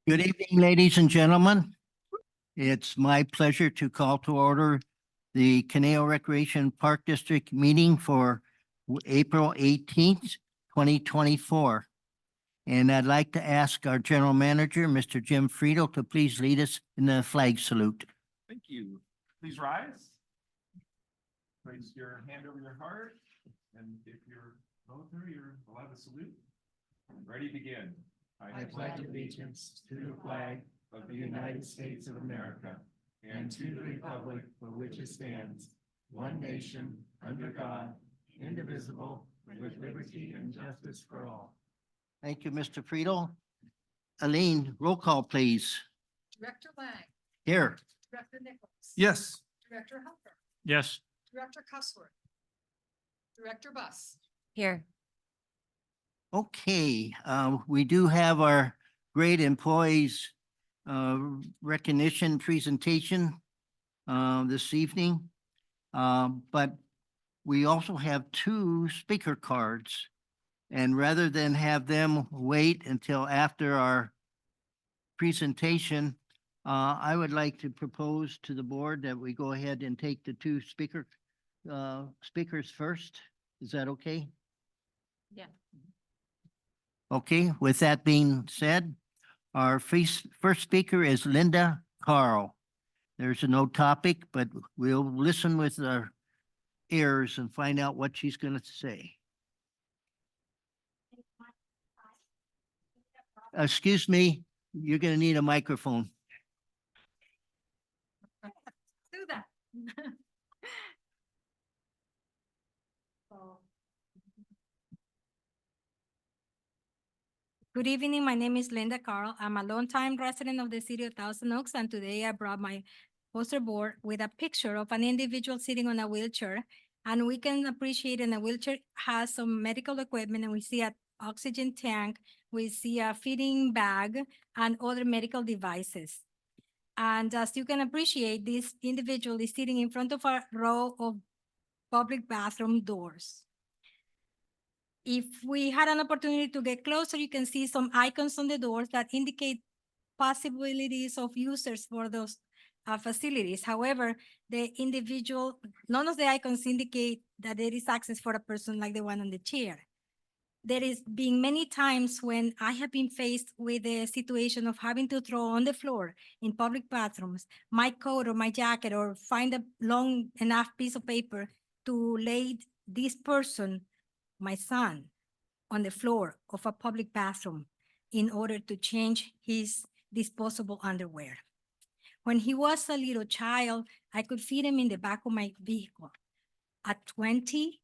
Good evening, ladies and gentlemen. It's my pleasure to call to order the Conejo Recreation Park District meeting for April 18th, 2024. And I'd like to ask our general manager, Mr. Jim Friedel, to please lead us in the flag salute. Thank you. Please rise. Place your hand over your heart. And if you're military, you're allowed to salute. Ready, begin. I pledge allegiance to the flag of the United States of America and to the republic for which it stands, one nation, under God, indivisible, with liberty and justice for all. Thank you, Mr. Friedel. Aline, roll call, please. Director Lang, Here. Director Nichols. Yes. Director Helper, Yes. Director Cussworth, Director Buss. Here. Okay, we do have our great employees recognition presentation this evening. But we also have two speaker cards. And rather than have them wait until after our presentation, I would like to propose to the board that we go ahead and take the two speakers first. Is that okay? Yeah. Okay, with that being said, our first speaker is Linda Carl. There's no topic, but we'll listen with our ears and find out what she's going to say. Excuse me, you're going to need a microphone. Do that. Good evening. My name is Linda Carl. I'm a longtime resident of the city of Thousand Oaks, and today I brought my poster board with a picture of an individual sitting on a wheelchair. And we can appreciate in the wheelchair has some medical equipment, and we see an oxygen tank, we see a feeding bag, and other medical devices. And as you can appreciate, this individual is sitting in front of a row of public bathroom doors. If we had an opportunity to get closer, you can see some icons on the doors that indicate possibilities of users for those facilities. However, none of the icons indicate that there is access for a person like the one on the chair. There is been many times when I have been faced with the situation of having to throw on the floor in public bathrooms my coat or my jacket, or find a long enough piece of paper to lay this person, my son, on the floor of a public bathroom in order to change his disposable underwear. When he was a little child, I could feed him in the back of my vehicle. At 20,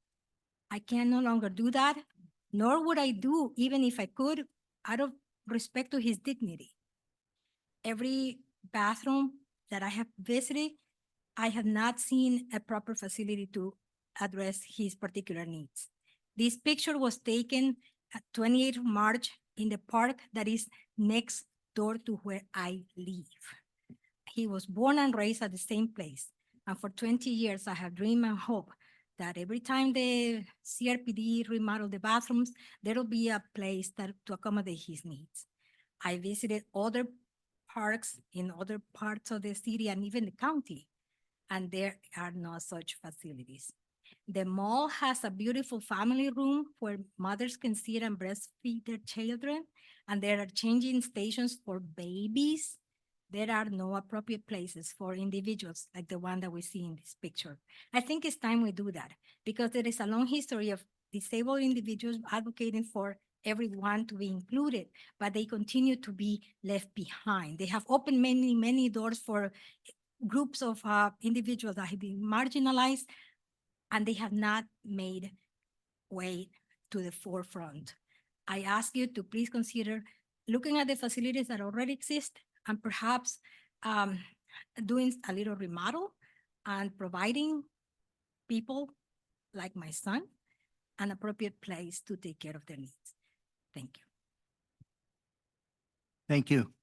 I can no longer do that, nor would I do, even if I could, out of respect to his dignity. Every bathroom that I have visited, I have not seen a proper facility to address his particular needs. This picture was taken at 28th of March in the park that is next door to where I live. He was born and raised at the same place. And for 20 years, I have dreamed and hoped that every time the CRPD remodel the bathrooms, there will be a place to accommodate his needs. I visited other parks in other parts of the city and even the county, and there are no such facilities. The mall has a beautiful family room where mothers can sit and breastfeed their children, and there are changing stations for babies. There are no appropriate places for individuals like the one that we see in this picture. I think it's time we do that, because there is a long history of disabled individuals advocating for everyone to be included, but they continue to be left behind. They have opened many, many doors for groups of individuals that have been marginalized, and they have not made way to the forefront. I ask you to please consider looking at the facilities that already exist and perhaps doing a little remodel and providing people like my son an appropriate place to take care of their needs. Thank you. Thank you.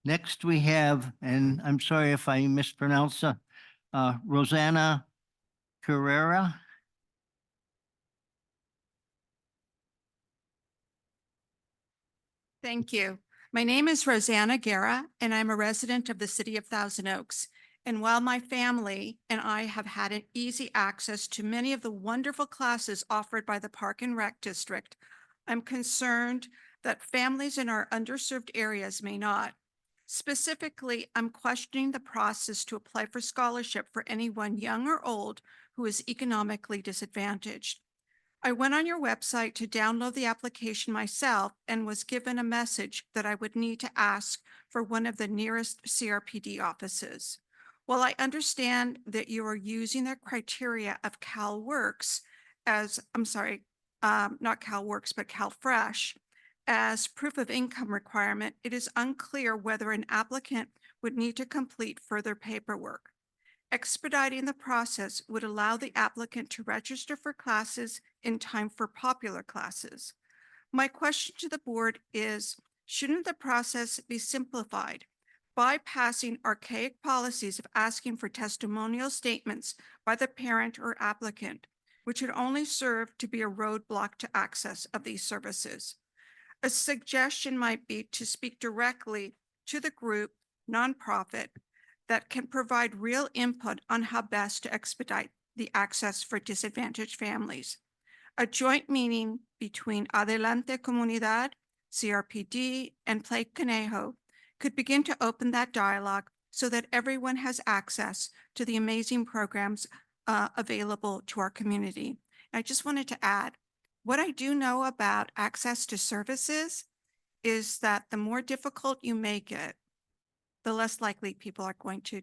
Next we have, and I'm sorry if I mispronounced, Rosanna Carrera. Thank you. My name is Rosanna Guerra, and I'm a resident of the city of Thousand Oaks. And while my family and I have had an easy access to many of the wonderful classes offered by the Park and Rec District, I'm concerned that families in our underserved areas may not. Specifically, I'm questioning the process to apply for scholarship for anyone young or old who is economically disadvantaged. I went on your website to download the application myself and was given a message that I would need to ask for one of the nearest CRPD offices. While I understand that you are using the criteria of CalWorks not CalWorks, but CalFresh, as proof of income requirement, it is unclear whether an applicant would need to complete further paperwork. Expediting the process would allow the applicant to register for classes in time for popular classes. My question to the board is, shouldn't the process be simplified, bypassing archaic policies of asking for testimonial statements by the parent or applicant, which would only serve to be a roadblock to access of these services? A suggestion might be to speak directly to the group, nonprofit, that can provide real input on how best to expedite the access for disadvantaged families. A joint meeting between Adelante Comunidad, CRPD, and Play Conejo could begin to open that dialogue so that everyone has access to the amazing programs available to our community. I just wanted to add, what I do know about access to services is that the more difficult you make it, the less likely people are going to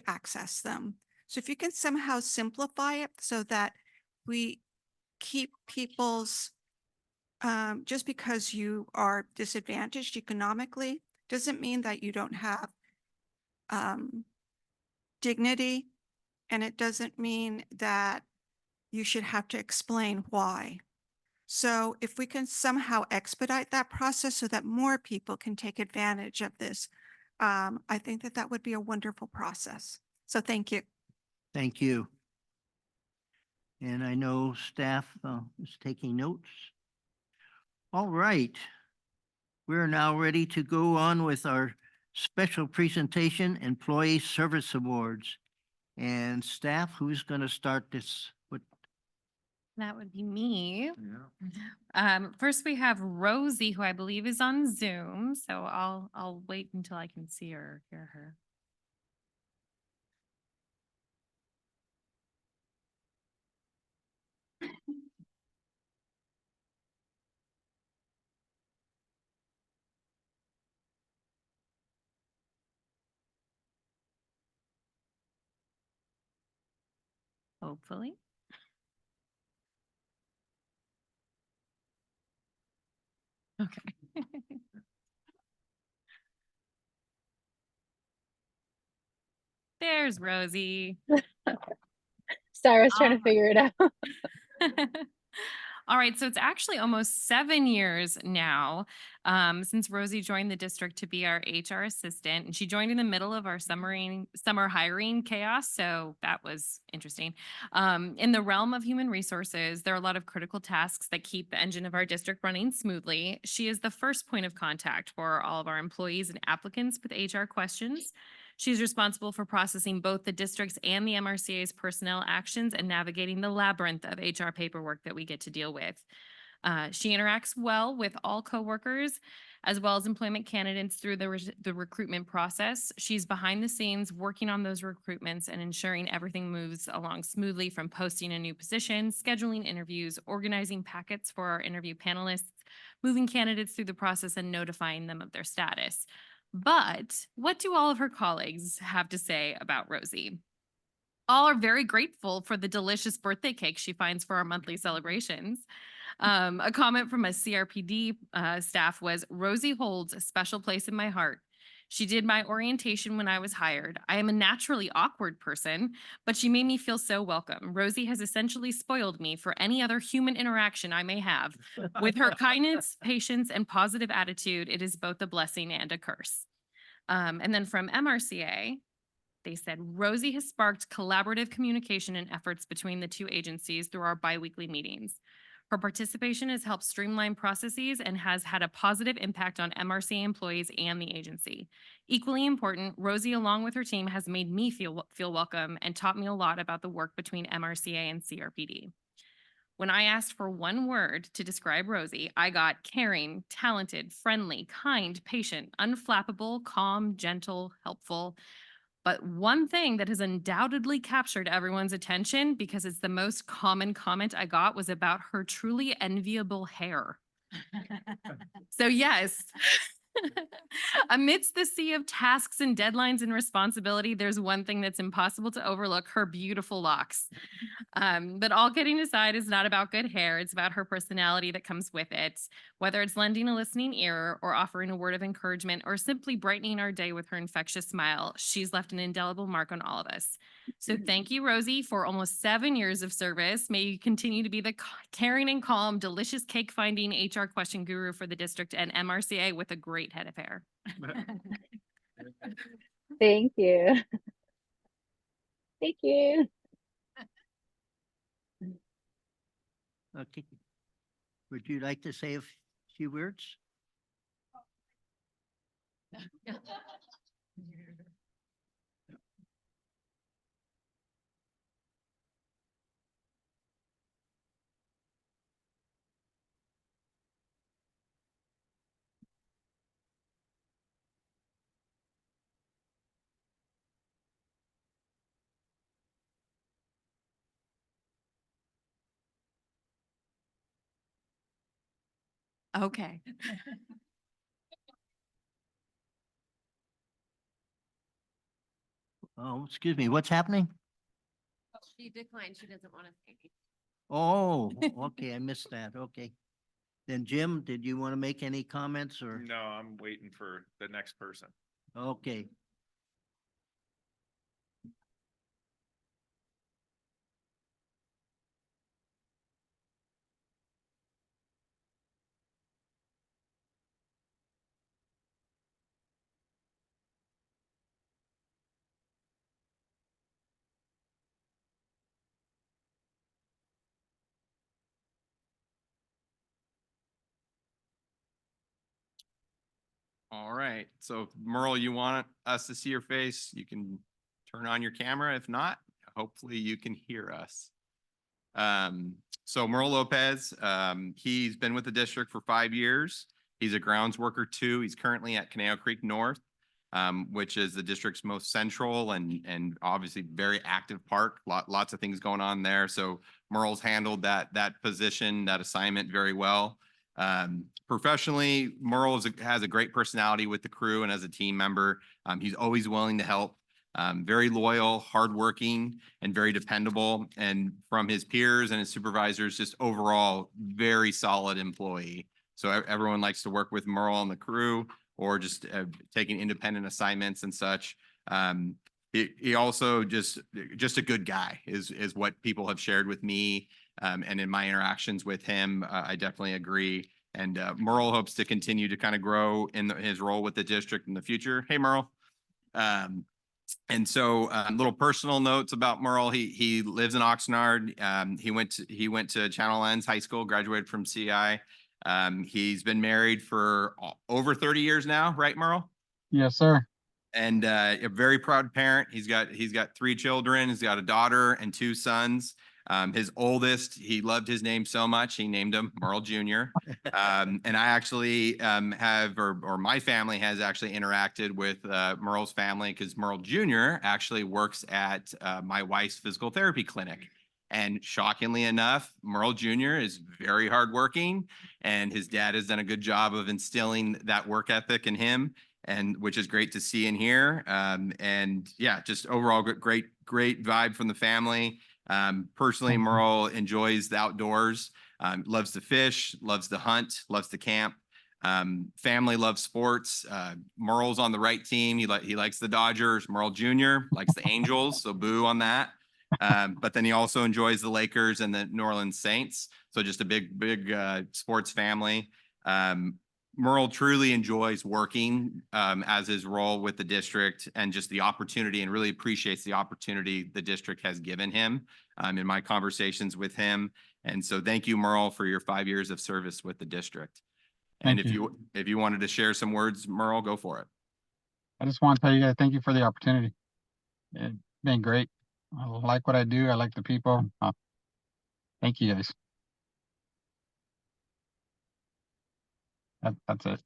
access them. So if you can somehow simplify it so that we keep people's, just because you are disadvantaged economically, doesn't mean that you don't have dignity, and it doesn't mean that you should have to explain why. So if we can somehow expedite that process so that more people can take advantage of this, I think that that would be a wonderful process. So thank you. Thank you. And I know staff is taking notes. All right. We're now ready to go on with our special presentation, Employee Service Awards. And staff, who's going to start this? That would be me. Yeah. First we have Rosie, who I believe is on Zoom, so I'll wait until I can see her, or hear her. Hopefully. Okay. There's Rosie. Sorry, I was trying to figure it out. All right, so it's actually almost 7 years now since Rosie joined the district to be our HR assistant, and she joined in the middle of our summer hiring chaos, so that was interesting. In the realm of human resources, there are a lot of critical tasks that keep the engine of our district running smoothly. She is the first point of contact for all of our employees and applicants with HR questions. She's responsible for processing both the district's and the MRCA's personnel actions and navigating the labyrinth of HR paperwork that we get to deal with. She interacts well with all coworkers as well as employment candidates through the recruitment process. She's behind the scenes working on those recruitments and ensuring everything moves along smoothly, from posting a new position, scheduling interviews, organizing packets for our interview panelists, moving candidates through the process, and notifying them of their status. But what do all of her colleagues have to say about Rosie? All are very grateful for the delicious birthday cake she finds for our monthly celebrations. A comment from a CRPD staff was, "Rosie holds a special place in my heart. She did my orientation when I was hired. I am a naturally awkward person, but she made me feel so welcome. Rosie has essentially spoiled me for any other human interaction I may have. With her kindness, patience, and positive attitude, it is both a blessing and a curse." And then from MRCA, they said, "Rosie has sparked collaborative communication and efforts between the two agencies through our biweekly meetings. Her participation has helped streamline processes and has had a positive impact on MRCA employees and the agency. Equally important, Rosie, along with her team, has made me feel welcome and taught me a lot about the work between MRCA and CRPD. When I asked for one word to describe Rosie, I got caring, talented, friendly, kind, patient, unflappable, calm, gentle, helpful. But one thing that has undoubtedly captured everyone's attention, because it's the most common comment I got, was about her truly enviable hair. So yes, amidst the sea of tasks and deadlines and responsibility, there's one thing that's impossible to overlook: her beautiful locks. But all kidding aside, it's not about good hair. It's about her personality that comes with it. Whether it's lending a listening ear or offering a word of encouragement or simply brightening our day with her infectious smile, she's left an indelible mark on all of us. So thank you, Rosie, for almost 7 years of service. May you continue to be the caring and calm, delicious cake finding HR question guru for the district and MRCA with a great head of hair. Thank you. Thank you. Okay. Would you like to say a few words? Okay. Oh, excuse me, what's happening? She declined. She doesn't want to say anything. Oh, okay, I missed that. Okay. Then Jim, did you want to make any comments or? No, I'm waiting for the next person. Okay. All right, so if Merle, you want us to see your face, you can turn on your camera. If not, hopefully you can hear us. So Merle Lopez, he's been with the district for 5 years. He's a grounds worker too. He's currently at Conejo Creek North, which is the district's most central and obviously very active park. Lots of things going on there. So Merle's handled that position, that assignment very well. Professionally, Merle has a great personality with the crew and as a team member. He's always willing to help. Very loyal, hardworking, and very dependable. And from his peers and his supervisors, just overall very solid employee. So everyone likes to work with Merle and the crew, or just taking independent assignments and such. He also just a good guy is what people have shared with me. And in my interactions with him, I definitely agree. And Merle hopes to continue to kind of grow in his role with the district in the future. Hey, Merle. And so little personal notes about Merle. He lives in Oxnard. He went to Channel Ends High School, graduated from CI. He's been married for over 30 years now, right, Merle? Yes, sir. And a very proud parent. He's got 3 children. He's got a daughter and 2 sons. His oldest, he loved his name so much, he named him Merle Jr. And I actually have, or my family has actually interacted with Merle's family, because Merle Jr. actually works at my wife's physical therapy clinic. And shockingly enough, Merle Jr. is very hardworking, and his dad has done a good job of instilling that work ethic in him, and which is great to see and hear. And yeah, just overall great vibe from the family. Personally, Merle enjoys the outdoors, loves to fish, loves to hunt, loves to camp. Family loves sports. Merle's on the right team. He likes the Dodgers. Merle Jr. likes the Angels, so boo on that. But then he also enjoys the Lakers and the New Orleans Saints. So just a big sports family. Merle truly enjoys working as his role with the district, and just the opportunity, and really appreciates the opportunity the district has given him in my conversations with him. And so thank you, Merle, for your 5 years of service with the district. And Thank you. if you wanted to share some words, Merle, go for it. I just want to tell you guys, thank you for the opportunity. It's been great. I like what I do. I like the people. Thank you guys. That's it.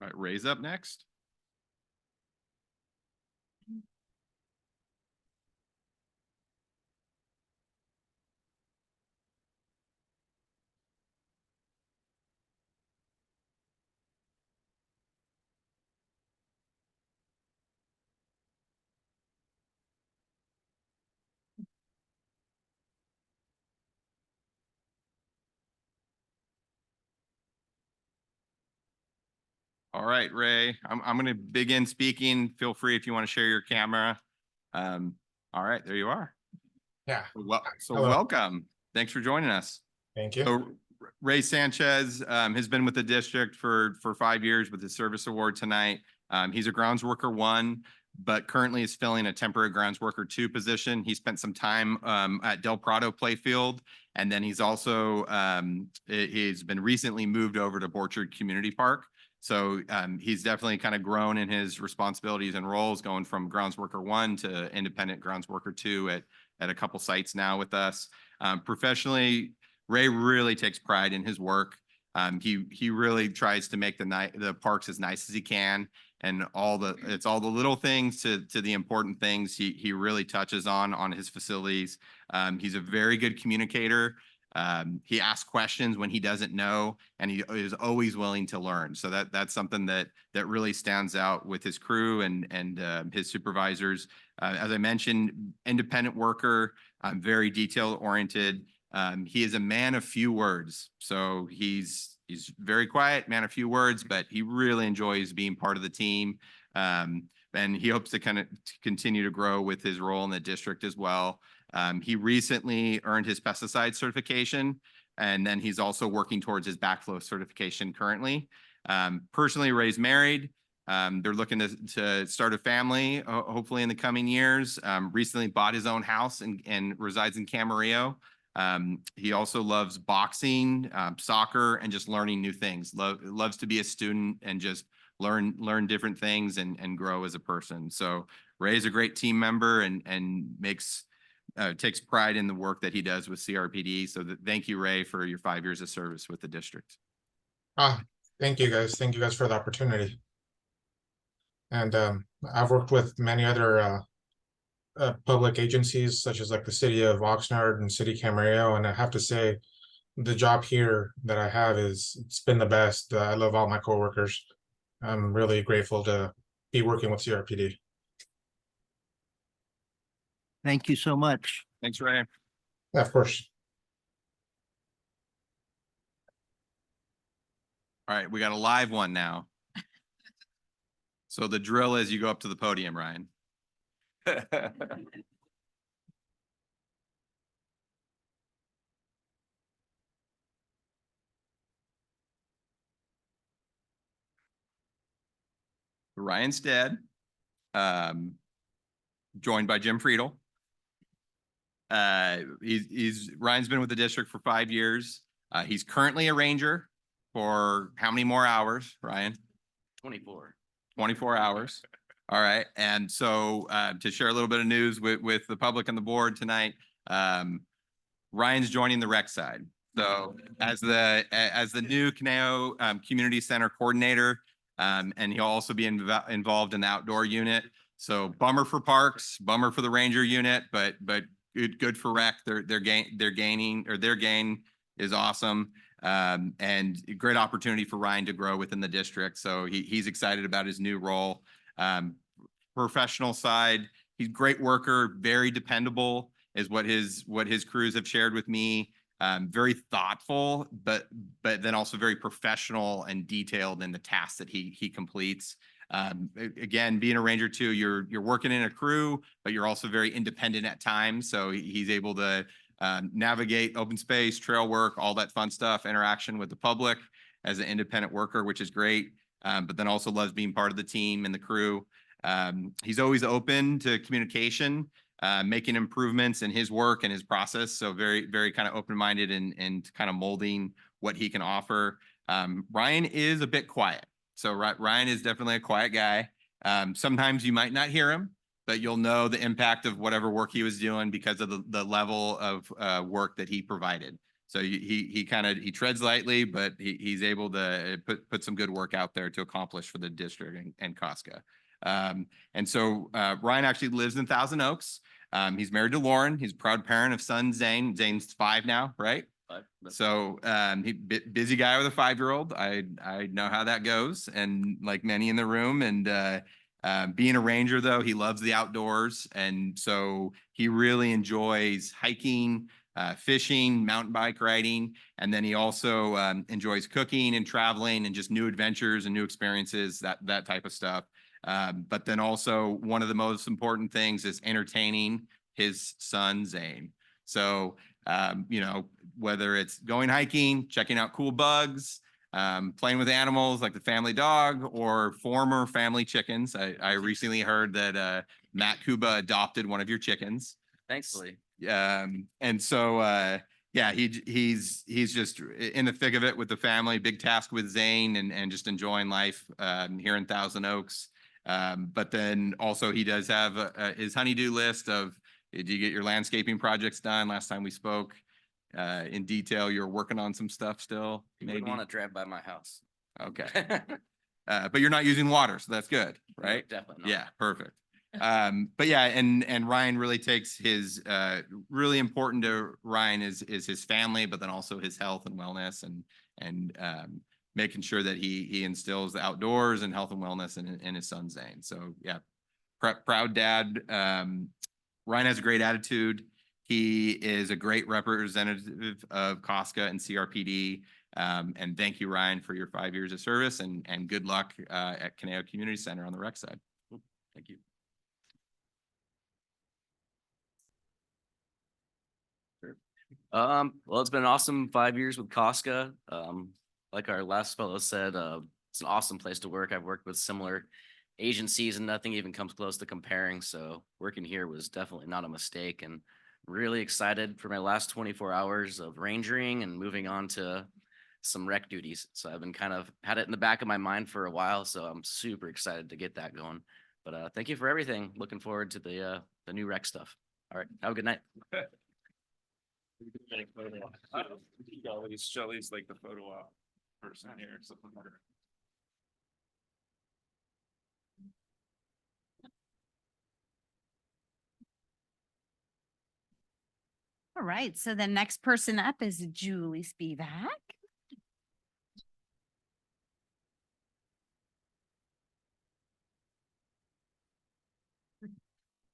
All right, Ray's up next. All right, Ray, I'm going to begin speaking. Feel free if you want to share your camera. All right, there you are. Yeah. Well, so Hello. welcome. Thanks for joining us. Thank you. So Ray Sanchez has been with the district for 5 years with his service award tonight. He's a grounds worker 1, but currently is filling a temporary grounds worker 2 position. He spent some time at Del Prado Playfield, and then he's also he's been recently moved over to Borchard Community Park. So he's definitely kind of grown in his responsibilities and roles, going from grounds worker 1 to independent grounds worker 2 at a couple sites now with us. Professionally, Ray really takes pride in his work. He really tries to make the parks as nice as he can, and it's all the little things to the important things he really touches on his facilities. He's a very good communicator. He asks questions when he doesn't know, and he is always willing to learn. So that's something that really stands out with his crew and his supervisors. As I mentioned, independent worker, very detail oriented. He is a man of few words. So he's very quiet, man of few words, but he really enjoys being part of the team. And he hopes to kind of continue to grow with his role in the district as well. He recently earned his pesticide certification, and then he's also working towards his backflow certification currently. Personally, Ray's married. They're looking to start a family, hopefully in the coming years. Recently bought his own house and resides in Camarillo. He also loves boxing, soccer, and just learning new things. Loves to be a student and just learn different things and grow as a person. So Ray's a great team member and takes pride in the work that he does with CRPD. So thank you, Ray, for your 5 years of service with the district. Thank you guys. Thank you guys for the opportunity. And I've worked with many other public agencies, such as like the city of Oxnard and city Camarillo. And I have to say, the job here that I have it's been the best. I love all my coworkers. I'm really grateful to be working with CRPD. Thank you so much. Thanks, Ray. Yeah, of course. All right, we got a live one now. So the drill is you go up to the podium, Ryan. Ryan Stead, joined by Jim Friedel. Ryan's been with the district for 5 years. He's currently a ranger for how many more hours, Ryan? 24. 24 hours. All right. And so to share a little bit of news with the public and the board tonight, Ryan's joining the rec side. So as the new Conejo Community Center coordinator, and he'll also be involved in the outdoor unit. So bummer for parks, bummer for the ranger unit, but good for rec. Their gain is awesome. And great opportunity for Ryan to grow within the district. So he's excited about his new role. Professional side, he's a great worker, very dependable is what his crews have shared with me. Very thoughtful, but then also very professional and detailed in the tasks that he completes. Again, being a ranger too, you're working in a crew, but you're also very independent at times. So he's able to navigate open space, trail work, all that fun stuff, interaction with the public as an independent worker, which is great. but then also loves being part of the team and the crew. He's always open to communication, making improvements in his work and his process. So very, very kind of open-minded and kind of molding what he can offer. Ryan is a bit quiet. So Ryan is definitely a quiet guy. Sometimes you might not hear him, but you'll know the impact of whatever work he was doing because of the level of work that he provided. So he treads lightly, but he's able to put some good work out there to accomplish for the district and Casca. And so Ryan actually lives in Thousand Oaks. He's married to Lauren. He's a proud parent of son Zane. Zane's 5 now, right? So he busy guy with a 5-year-old. I know how that goes, and like many in the room. And being a ranger, though, he loves the outdoors, and so he really enjoys hiking, fishing, mountain bike riding, and then he also enjoys cooking and traveling and just new adventures and new experiences, that type of stuff. But then also one of the most important things is entertaining his son Zane. So whether it's going hiking, checking out cool bugs, playing with animals like the family dog or former family chickens. I recently heard that Matt Kuba adopted one of your chickens. Thankfully. And so yeah, he's just in the thick of it with the family. Big task with Zane and just enjoying life here in Thousand Oaks. But then also he does have his honey-do list of, did you get your landscaping projects done? Last time we spoke in detail, you're working on some stuff still. You Maybe wouldn't want to drive by my house. Okay. But you're not using water, so that's good, right? No, definitely not. Yeah, perfect. But yeah, and Ryan really takes his really important to Ryan is his family, but then also his health and wellness and making sure that he instills the outdoors and health and wellness in his son Zane. So yeah, proud dad. Ryan has a great attitude. He is a great representative of Casca and CRPD. And thank you, Ryan, for your 5 years of service and good luck at Conejo Community Center on the rec side. Thank you. Well, it's been an awesome 5 years with Casca. Like our last fellow said, it's an awesome place to work. I've worked with similar agencies and nothing even comes close to comparing. So working here was definitely not a mistake, and really excited for my last 24 hours of rangering and moving on to some rec duties. So I've been kind of had it in the back of my mind for a while. So I'm super excited to get that going. But thank you for everything. Looking forward to the new rec stuff. All right. Have a good night. Shelly's like the photo op person here. So. All right, so the next person up is Julie Spivak.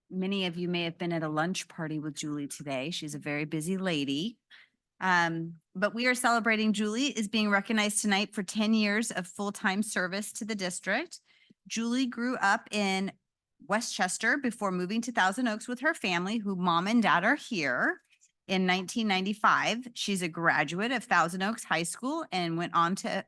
Many of you may have been at a lunch party with Julie today. She's a very busy lady. But we are celebrating Julie is being recognized tonight for 10 years of full-time service to the district. Julie grew up in Westchester before moving to Thousand Oaks with her family, who mom and dad are here. In 1995, she's a graduate of Thousand Oaks High School and went on to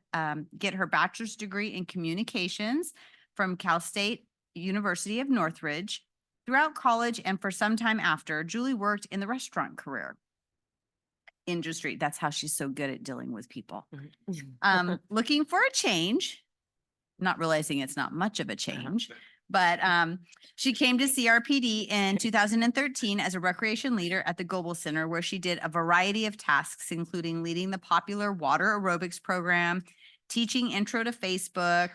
get her bachelor's degree in communications from Cal State University of Northridge. Throughout college and for some time after, Julie worked in the restaurant career industry. That's how she's so good at dealing with people. Looking for a change, not realizing it's not much of a change, but she came to CRPD in 2013 as a recreation leader at the Goebel Center, where she did a variety of tasks, including leading the popular water aerobics program, teaching intro to Facebook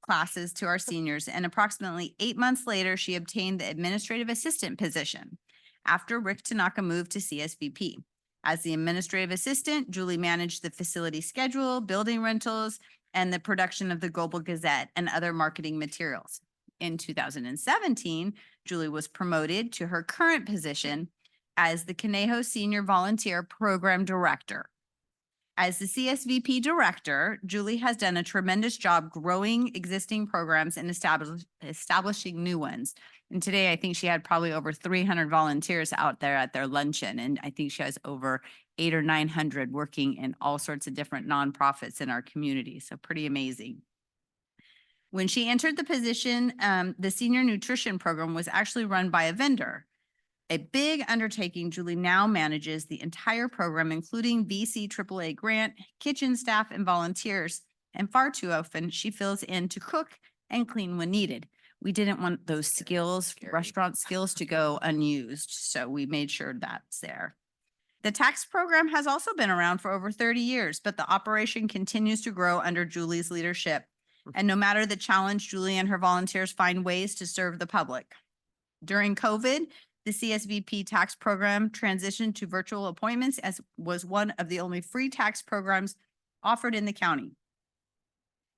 classes to our seniors, and approximately 8 months later, she obtained the administrative assistant position after Rick Tanaka moved to CSVP. As the administrative assistant, Julie managed the facility schedule, building rentals, and the production of the Goebel Gazette and other marketing materials. In 2017, Julie was promoted to her current position as the Conejo Senior Volunteer Program Director. As the CSVP Director, Julie has done a tremendous job growing existing programs and establishing new ones. And today, I think she had probably over 300 volunteers out there at their luncheon. And I think she has over 800 or 900 working in all sorts of different nonprofits in our community. So pretty amazing. When she entered the position, the senior nutrition program was actually run by a vendor. A big undertaking, Julie now manages the entire program, including VC AAA grant, kitchen staff, and volunteers. And far too often, she fills in to cook and clean when needed. We didn't want those skills, restaurant skills, to go unused, so we made sure that's there. The tax program has also been around for over 30 years, but the operation continues to grow under Julie's leadership. And no matter the challenge, Julie and her volunteers find ways to serve the public. During COVID, the CSVP tax program transitioned to virtual appointments as was one of the only free tax programs offered in the county.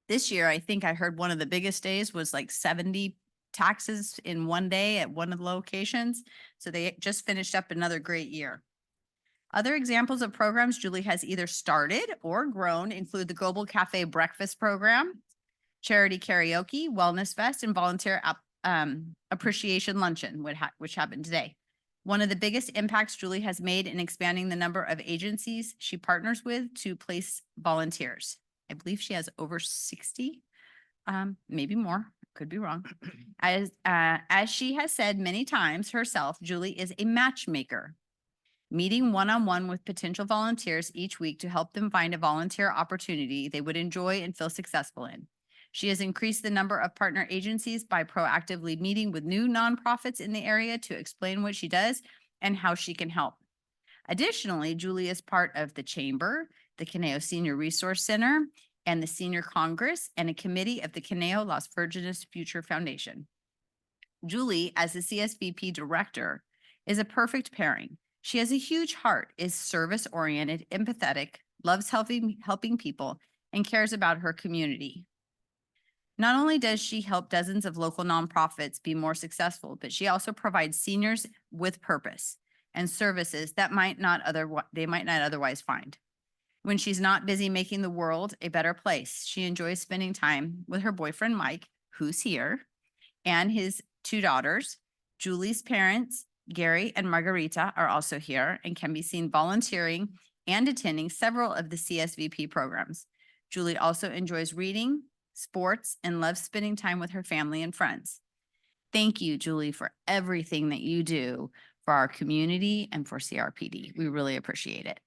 This year, I think I heard one of the biggest days was like 70 taxes in one day at one of the locations. So they just finished up another great year. Other examples of programs Julie has either started or grown include the Global Cafe Breakfast Program, Charity Karaoke, Wellness Fest, and Volunteer Appreciation Luncheon, which happened today. One of the biggest impacts Julie has made in expanding the number of agencies she partners with to place volunteers. I believe she has over 60, maybe more, could be wrong. As she has said many times herself, Julie is a matchmaker, meeting one-on-one with potential volunteers each week to help them find a volunteer opportunity they would enjoy and feel successful in. She has increased the number of partner agencies by proactively meeting with new nonprofits in the area to explain what she does and how she can help. Additionally, Julie is part of the Chamber, the Conejo Senior Resource Center, and the Senior Congress, and a committee of the Conejo Las Virgenes Future Foundation. Julie, as the CSVP director, is a perfect pairing. She has a huge heart, is service-oriented, empathetic, loves helping people, and cares about her community. Not only does she help dozens of local nonprofits be more successful, but she also provides seniors with purpose and services that they might not otherwise find. When she's not busy making the world a better place, she enjoys spending time with her boyfriend, Mike, who's here, and his 2 daughters. Julie's parents, Gary and Margarita, are also here and can be seen volunteering and attending several of the CSVP programs. Julie also enjoys reading, sports, and loves spending time with her family and friends. Thank you, Julie, for everything that you do for our community and for CRPD. We really appreciate it.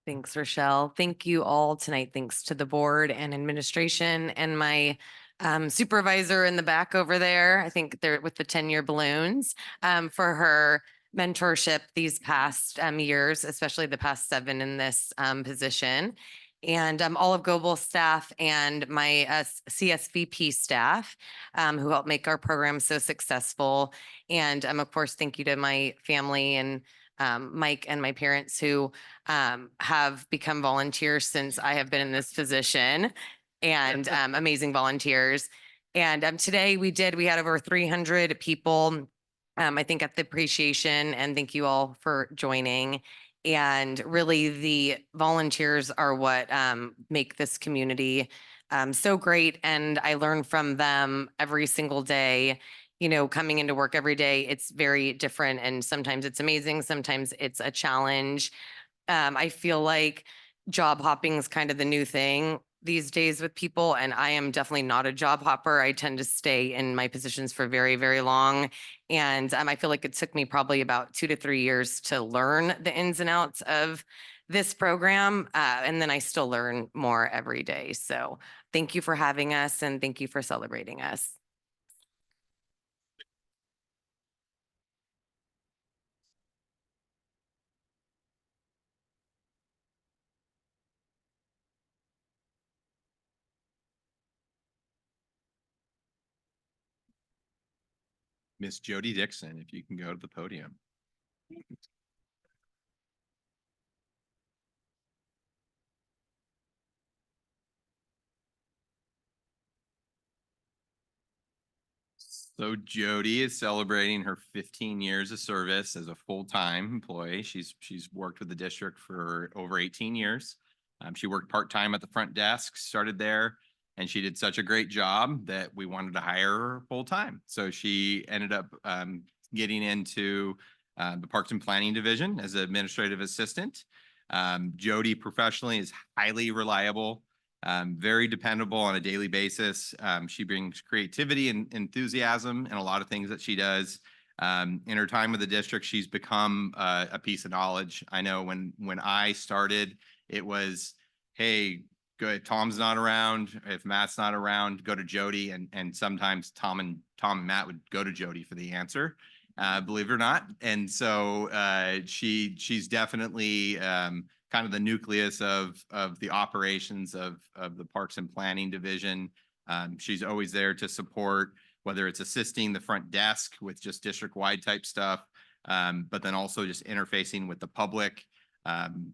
Thanks, Rochelle. Thank you all tonight. Thanks to the board and administration and my supervisor in the back over there. I think they're with the 10-year balloons for her mentorship these past years, especially the past 7 in this position. And all of Global staff and my CSVP staff who helped make our program so successful. And of course, thank you to my family and Mike and my parents who have become volunteers since I have been in this position, and amazing volunteers. And today we had over 300 people, I think, at the appreciation, and thank you all for joining. And really the volunteers are what make this community so great. And I learn from them every single day. You know, coming into work every day, it's very different. And sometimes it's amazing. Sometimes it's a challenge. I feel like job hopping is kind of the new thing these days with people. And I am definitely not a job hopper. I tend to stay in my positions for very, very long. And I feel like it took me probably about 2 to 3 years to learn the ins and outs of this program. And then I still learn more every day. So thank you for having us, and thank you for celebrating us. Miss Jody Dixon, if you can go to the podium. So Jody is celebrating her 15 years of service as a full-time employee. She's worked with the district for over 18 years. She worked part-time at the front desk, started there, and she did such a great job that we wanted to hire her full-time. So she ended up getting into the Parks and Planning Division as an administrative assistant. Jody professionally is highly reliable, very dependable on a daily basis. She brings creativity and enthusiasm in a lot of things that she does. In her time with the district, she's become a piece of knowledge. I know when I started, it was, hey, good, Tom's not around. If Matt's not around, go to Jody. And sometimes Tom and Matt would go to Jody for the answer, believe it or not. And so she's definitely kind of the nucleus of the operations of the Parks and Planning Division. She's always there to support, whether it's assisting the front desk with just district-wide type stuff, but then also just interfacing with the public,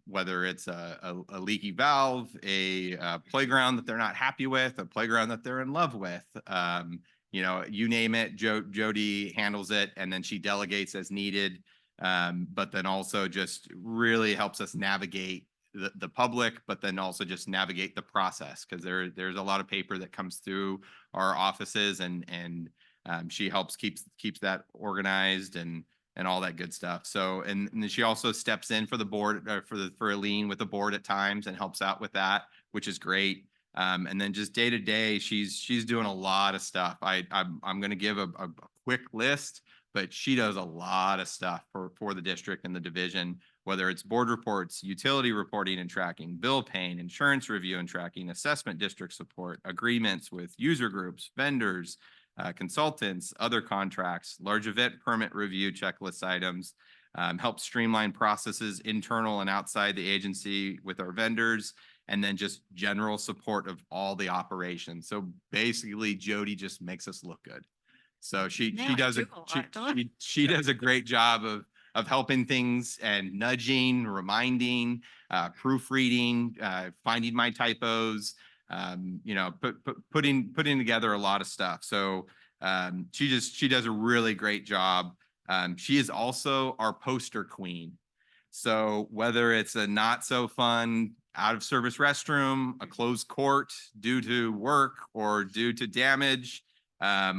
whether it's a leaky valve, a playground that they're not happy with, a playground that they're in love with. You know, you name it, Jody handles it, and then she delegates as needed, but then also just really helps us navigate the public, but then also just navigate the process, because there's a lot of paper that comes through our offices, and she helps keeps that organized and all that good stuff. So, and then she also steps in for the board, for Aline with the board at times and helps out with that, which is great. And then just day to day, she's doing a lot of stuff. I'm going to give a quick list, but she does a lot of stuff for the district and the division, whether it's board reports, utility reporting and tracking, bill paying, insurance review and tracking, assessment district support, agreements with user groups, vendors, consultants, other contracts, large event permit review checklist items, help streamline processes internal and outside the agency with our vendors, and then just general support of all the operations. So basically, Jody just makes us look good. So she does a great job of helping things and nudging, reminding, proofreading, finding my typos, you know, putting together a lot of stuff. So she does a really great job. She is also our poster queen. So whether it's a not so fun out of service restroom, a closed court due to work or due to damage,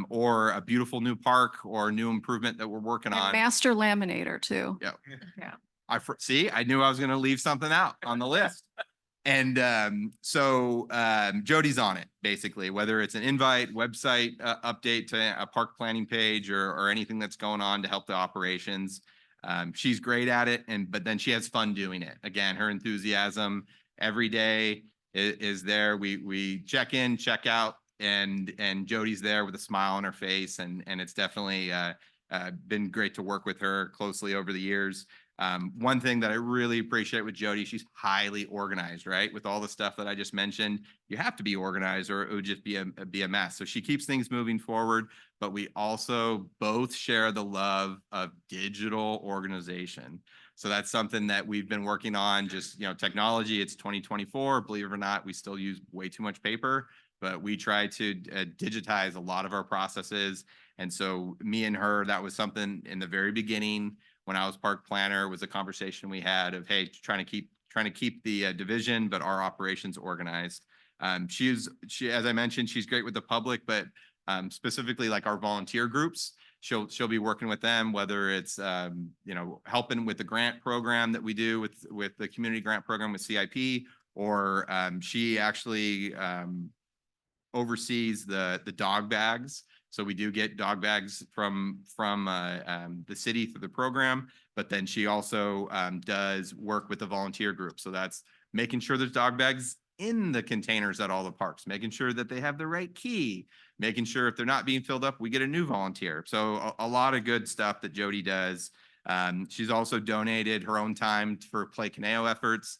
or a beautiful new park or new improvement that we're working on. Master laminator too. Yeah. Yeah. See, I knew I was going to leave something out on the list. And so Jody's on it, basically, whether it's an invite, website update to a park planning page or anything that's going on to help the operations. She's great at it, but then she has fun doing it. Again, her enthusiasm every day is there. We check in, check out, and Jody's there with a smile on her face, and it's definitely been great to work with her closely over the years. One thing that I really appreciate with Jody, she's highly organized, right? With all the stuff that I just mentioned, you have to be organized or it would just be a mess. So she keeps things moving forward, but we also both share the love of digital organization. So that's something that we've been working on, just, you know, technology. It's 2024, believe it or not, we still use way too much paper, but we try to digitize a lot of our processes. And so me and her, that was something in the very beginning when I was park planner, was a conversation we had of, hey, trying to keep the division, but our operations organized. She, as I mentioned, she's great with the public, but specifically like our volunteer groups, she'll be working with them, whether it's you know, helping with the grant program that we do with the community grant program with CIP, or she actually oversees the dog bags. So we do get dog bags from the city through the program, but then she also does work with the volunteer group. So that's making sure there's dog bags in the containers at all the parks, making sure that they have the right key, making sure if they're not being filled up, we get a new volunteer. So a lot of good stuff that Jody does. She's also donated her own time for Play Conejo efforts,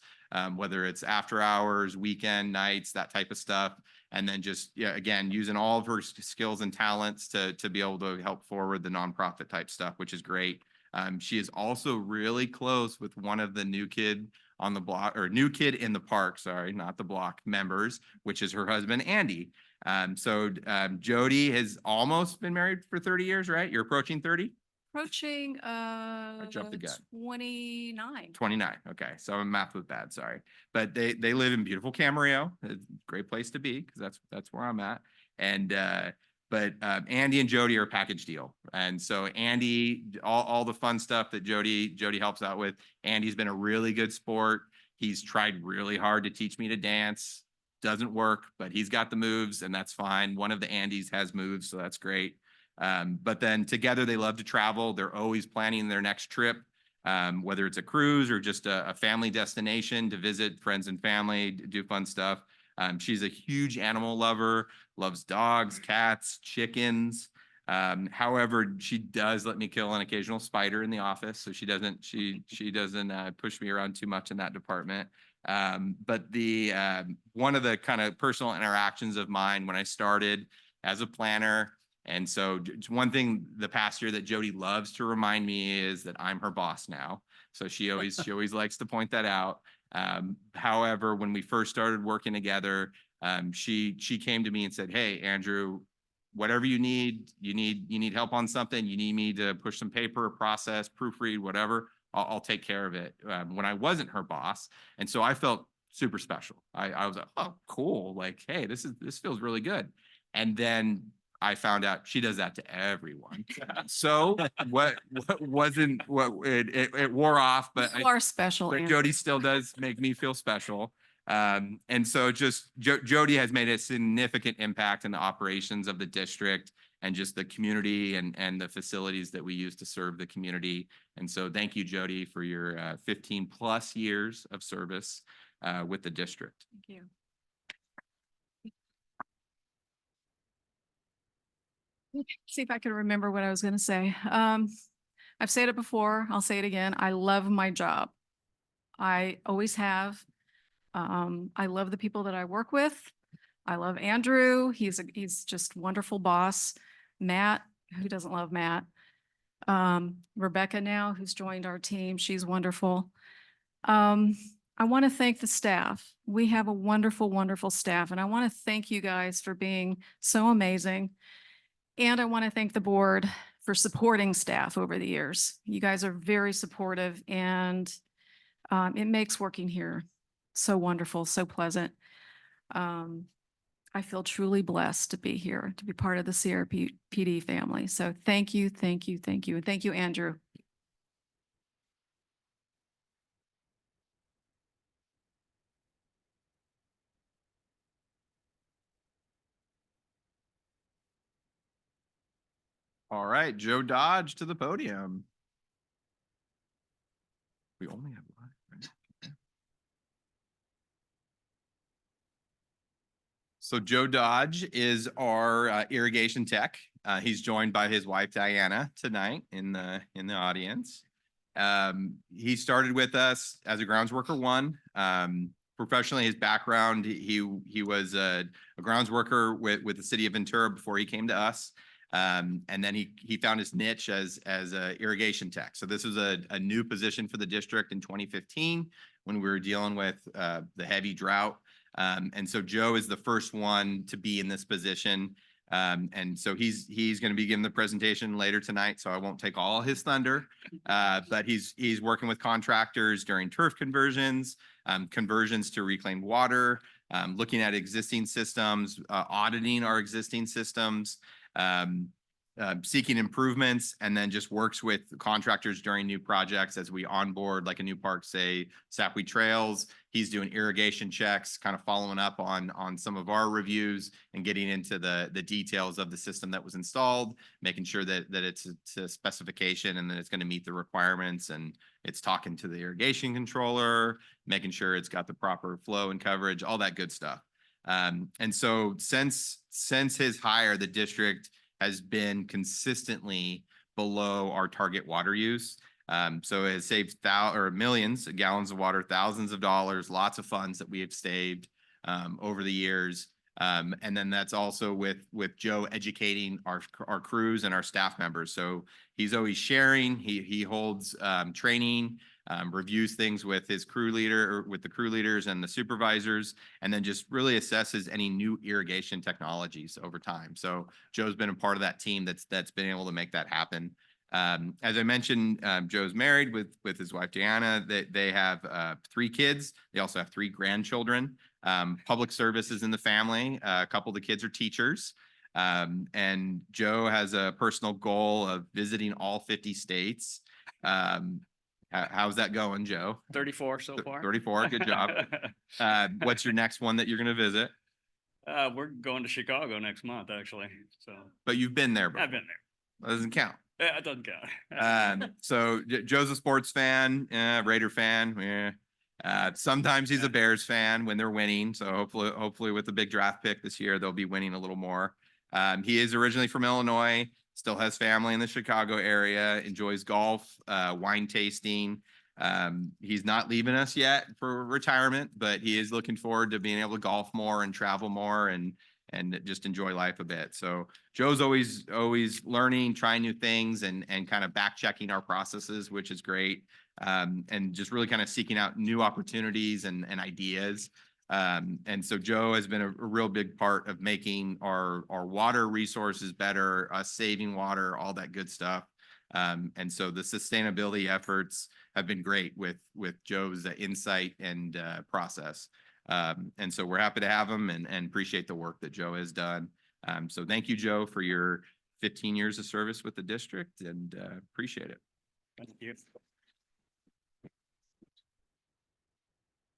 whether it's after hours, weekend, nights, that type of stuff. And then just, yeah, again, using all of her skills and talents to be able to help forward the nonprofit type stuff, which is great. She is also really close with one of the new kid on the block, or new kid in the park, sorry, not the block members, which is her husband, Andy. Jody has almost been married for 30 years, right? You're approaching 30? Approaching jumped the gun. 29. 29. Okay. So my math was bad. Sorry. But they live in beautiful Camarillo. It's a great place to be because that's where I'm at. And but Andy and Jody are a package deal. And so Andy, all the fun stuff that Jody helps out with. Andy's been a really good sport. He's tried really hard to teach me to dance. Doesn't work, but he's got the moves and that's fine. One of the Andys has moves, so that's great. But then together they love to travel. They're always planning their next trip, whether it's a cruise or just a family destination to visit friends and family, do fun stuff. She's a huge animal lover, loves dogs, cats, chickens. However, she does let me kill an occasional spider in the office, so she doesn't push me around too much in that department. But the one of the kind of personal interactions of mine when I started as a planner, and so one thing the past year that Jody loves to remind me is that I'm her boss now. So she always likes to point that out. However, when we first started working together, she came to me and said, "Hey, Andrew, whatever you need help on something, you need me to push some paper, process, proofread, whatever, I'll take care of it." When I wasn't her boss. And so I felt super special. I was like, oh, cool. Like, hey, this feels really good. And then I found out she does that to everyone. So what wasn't what it wore off, but You are special, but Andrew. Jody still does make me feel special. And so just Jody has made a significant impact in the operations of the district and just the community and the facilities that we use to serve the community. And so thank you, Jody, for your 15 plus years of service with the district. Thank you. See if I can remember what I was going to say. I've said it before. I'll say it again. I love my job. I always have. I love the people that I work with. I love Andrew. He's just wonderful boss. Matt, who doesn't love Matt? Rebecca now, who's joined our team. She's wonderful. I want to thank the staff. We have a wonderful, wonderful staff, and I want to thank you guys for being so amazing. And I want to thank the board for supporting staff over the years. You guys are very supportive, and it makes working here so wonderful, so pleasant. I feel truly blessed to be here, to be part of the CRPD family. So thank you, thank you, thank you. And thank you, Andrew. All right, Joe Dodge to the podium. We only have one, right? Okay. So Joe Dodge is our irrigation tech. He's joined by his wife Diana tonight in the audience. He started with us as a grounds worker one. Professionally, his background, he was a grounds worker with the city of Ventura before he came to us. And then he found his niche as a irrigation tech. So this was a new position for the district in 2015 when we were dealing with the heavy drought. And so Joe is the first one to be in this position. And so he's going to be giving the presentation later tonight, so I won't take all his thunder. But he's working with contractors during turf conversions, conversions to reclaimed water, looking at existing systems, auditing our existing systems, seeking improvements, and then just works with contractors during new projects as we onboard like a new park, say Sapwe Trails. He's doing irrigation checks, kind of following up on some of our reviews and getting into the details of the system that was installed, making sure that it's a specification and that it's going to meet the requirements, and it's talking to the irrigation controller, making sure it's got the proper flow and coverage, all that good stuff. And so since his hire, the district has been consistently below our target water use. So it has saved millions of gallons of water, thousands of dollars, lots of funds that we have saved over the years. And then that's also with Joe educating our crews and our staff members. So he's always sharing, he holds training, reviews things with his crew leader or with the crew leaders and the supervisors, and then just really assesses any new irrigation technologies over time. So Joe's been a part of that team that's been able to make that happen. As I mentioned, Joe's married with his wife, Diana. They have 3 kids. They also have 3 grandchildren. Public services in the family. A couple of the kids are teachers. And Joe has a personal goal of visiting all 50 states. How's that going, Joe? 34 so far. 34, good job. What's your next one that you're gonna visit? We're going to Chicago next month, actually. So But you've been there before. I've been there. That doesn't count. Yeah, it doesn't count. So Joe's a sports fan, Raider fan. Yeah. Sometimes he's a Bears fan when they're winning. So hopefully with the big draft pick this year, they'll be winning a little more. He is originally from Illinois, still has family in the Chicago area, enjoys golf, wine tasting. He's not leaving us yet for retirement, but he is looking forward to being able to golf more and travel more and just enjoy life a bit. So Joe's always learning, trying new things and kind of back checking our processes, which is great. And just really kind of seeking out new opportunities and ideas. And so Joe has been a real big part of making our water resources better, us saving water, all that good stuff. And so the sustainability efforts have been great with Joe's insight and process. And so we're happy to have him and appreciate the work that Joe has done. So thank you, Joe, for your 15 years of service with the district and appreciate it. Thank you.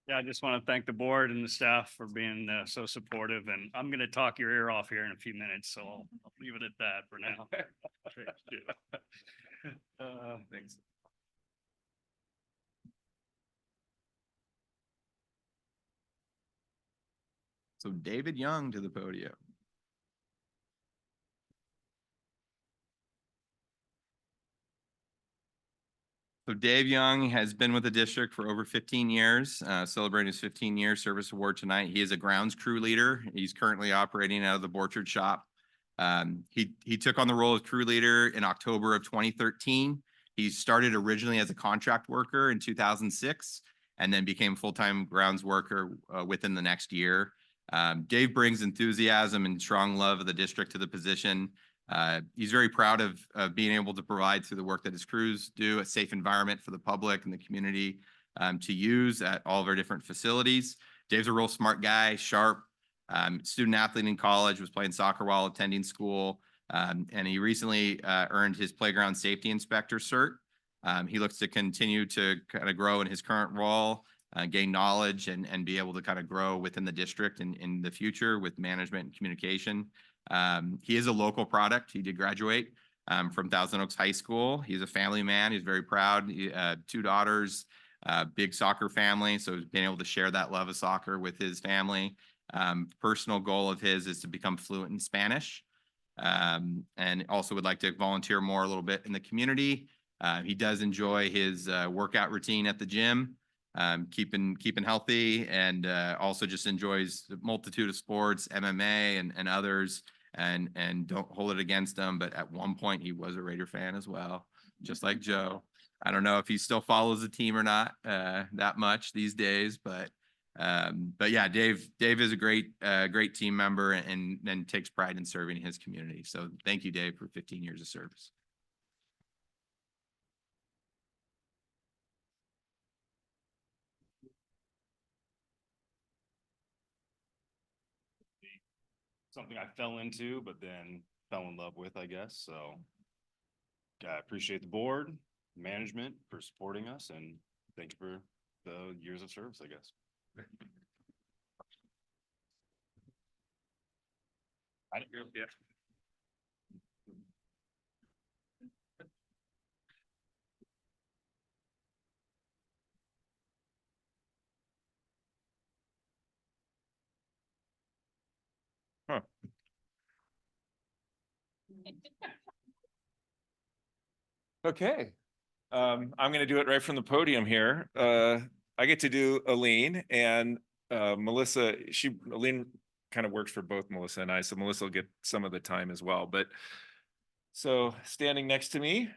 Yeah, I just want to thank the board and the staff for being so supportive, and I'm going to talk your ear off here in a few minutes, so I'll leave it at that for now. Thanks. So David Young to the podium. So Dave Young has been with the district for over 15 years, celebrating his 15-year service award tonight. He is a grounds crew leader. He's currently operating out of the Borchard shop. He took on the role of crew leader in October of 2013. He started originally as a contract worker in 2006 and then became full-time grounds worker within the next year. Dave brings enthusiasm and strong love of the district to the position. He's very proud of being able to provide through the work that his crews do a safe environment for the public and the community to use at all of our different facilities. Dave's a real smart guy, sharp, student athlete in college, was playing soccer while attending school, and he recently earned his playground safety inspector cert. He looks to continue to kind of grow in his current role, gain knowledge and be able to kind of grow within the district in the future with management and communication. He is a local product. He did graduate from Thousand Oaks High School. He's a family man. He's very proud. 2 daughters, big soccer family. So he's been able to share that love of soccer with his family. Personal goal of his is to become fluent in Spanish. And also would like to volunteer more a little bit in the community. He does enjoy his workout routine at the gym, keeping healthy, and also just enjoys the multitude of sports, MMA and others, and don't hold it against him. But at one point he was a Raider fan as well, just like Joe. I don't know if he still follows the team or not that much these days, but yeah, Dave is a great team member and takes pride in serving his community. So thank you, Dave, for 15 years of service. Something I fell into, but then fell in love with, I guess. So I appreciate the board, management for supporting us, and thank you for the years of service, I guess. Yeah. Huh. Okay. I'm going to do it right from the podium here. I get to do Aline and Melissa. Aline kind of works for both Melissa and I, so Melissa will get some of the time as well. But so standing next to me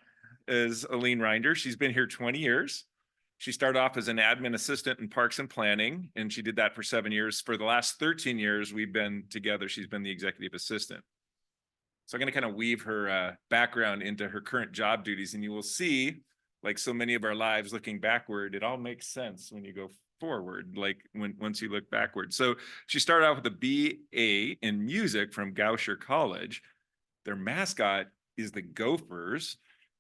is Aline Rinder. She's been here 20 years. She started off as an admin assistant in Parks and Planning, and she did that for 7 years. For the last 13 years, we've been together. She's been the executive assistant. So I'm going to kind of weave her background into her current job duties, and you will see, like so many of our lives looking backward, it all makes sense when you go forward, like once you look backward. So she started out with a BA in music from Goucher College. Their mascot is the Gophers.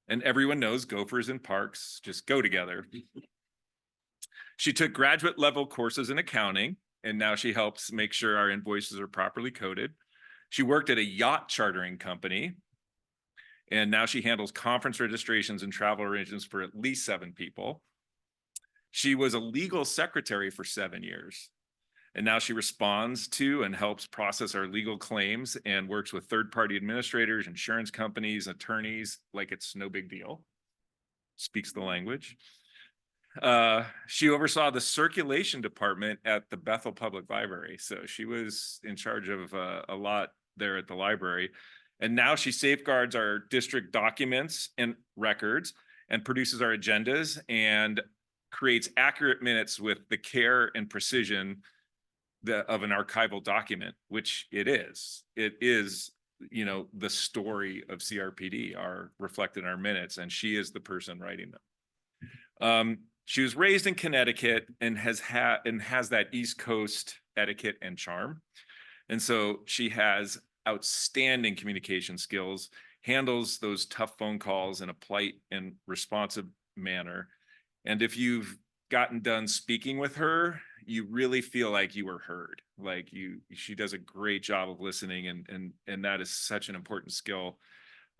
And everyone knows gophers and parks just go together. She took graduate level courses in accounting, and now she helps make sure our invoices are properly coded. She worked at a yacht chartering company, and now she handles conference registrations and travel arrangements for at least 7 people. She was a legal secretary for 7 years, and now she responds to and helps process our legal claims and works with third-party administrators, insurance companies, attorneys, like it's no big deal. Speaks the language. She oversaw the circulation department at the Bethel Public Library. So she was in charge of a lot there at the library. And now she safeguards our district documents and records and produces our agendas and creates accurate minutes with the care and precision of an archival document, which it is. It is, you know, the story of CRPD are reflected in our minutes, and she is the person writing them. She was raised in Connecticut and has that East Coast etiquette and charm. And so she has outstanding communication skills, handles those tough phone calls in a polite and responsive manner. And if you've gotten done speaking with her, you really feel like you were heard. Like she does a great job of listening, and that is such an important skill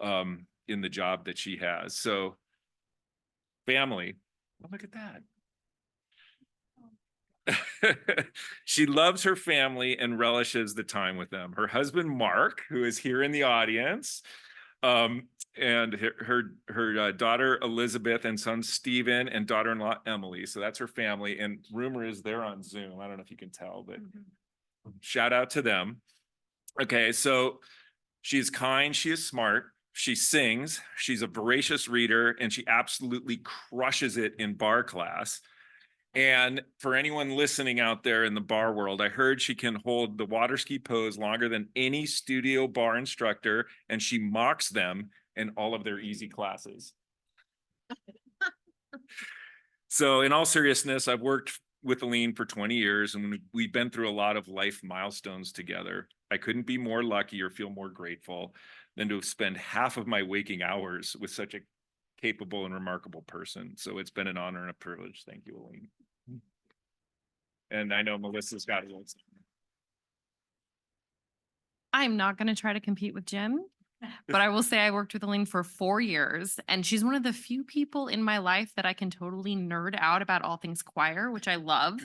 in the job that she has. So family, oh, look at that. She loves her family and relishes the time with them. Her husband, Mark, who is here in the audience, and her daughter, Elizabeth, and son, Stephen, and daughter-in-law, Emily. So that's her family. And rumor is they're on Zoom. I don't know if you can tell, but shout out to them. Okay, so she's kind, she is smart, she sings, she's a voracious reader, and she absolutely crushes it in bar class. And for anyone listening out there in the bar world, I heard she can hold the water ski pose longer than any studio bar instructor, and she mocks them in all of their easy classes. So in all seriousness, I've worked with Aline for 20 years, and we've been through a lot of life milestones together. I couldn't be more lucky or feel more grateful than to spend half of my waking hours with such a capable and remarkable person. So it's been an honor and a privilege. Thank you, Aline. And I know Melissa's got a little. I'm not going to try to compete with Jim, but I will say I worked with Aline for 4 years, and she's one of the few people in my life that I can totally nerd out about all things choir, which I love.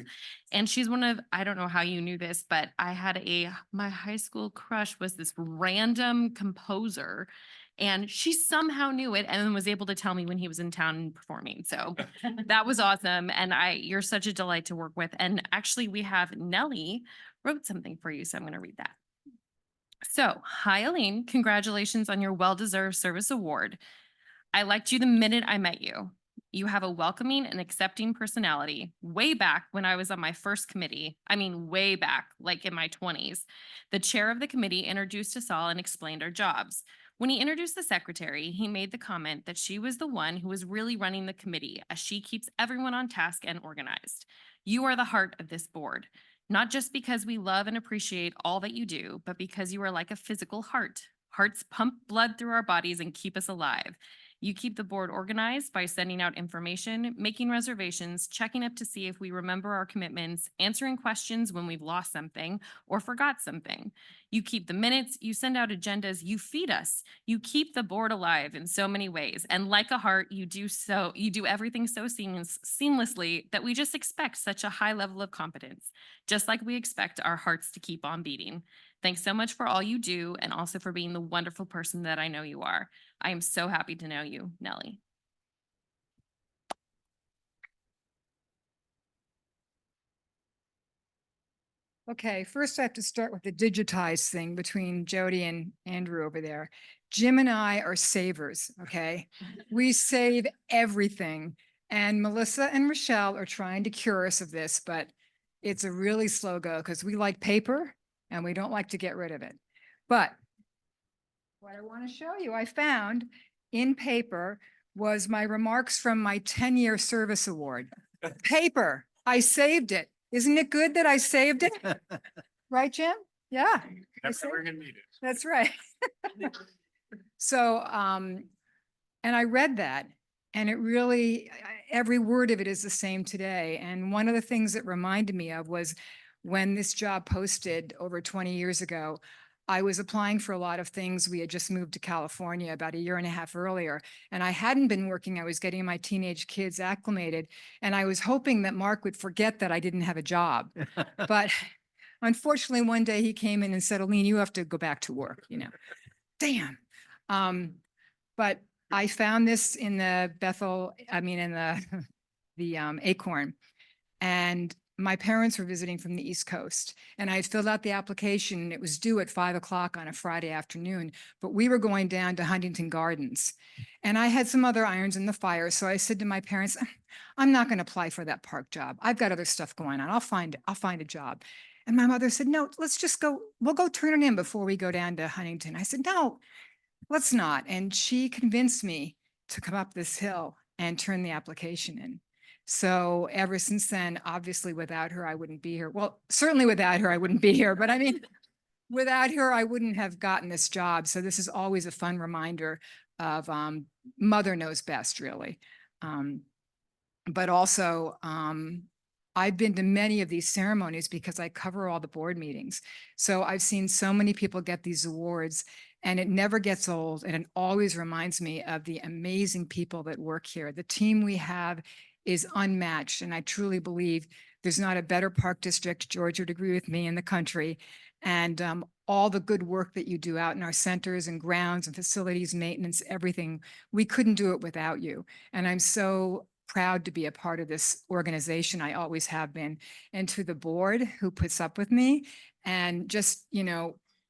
And she's one of, I don't know how you knew this, but my high school crush was this random composer, and she somehow knew it and then was able to tell me when he was in town and performing. So that was awesome. And you're such a delight to work with. And actually we have Nellie wrote something for you. So I'm going to read that. So, hi, Aline. Congratulations on your well-deserved service award. I liked you the minute I met you. You have a welcoming and accepting personality. Way back when I was on my first committee, I mean, way back, like in my 20s, the chair of the committee introduced us all and explained our jobs. When he introduced the secretary, he made the comment that she was the one who was really running the committee, as she keeps everyone on task and organized. You are the heart of this board. Not just because we love and appreciate all that you do, but because you are like a physical heart. Hearts pump blood through our bodies and keep us alive. You keep the board organized by sending out information, making reservations, checking up to see if we remember our commitments, answering questions when we've lost something or forgot something. You keep the minutes, you send out agendas, you feed us. You keep the board alive in so many ways. And like a heart, you do everything so seamlessly that we just expect such a high level of competence, just like we expect our hearts to keep on beating. Thanks so much for all you do, and also for being the wonderful person that I know you are. I am so happy to know you, Nellie. Okay, first I have to start with the digitized thing between Jody and Andrew over there. Jim and I are savers, okay? We save everything. And Melissa and Rochelle are trying to cure us of this, but it's a really slow go because we like paper and we don't like to get rid of it. But what I want to show you, I found in paper was my remarks from my 10-year service award. Paper, I saved it. Isn't it good that I saved it? Right, Jim? Yeah. Never gonna need it. That's right. So And I read that, and it really, every word of it is the same today. And one of the things it reminded me of was when this job posted over 20 years ago, I was applying for a lot of things. We had just moved to California about a year and a half earlier, and I hadn't been working. I was getting my teenage kids acclimated, and I was hoping that Mark would forget that I didn't have a job. But unfortunately, one day he came in and said, Aline, you have to go back to work, Damn. But I found this in the in the Acorn. And my parents were visiting from the East Coast, and I had filled out the application, and it was due at 5 o'clock on a Friday afternoon, but we were going down to Huntington Gardens. And I had some other irons in the fire. So I said to my parents, I'm not going to apply for that park job. I've got other stuff going on. I'll find a job. And my mother said, no, let's just go. We'll go turn it in before we go down to Huntington. I said, no, let's not. And she convinced me to come up this hill and turn the application in. So ever since then, obviously without her, I wouldn't be here. Well, certainly without her, I wouldn't be here, but I mean, without her, I wouldn't have gotten this job. So this is always a fun reminder of mother knows best, really. But also, I've been to many of these ceremonies because I cover all the board meetings. So I've seen so many people get these awards, and it never gets old. And it always reminds me of the amazing people that work here. The team we have is unmatched. And I truly believe there's not a better park district, George would agree with me, in the country. And all the good work that you do out in our centers and grounds and facilities, maintenance, everything, we couldn't do it without you. And I'm so proud to be a part of this organization. I always have been. And to the board who puts up with me and just,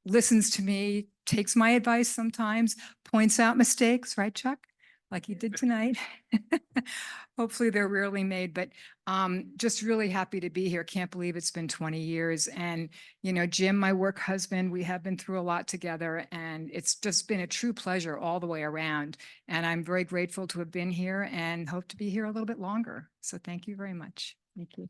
listens to me, takes my advice sometimes, points out mistakes, right, Chuck? Like you did tonight. Hopefully they're rarely made, but just really happy to be here. Can't believe it's been 20 years. And, Jim, my work husband, we have been through a lot together, and it's just been a true pleasure all the way around. And I'm very grateful to have been here and hope to be here a little bit longer. So thank you very much. Thank you.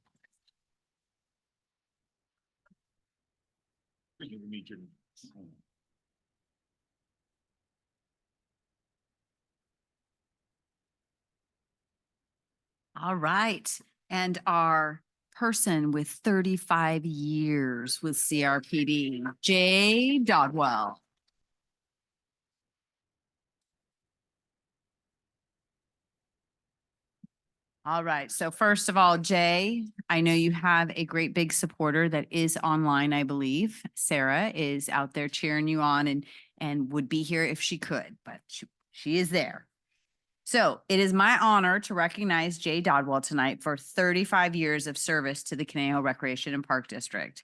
All right. And our person with 35 years with CRPD, Jay Dodwell. All right. So first of all, Jay, I know you have a great big supporter that is online, I believe. Sarah is out there cheering you on and would be here if she could, but she is there. So it is my honor to recognize Jay Dodwell tonight for 35 years of service to the Conejo Recreation and Park District.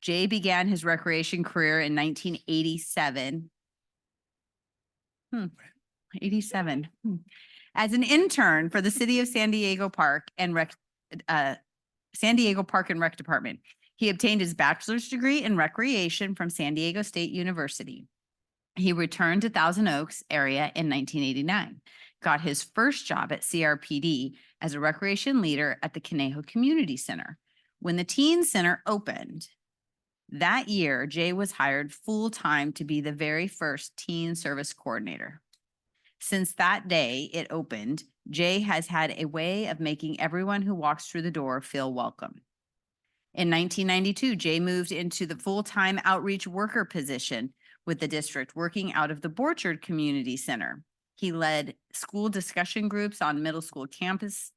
Jay began his recreation career in 1987. 87. As an intern for the city of San Diego Park and Rec Department. He obtained his bachelor's degree in recreation from San Diego State University. He returned to Thousand Oaks area in 1989, got his first job at CRPD as a recreation leader at the Conejo Community Center. When the teen center opened that year, Jay was hired full-time to be the very first teen service coordinator. Since that day it opened, Jay has had a way of making everyone who walks through the door feel welcome. In 1992, Jay moved into the full-time outreach worker position with the district, working out of the Borchard Community Center. He led school discussion groups on middle school campus,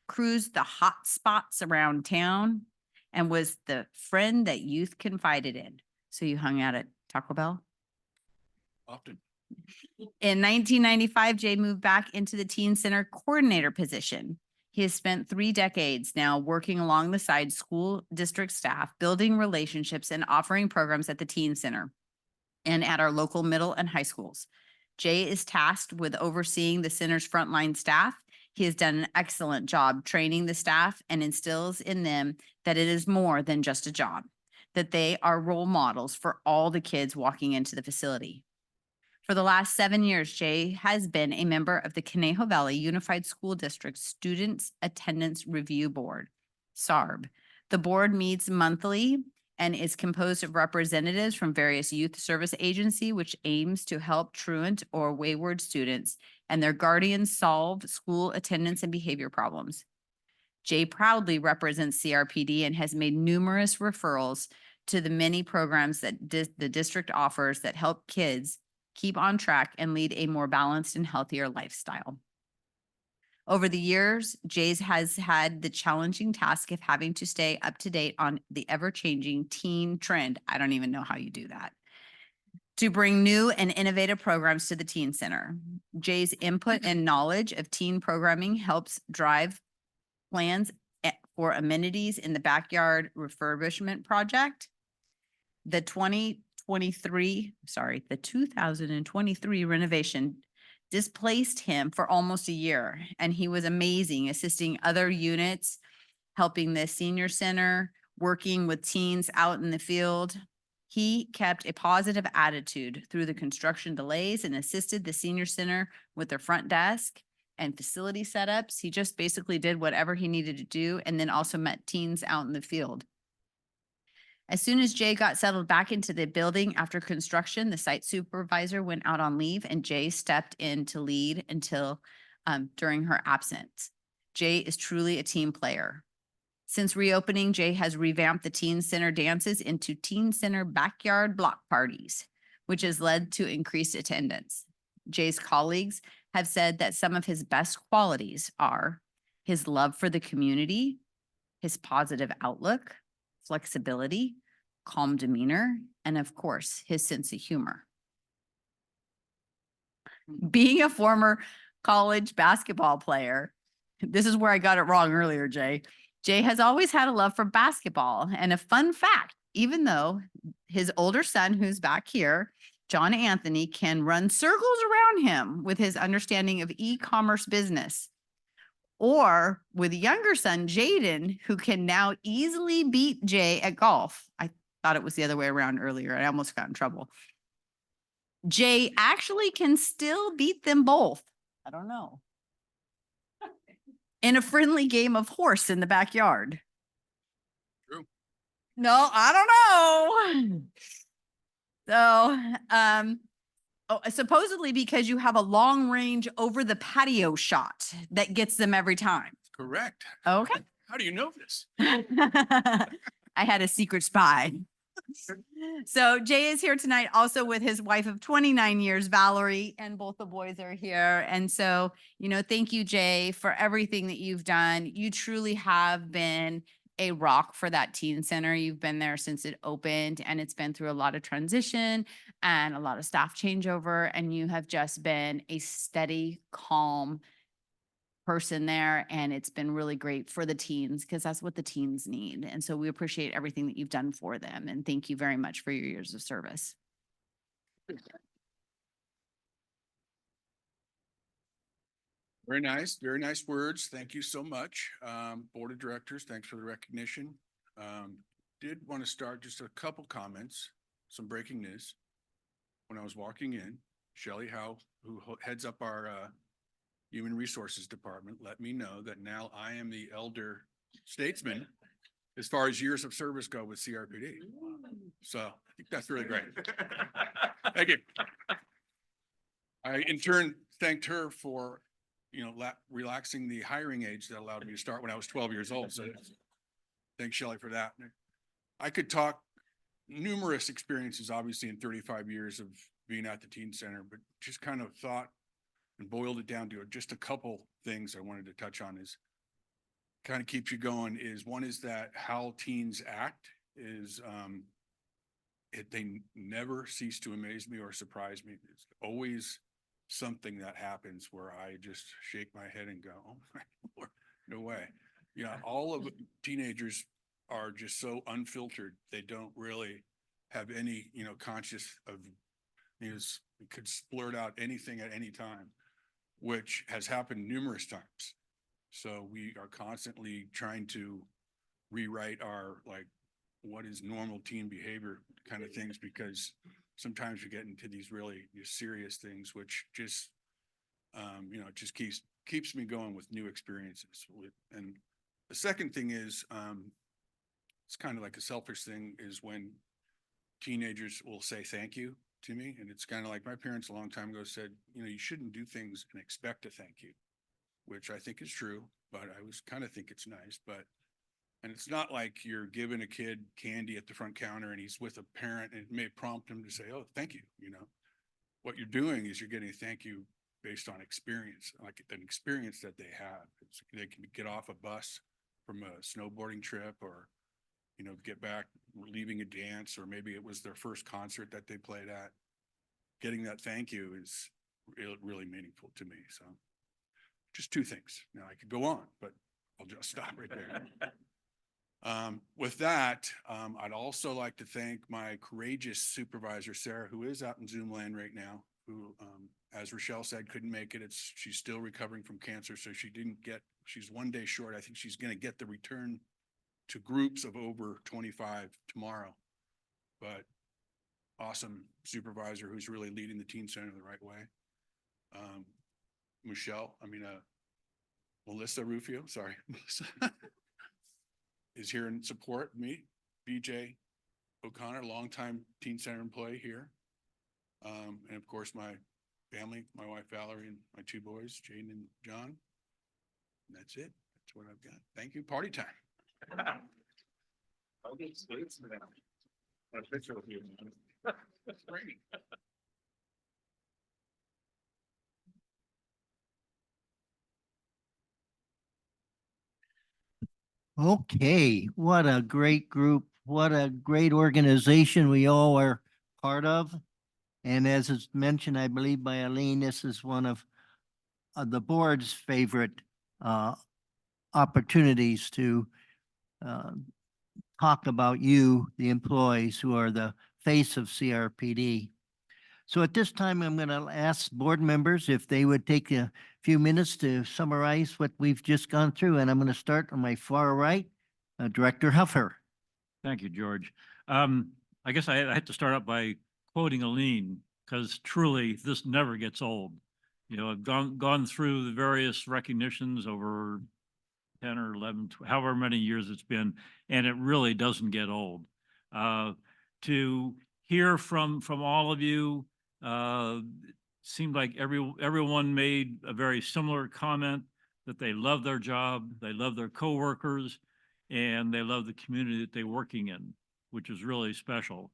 cruised the hot spots around town, and was the friend that youth confided in. So you hung out at Taco Bell? Often. In 1995, Jay moved back into the teen center coordinator position. He has spent 3 decades now working alongside school district staff, building relationships and offering programs at the teen center and at our local middle and high schools. Jay is tasked with overseeing the center's frontline staff. He has done an excellent job training the staff and instills in them that it is more than just a job, that they are role models for all the kids walking into the facility. For the last 7 years, Jay has been a member of the Conejo Valley Unified School District Students Attendance Review Board, SARB. The board meets monthly and is composed of representatives from various youth service agency, which aims to help truant or wayward students and their guardians solve school attendance and behavior problems. Jay proudly represents CRPD and has made numerous referrals to the many programs that the district offers that help kids keep on track and lead a more balanced and healthier lifestyle. Over the years, Jay's has had the challenging task of having to stay up to date on the ever-changing teen trend. I don't even know how you do that. To bring new and innovative programs to the Teen Center. Jay's input and knowledge of teen programming helps drive plans for amenities in the backyard refurbishment project. The 2023 renovation displaced him for almost a year, and he was amazing, assisting other units, helping the senior center, working with teens out in the field. He kept a positive attitude through the construction delays and assisted the senior center with their front desk and facility setups. He just basically did whatever he needed to do, and then also met teens out in the field. As soon as Jay got settled back into the building after construction, the site supervisor went out on leave and Jay stepped in to lead until during her absence. Jay is truly a team player. Since reopening, Jay has revamped the Teen Center dances into Teen Center backyard block parties, which has led to increased attendance. Jay's colleagues have said that some of his best qualities are his love for the community, his positive outlook, flexibility, calm demeanor, and of course, his sense of humor. Being a former college basketball player, this is where I got it wrong earlier, Jay. Jay has always had a love for basketball. And a fun fact, even though his older son, who's back here, John Anthony, can run circles around him with his understanding of e-commerce business, or with younger son, Jaden, who can now easily beat Jay at golf. I thought it was the other way around earlier. I almost got in trouble. Jay actually can still beat them both. I don't know. In a friendly game of horse in the backyard. True. No, I don't know. So, supposedly because you have a long range over the patio shot that gets them every time. Correct. Okay. How do you know this? I had a secret spy. So Jay is here tonight also with his wife of 29 years, Valerie, and both the boys are here. And so, thank you, Jay, for everything that you've done. You truly have been a rock for that teen center. You've been there since it opened, and it's been through a lot of transition and a lot of staff changeover. And you have just been a steady, calm person there, and it's been really great for the teens because that's what the teens need. And so we appreciate everything that you've done for them, and thank you very much for your years of service. Very nice words. Thank you so much. Board of Directors, thanks for the recognition. Did want to start just a couple comments, some breaking news. When I was walking in, Shelley Howe, who heads up our Human Resources Department, let me know that now I am the elder statesman as far as years of service go with CRPD. So I think that's really great. Thank you. I in turn thanked her for, relaxing the hiring age that allowed me to start when I was 12 years old. So thanks, Shelley, for that. I could talk numerous experiences, obviously, in 35 years of being at the Teen Center, but just kind of thought and boiled it down to just a couple things I wanted to touch on is kind of keeps you going is one is that how teens act is they never cease to amaze me or surprise me. It's always something that happens where I just shake my head and go, oh my Lord, no way. All of teenagers are just so unfiltered. They don't really have any, conscious of, could splurt out anything at any time, which has happened numerous times. So we are constantly trying to rewrite our, what is normal teen behavior kind of things, because sometimes we get into these really serious things, which just, it just keeps me going with new experiences. And the second thing is it's kind of like a selfish thing is when teenagers will say thank you to me. And it's kind of like my parents a long time ago said, you know, you shouldn't do things and expect a thank you, which I think is true, but I was kind of think it's nice, but and it's not like you're giving a kid candy at the front counter and he's with a parent and it may prompt him to say, oh, thank you, you know. What you're doing is you're getting a thank you based on experience, like an experience that they have. They can get off a bus from a snowboarding trip or, you know, get back, leaving a dance, or maybe it was their first concert that they played at. Getting that thank you is really meaningful to me. So just two things. Now I could go on, but I'll just stop right there. With that, I'd also like to thank my courageous supervisor, Sarah, who is out in Zoom land right now, who, as Rochelle said, couldn't make it. She's still recovering from cancer, so she's 1 day short. I think she's going to get the return to groups of over 25 tomorrow. But awesome supervisor who's really leading the teen center the right way. Melissa Rufio, sorry, Melissa. Is here in support me, BJ O'Connor, longtime teen center employee here. And of course, my family, my wife Valerie and my two boys, Jaden and John. And that's it. That's what I've got. Thank you. Party time. I'll get space now. A picture of you. That's great. Okay, what a great group. What a great organization we all are part of. And as is mentioned, I believe by Aline, this is one of the board's favorite opportunities to talk about you, the employees who are the face of CRPD. So at this time, I'm going to ask board members if they would take a few minutes to summarize what we've just gone through. And I'm going to start on my far right, Director Huffer. Thank you, George. I guess I had to start out by quoting Aline, because truly this never gets old. You know, I've gone through the various recognitions over 10 or 11, however many years it's been, and it really doesn't get old. To hear from all of you, seemed like everyone made a very similar comment that they love their job, they love their coworkers, and they love the community that they're working in, which is really special.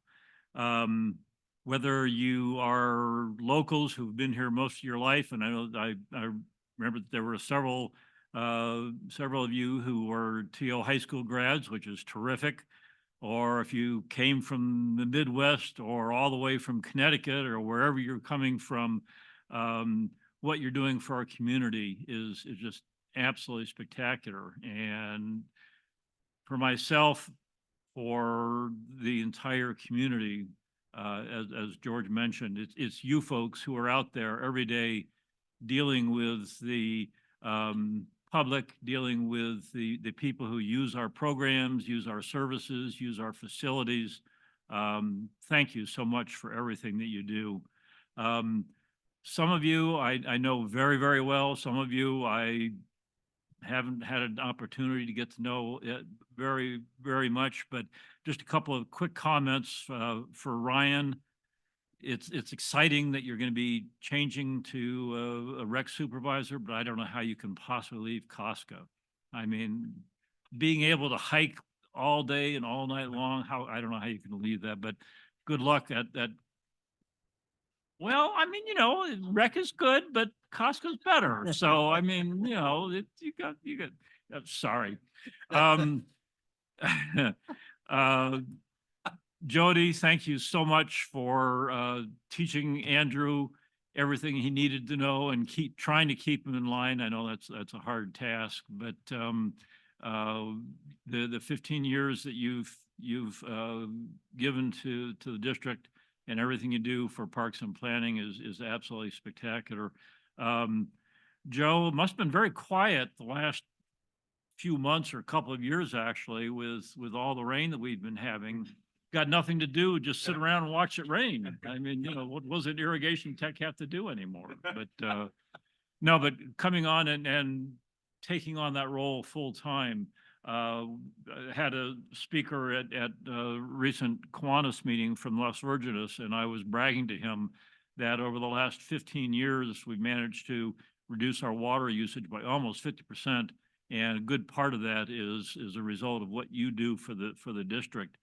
Whether you are locals who've been here most of your life, and I remember that there were several of you who were TO high school grads, which is terrific. Or if you came from the Midwest or all the way from Connecticut or wherever you're coming from, what you're doing for our community is just absolutely spectacular. And for myself, for the entire community, as George mentioned, it's you folks who are out there every day dealing with the public, dealing with the people who use our programs, use our services, use our facilities. Thank you so much for everything that you do. Some of you I know very, very well. Some of you I haven't had an opportunity to get to know very, very much, but just a couple of quick comments for Ryan. It's exciting that you're going to be changing to a rec supervisor, but I don't know how you can possibly leave Costco. I mean, being able to hike all day and all night long, I don't know how you can leave that, but good luck at that. Well, I mean, you know, rec is good, but Costco's better. So, I mean, you know, you got, sorry. Jody, thank you so much for teaching Andrew everything he needed to know and trying to keep him in line. I know that's a hard task, but the 15 years that you've given to the district and everything you do for parks and planning is absolutely spectacular. Joe must have been very quiet the last few months or a couple of years actually with all the rain that we've been having. Got nothing to do, just sit around and watch it rain. I mean, you know, what does an irrigation tech have to do anymore? But no, but coming on and taking on that role full time, had a speaker at a recent Kiwanis meeting from Las Virgenes, and I was bragging to him that over the last 15 years, we've managed to reduce our water usage by almost 50%. And a good part of that is a result of what you do for the district.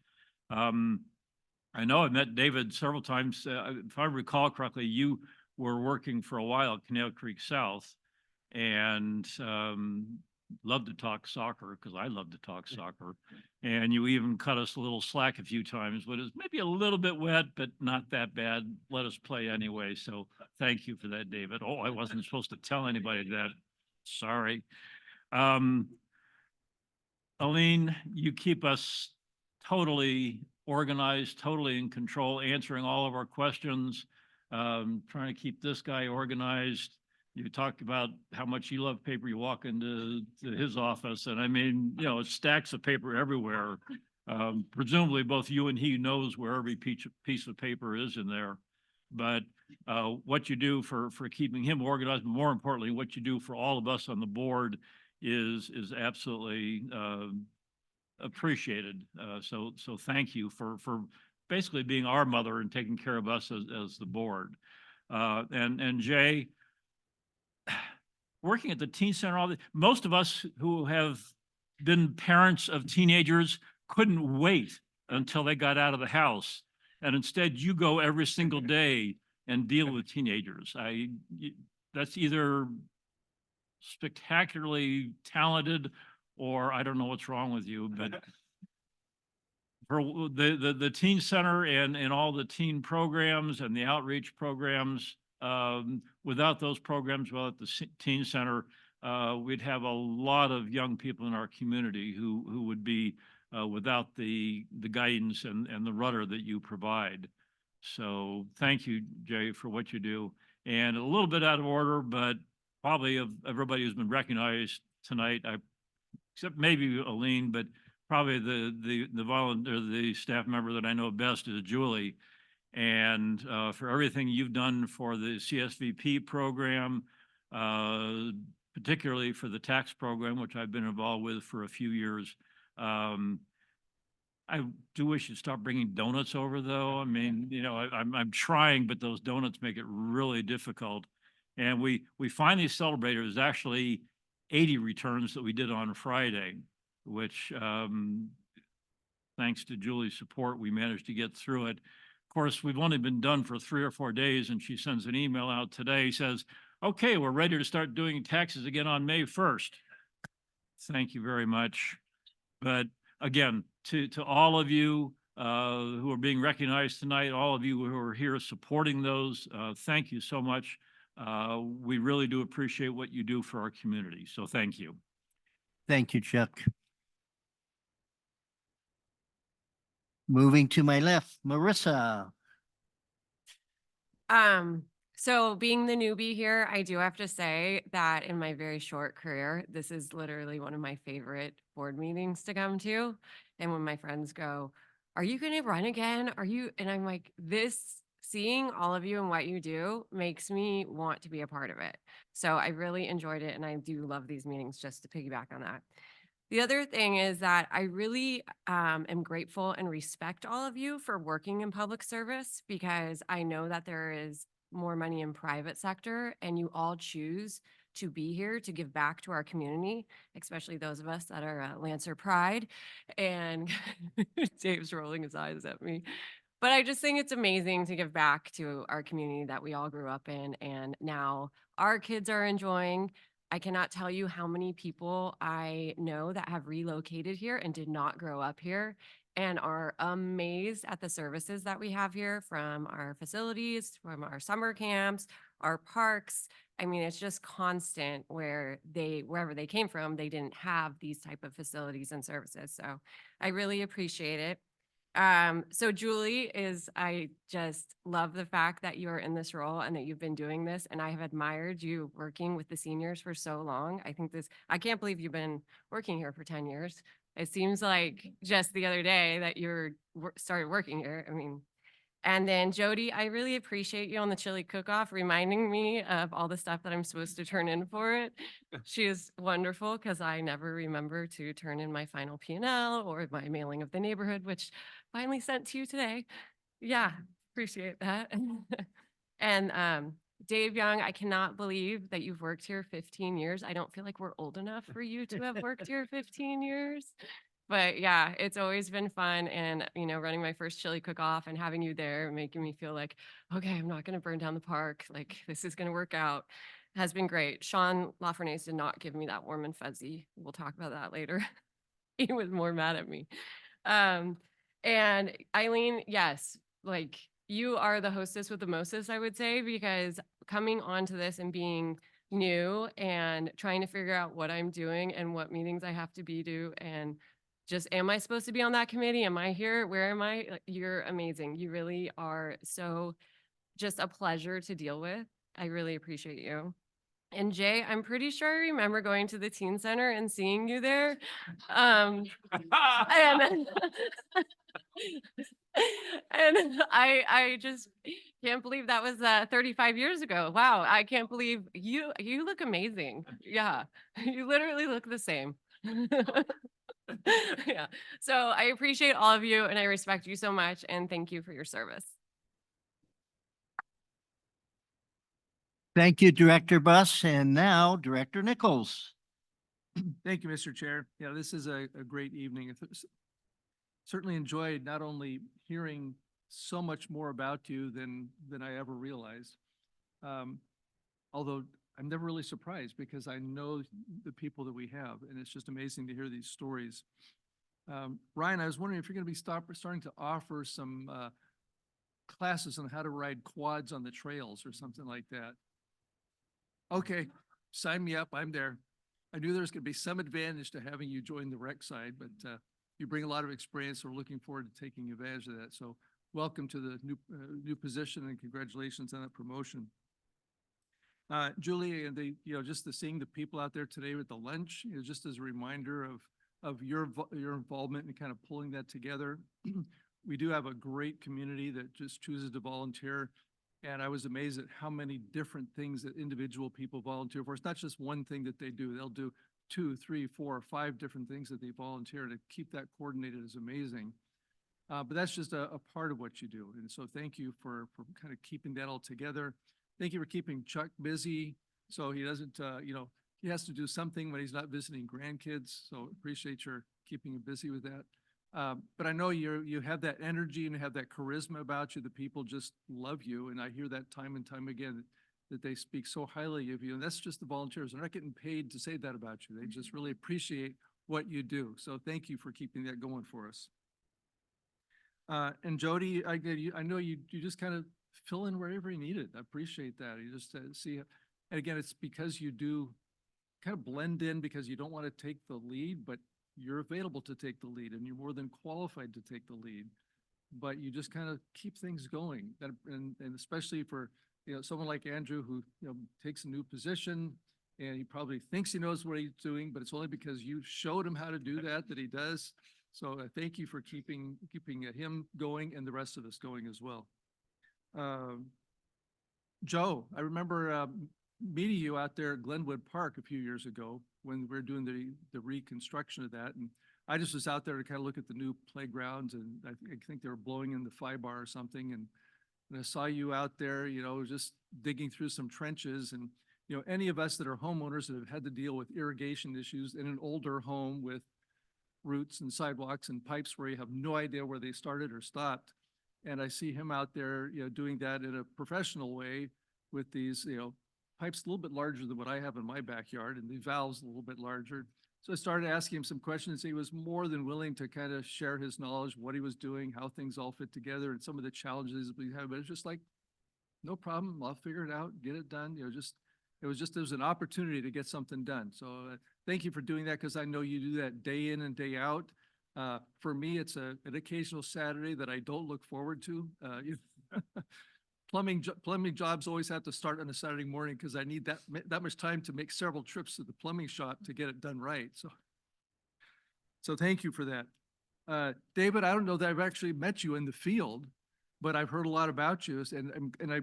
I know I've met David several times. If I recall correctly, you were working for a while at Canal Creek South, and love to talk soccer because I love to talk soccer. And you even cut us a little slack a few times, but it's maybe a little bit wet, but not that bad. Let us play anyway. So thank you for that, David. Oh, I wasn't supposed to tell anybody that. Sorry. Aline, you keep us totally organized, totally in control, answering all of our questions, trying to keep this guy organized. You talked about how much you love paper. You walk into his office, and I mean, you know, stacks of paper everywhere. Presumably, both you and he knows where every piece of paper is in there. But what you do for keeping him organized, but more importantly, what you do for all of us on the board is absolutely appreciated. So thank you for basically being our mother and taking care of us as the board. And Jay, working at the teen center, most of us who have been parents of teenagers couldn't wait until they got out of the house. And instead you go every single day and deal with teenagers. That's either spectacularly talented or I don't know what's wrong with you, but for the teen center and all the teen programs and the outreach programs, without those programs, well, at the teen center, we'd have a lot of young people in our community who would be without the guidance and the rudder that you provide. So thank you, Jay, for what you do. And a little bit out of order, but probably of everybody who's been recognized tonight, except maybe Aline, but probably the volunteer, the staff member that I know best is Julie. And for everything you've done for the CSVP program, particularly for the tax program, which I've been involved with for a few years. I do wish you'd stop bringing donuts over, though. I mean, you know, I'm trying, but those donuts make it really difficult. And we finally celebrated. It was actually 80 returns that we did on Friday, which thanks to Julie's support, we managed to get through it. Of course, we've only been done for 3 or 4 days, and she sends an email out today, says, okay, we're ready to start doing taxes again on May 1st. Thank you very much. But again, to all of you who are being recognized tonight, all of you who are here supporting those, thank you so much. We really do appreciate what you do for our community. So thank you. Thank you, Chuck. Moving to my left, Marissa. So being the newbie here, I do have to say that in my very short career, this is literally one of my favorite board meetings to come to. And when my friends go, are you going to run again? Are you? And I'm like, seeing all of you and what you do makes me want to be a part of it. So I really enjoyed it. And I do love these meetings, just to piggyback on that. The other thing is that I really am grateful and respect all of you for working in public service, because I know that there is more money in private sector, and you all choose to be here to give back to our community, especially those of us that are Lancer Pride. And Dave's rolling his eyes at me. But I just think it's amazing to give back to our community that we all grew up in, and now our kids are enjoying. I cannot tell you how many people I know that have relocated here and did not grow up here and are amazed at the services that we have here, from our facilities, from our summer camps, our parks. I mean, it's just constant wherever they came from, they didn't have these type of facilities and services. So I really appreciate it. So Julie, I just love the fact that you are in this role and that you've been doing this. And I have admired you working with the seniors for so long. I can't believe you've been working here for 10 years. It seems like just the other day that you started working here. I mean, And then Jody, I really appreciate you on the chili cook-off, reminding me of all the stuff that I'm supposed to turn in for it. She is wonderful because I never remember to turn in my final P&L or my mailing of the neighborhood, which finally sent to you today. Yeah, appreciate that. And Dave Young, I cannot believe that you've worked here 15 years. I don't feel like we're old enough for you to have worked here 15 years. But yeah, it's always been fun. And, you know, running my first chili cook-off and having you there, making me feel like, okay, I'm not going to burn down the park. Like, this is going to work out, has been great. Sean Lafreniere did not give me that warm and fuzzy. We'll talk about that later. He was more mad at me. And Eileen, yes, like you are the hostess with the mostest, I would say, because coming onto this and being new and trying to figure out what I'm doing and what meetings I have to be to and just, am I supposed to be on that committee? Am I here? Where am I? Like, you're amazing. You really are so just a pleasure to deal with. I really appreciate you. And Jay, I'm pretty sure I remember going to the teen center and seeing you there. And, and I just can't believe that was 35 years ago. Wow, I can't believe you look amazing. Yeah, you literally look the same. Yeah. So I appreciate all of you and I respect you so much and thank you for your service. Thank you, Director Buss, and now Director Nichols. Thank you, Mr. Chair. Yeah, this is a great evening. Certainly enjoyed not only hearing so much more about you than I ever realized. Although I'm never really surprised because I know the people that we have, and it's just amazing to hear these stories. Ryan, I was wondering if you're going to be starting to offer some classes on how to ride quads on the trails or something like that. Okay, sign me up. I'm there. I knew there was going to be some advantage to having you join the rec side, but you bring a lot of experience. So we're looking forward to taking advantage of that. So welcome to the new position and congratulations on that promotion. Julie, and just seeing the people out there today with the lunch, just as a reminder of your involvement in kind of pulling that together. We do have a great community that just chooses to volunteer. And I was amazed at how many different things that individual people volunteer for. It's not just one thing that they do. They'll do 2, 3, 4, 5 different things that they volunteer. To keep that coordinated is amazing. But that's just a part of what you do. And so thank you for kind of keeping that all together. Thank you for keeping Chuck busy. So he doesn't, he has to do something when he's not visiting grandkids. So appreciate your keeping him busy with that. But I know you have that energy and have that charisma about you. The people just love you. And I hear that time and time again, that they speak so highly of you. And that's just the volunteers. They're not getting paid to say that about you. They just really appreciate what you do. So thank you for keeping that going for us. And Jody, I know you just kind of fill in wherever you need it. I appreciate that. You just see, and again, it's because you do kind of blend in because you don't want to take the lead, but you're available to take the lead and you're more than qualified to take the lead, but you just kind of keep things going. And especially for, someone like Andrew who, takes a new position and he probably thinks he knows what he's doing, but it's only because you showed him how to do that he does. So thank you for keeping him going and the rest of us going as well. Joe, I remember meeting you out there at Glenwood Park a few years ago when we were doing the reconstruction of that. And I just was out there to kind of look at the new playgrounds, and I think they were blowing in the fly bar or something. And I saw you out there, just digging through some trenches. And, any of us that are homeowners that have had to deal with irrigation issues in an older home with roots and sidewalks and pipes where you have no idea where they started or stopped. And I see him out there, doing that in a professional way with these, pipes a little bit larger than what I have in my backyard and the valves a little bit larger. So I started asking him some questions. He was more than willing to kind of share his knowledge, what he was doing, how things all fit together and some of the challenges we have. But it's just like, no problem, I'll figure it out, get it done. It was an opportunity to get something done. So thank you for doing that because I know you do that day in and day out. For me, it's an occasional Saturday that I don't look forward to. Plumbing jobs always have to start on a Saturday morning because I need that much time to make several trips to the plumbing shop to get it done right. So thank you for that. David, I don't know that I've actually met you in the field, but I've heard a lot about you and I,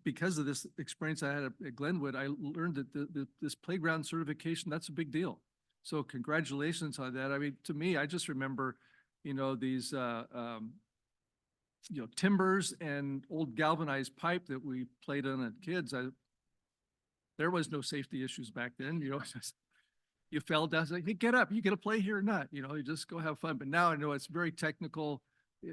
because of this experience I had at Glenwood, I learned that this playground certification, that's a big deal. So congratulations on that. I mean, to me, I just remember, these, timbers and old galvanized pipe that we played on as kids. There was no safety issues back then, it's just, you fell down, it's like, hey, get up, you gonna play here or not? You just go have fun. But now I know it's very technical,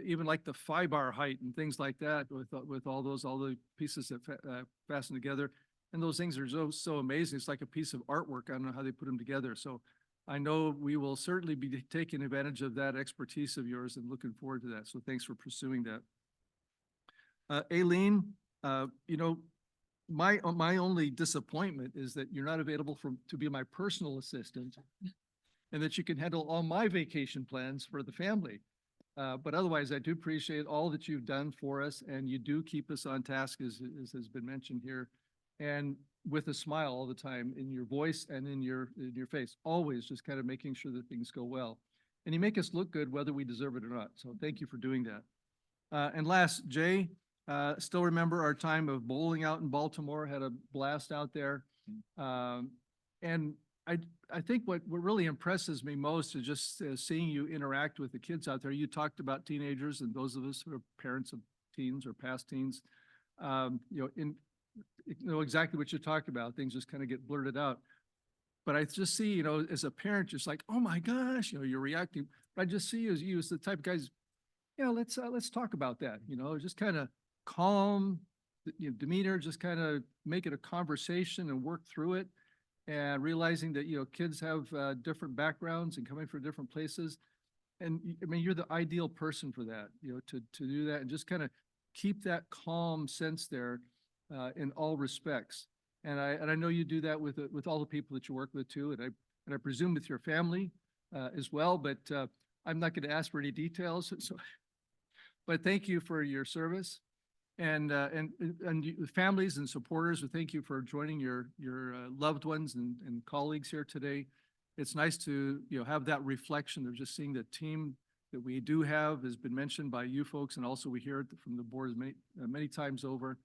even like the 5-bar height and things like that with all the pieces that fasten together. And those things are so amazing. It's like a piece of artwork. I don't know how they put them together. So I know we will certainly be taking advantage of that expertise of yours and looking forward to that. So thanks for pursuing that. Aileen, my only disappointment is that you're not available to be my personal assistant and that you can handle all my vacation plans for the family. But otherwise, I do appreciate all that you've done for us, and you do keep us on task, as has been mentioned here, and with a smile all the time in your voice and in your face, always just kind of making sure that things go well. And you make us look good whether we deserve it or not. So thank you for doing that. And last, Jay, still remember our time of bowling out in Baltimore, had a blast out there. And I think what really impresses me most is just seeing you interact with the kids out there. You talked about teenagers and those of us who are parents of teens or past teens, know exactly what you're talking about. Things just kind of get blurted out. But I just see, as a parent, just like, oh my gosh, you're reacting. But I just see you as the type of guys, let's talk about that. Just kind of calm demeanor, just kind of make it a conversation and work through it. And realizing that, kids have different backgrounds and coming from different places. And I mean, you're the ideal person for that, to do that and just kind of keep that calm sense there in all respects. And I know you do that with all the people that you work with too. And I presume with your family as well, but I'm not going to ask for any details. So, but thank you for your service. And families and supporters, we thank you for joining your loved ones and colleagues here today. It's nice to have that reflection of just seeing the team that we do have has been mentioned by you folks, and also we hear it from the board many times over.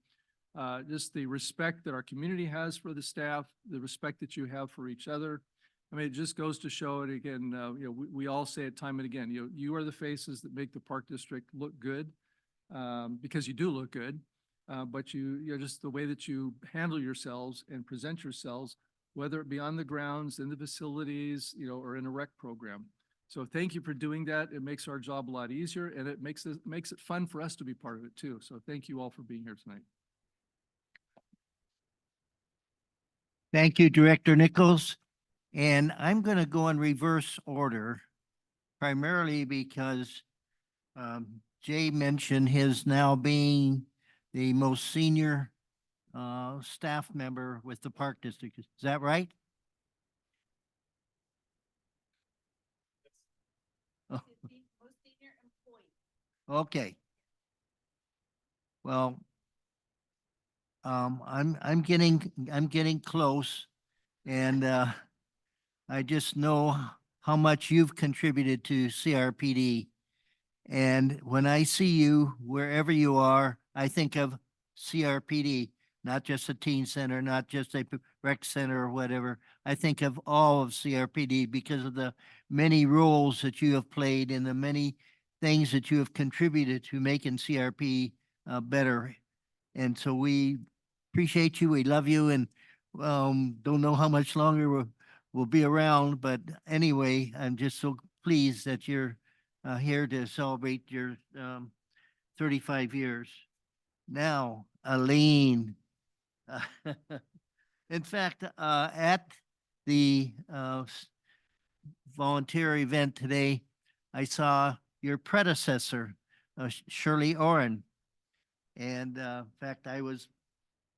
Just the respect that our community has for the staff, the respect that you have for each other. I mean, it just goes to show it again. We all say it time and again. You are the faces that make the Park District look good. Because you do look good, but just the way that you handle yourselves and present yourselves, whether it be on the grounds, in the facilities, or in a rec program. So thank you for doing that. It makes our job a lot easier, and it makes it fun for us to be part of it too. So thank you all for being here tonight. Thank you, Director Nichols. And I'm going to go in reverse order, primarily because Jay mentioned his now being the most senior staff member with the Park District. Is that right? Oh. Okay. Well, I'm getting close, and I just know how much you've contributed to CRPD. And when I see you, wherever you are, I think of CRPD, not just a teen center, not just a rec center or whatever. I think of all of CRPD because of the many roles that you have played and the many things that you have contributed to making CRP better. And so we appreciate you. We love you, and don't know how much longer we'll be around. But anyway, I'm just so pleased that you're here to celebrate your 35 years. Now, Aline, in fact, at the volunteer event today, I saw your predecessor, Shirley Oren. And in fact, I was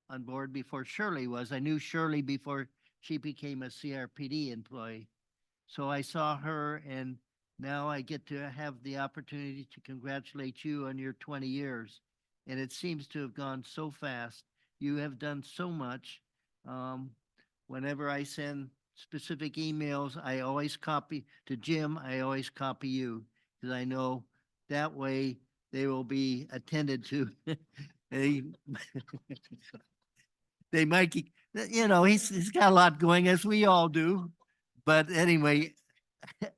on board before Shirley was. I knew Shirley before she became a CRPD employee. So I saw her, and now I get to have the opportunity to congratulate you on your 20 years. And it seems to have gone so fast. You have done so much. Whenever I send specific emails, I always copy to Jim. I always copy you because I know that way they will be attended to. They, they might, he's got a lot going, as we all do. But anyway,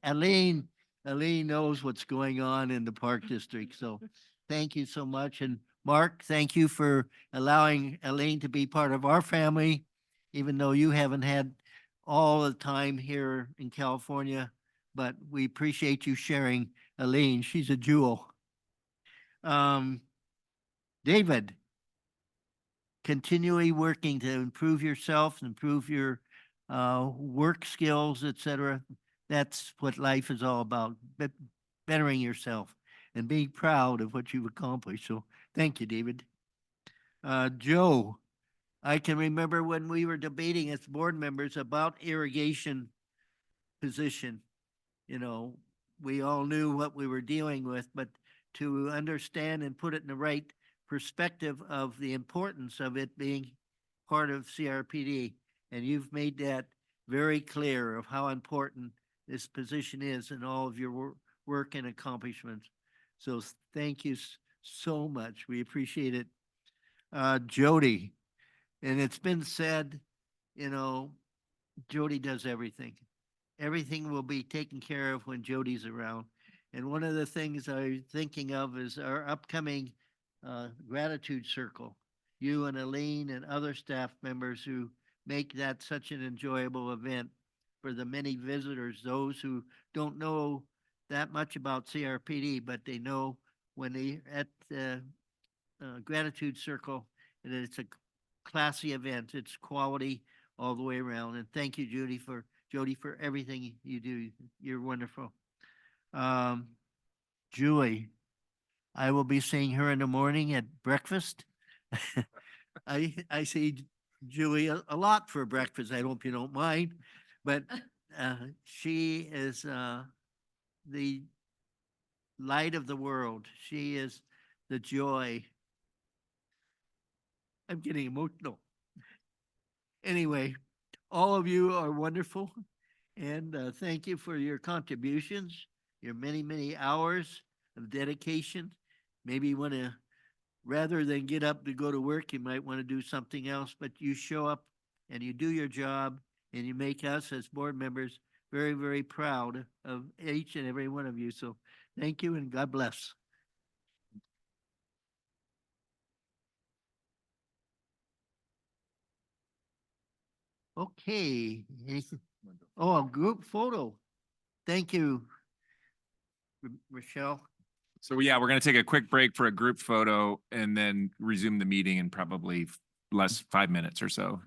Aline knows what's going on in the Park District, so thank you so much. And Mark, thank you for allowing Aline to be part of our family, even though you haven't had all the time here in California, but we appreciate you sharing Aline. She's a jewel. David, continually working to improve yourself, improve your work skills, etc. That's what life is all about, bettering yourself and being proud of what you've accomplished. So thank you, David. Joe, I can remember when we were debating as board members about irrigation position. We all knew what we were dealing with, but to understand and put it in the right perspective of the importance of it being part of CRPD. And you've made that very clear of how important this position is in all of your work and accomplishments. So thank you so much. We appreciate it. Jody, and it's been said, Jody does everything. Everything will be taken care of when Jody's around. And one of the things I'm thinking of is our upcoming gratitude circle. You and Aline and other staff members who make that such an enjoyable event for the many visitors, those who don't know that much about CRPD, but they know when they at the gratitude circle, and it's a classy event. It's quality all the way around. And thank you, Jody, for everything you do. You're wonderful. Julie, I will be seeing her in the morning at breakfast. I see Julie a lot for breakfast. I hope you don't mind, but she is the light of the world. She is the joy. I'm getting emotional. Anyway, all of you are wonderful, and thank you for your contributions, your many, many hours of dedication. Maybe you want to, rather than get up to go to work, you might want to do something else, but you show up and you do your job, and you make us as board members very, very proud of each and every one of you. So thank you, and God bless. Okay. Oh, a group photo. Thank you, Michelle. So yeah, we're going to take a quick break for a group photo and then resume the meeting in probably less 5 minutes or so.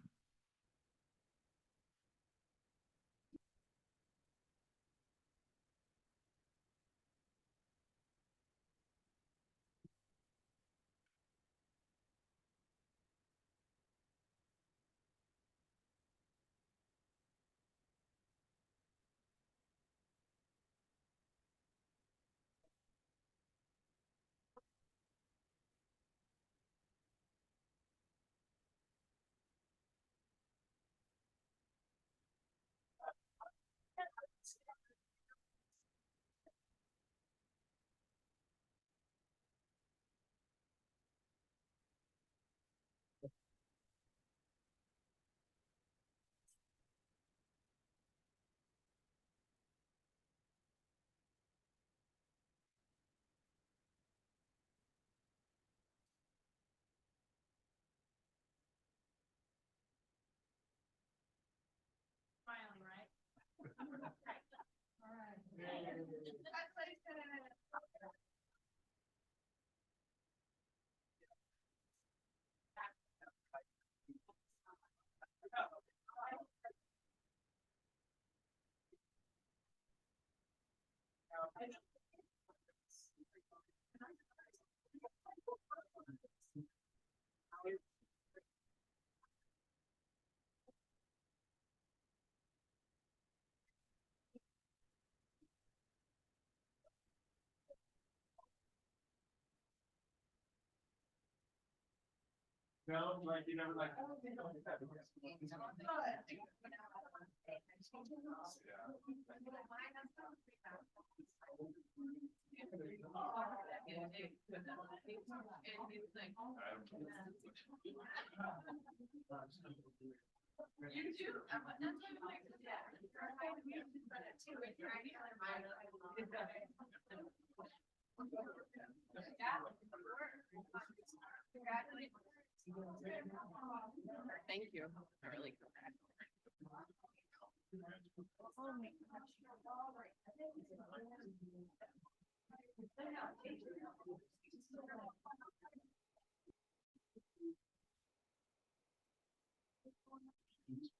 Thank you. I really.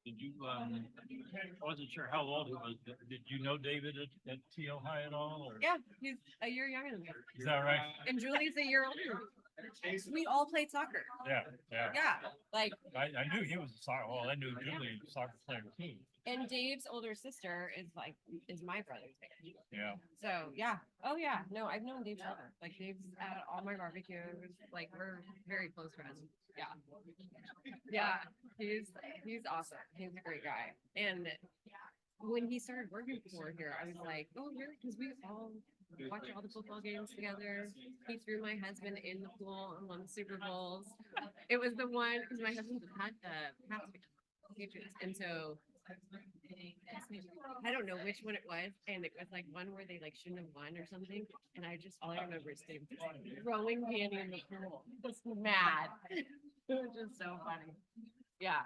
Did you, I wasn't sure how old he was. Did you know David at T.O. High at all? Or? Yeah, he's a year younger than me. Is that right? And Julie's a year older than me. We all played soccer. Yeah, yeah. Yeah, like, I knew he was a soccer, well, I knew Julie was a soccer player too. and Dave's older sister is my brother's age. Yeah. So, yeah. Oh, yeah. No, I've known Dave forever. Like, Dave's at all my barbecues. Like, we're very close friends. Yeah. Yeah. He's awesome. He's a great guy. And when he started working for here, I was like, oh, really? Because we all watch all the football games together. He threw my husband in the pool and won Super Bowls. It was the one because my husband had Patriots, and so I don't know which one it was, and it was like one where they like shouldn't have won or something. And all I remember is Dave just throwing candy in the pool, just mad. It was just so funny. Yeah.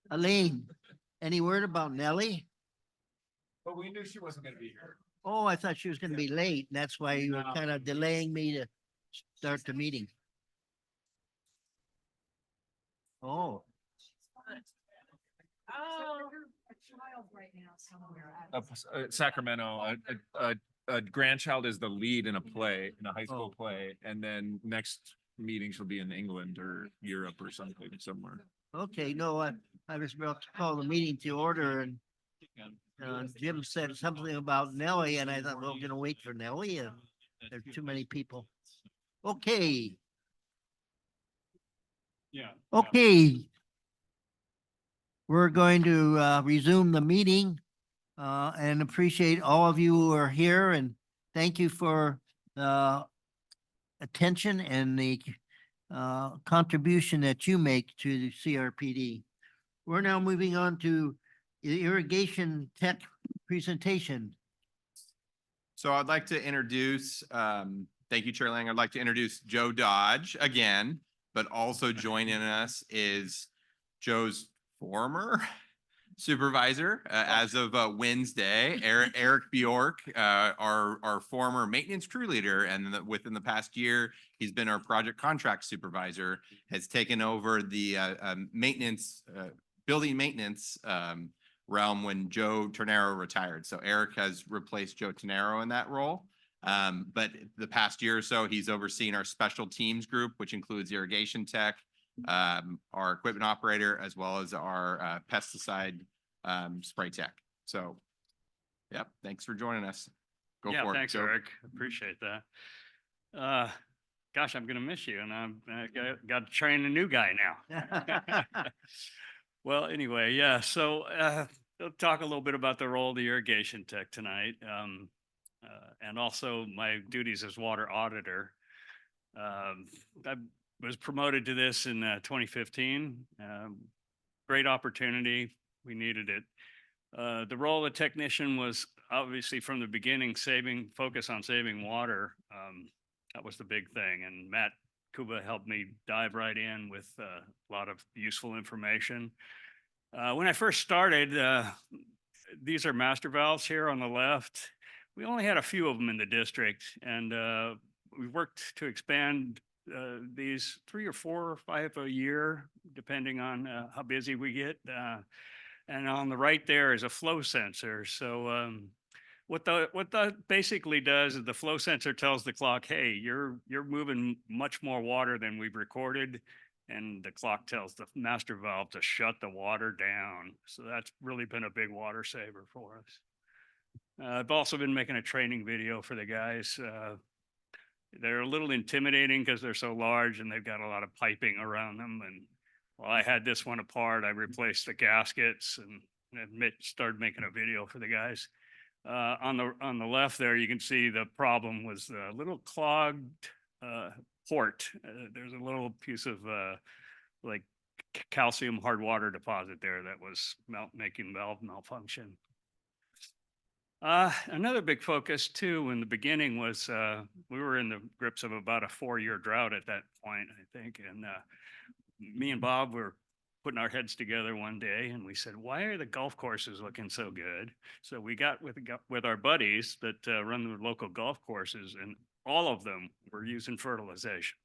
Elaine, any word about Nellie? But we knew she wasn't gonna be here. Oh, I thought she was gonna be late. And that's why you were kind of delaying me to start the meeting. Oh, Sacramento, a grandchild is the lead in a play, in a high school play, and then next meeting she'll be in England or Europe or something somewhere. okay. No, I was about to call the meeting to order and Jim said something about Nellie and I thought, well, we're gonna wait for Nellie. There are too many people. Okay. Yeah. Okay. We're going to resume the meeting and appreciate all of you who are here and thank you for the attention and the contribution that you make to the CRPD. We're now moving on to the irrigation tech presentation. So I'd like to introduce, thank you, Chair Lang. I'd like to introduce Joe Dodge again, but also joining us is Joe's former supervisor as of Wednesday, Eric Bjork, our former maintenance crew leader. And within the past year, he's been our project contract supervisor, has taken over the maintenance, building maintenance realm when Joe Ternero retired. So Eric has replaced Joe Ternero in that role. But the past year or so, he's overseen our special teams group, which includes irrigation tech, our equipment operator, as well as our pesticide spray tech. So, yep, thanks for joining us. Go Yeah, for it, thanks, Joe. Eric. Appreciate that. Gosh, I'm gonna miss you, and I got to train a new guy now. Well, anyway, yeah. So I'll talk a little bit about the role of the irrigation tech tonight, and also my duties as water auditor. I've was promoted to this in 2015. Great opportunity. We needed it. The role of technician was obviously from the beginning, focus on saving water. That was the big thing. And Matt Kuba helped me dive right in with a lot of useful information. When I first started, these are master valves here on the left. We only had a few of them in the district, and we worked to expand these 3 or 4 or 5 a year, depending on how busy we get. And on the right there is a flow sensor. So what that basically does is the flow sensor tells the clock, hey, you're moving much more water than we've recorded. And the clock tells the master valve to shut the water down. So that's really been a big water saver for us. I've also been making a training video for the guys. They're a little intimidating because they're so large and they've got a lot of piping around them. And while I had this one apart, I replaced the gaskets and started making a video for the guys. On the left there, you can see the problem was the little clogged port. There's a little piece of like calcium hard water deposit there that was making valve malfunction. Another big focus too in the beginning was we were in the grips of about a 4-year drought at that point, I think. And me and Bob were putting our heads together one day and we said, why are the golf courses looking so good? So we got with our buddies that run the local golf courses, and all of them were using fertilization.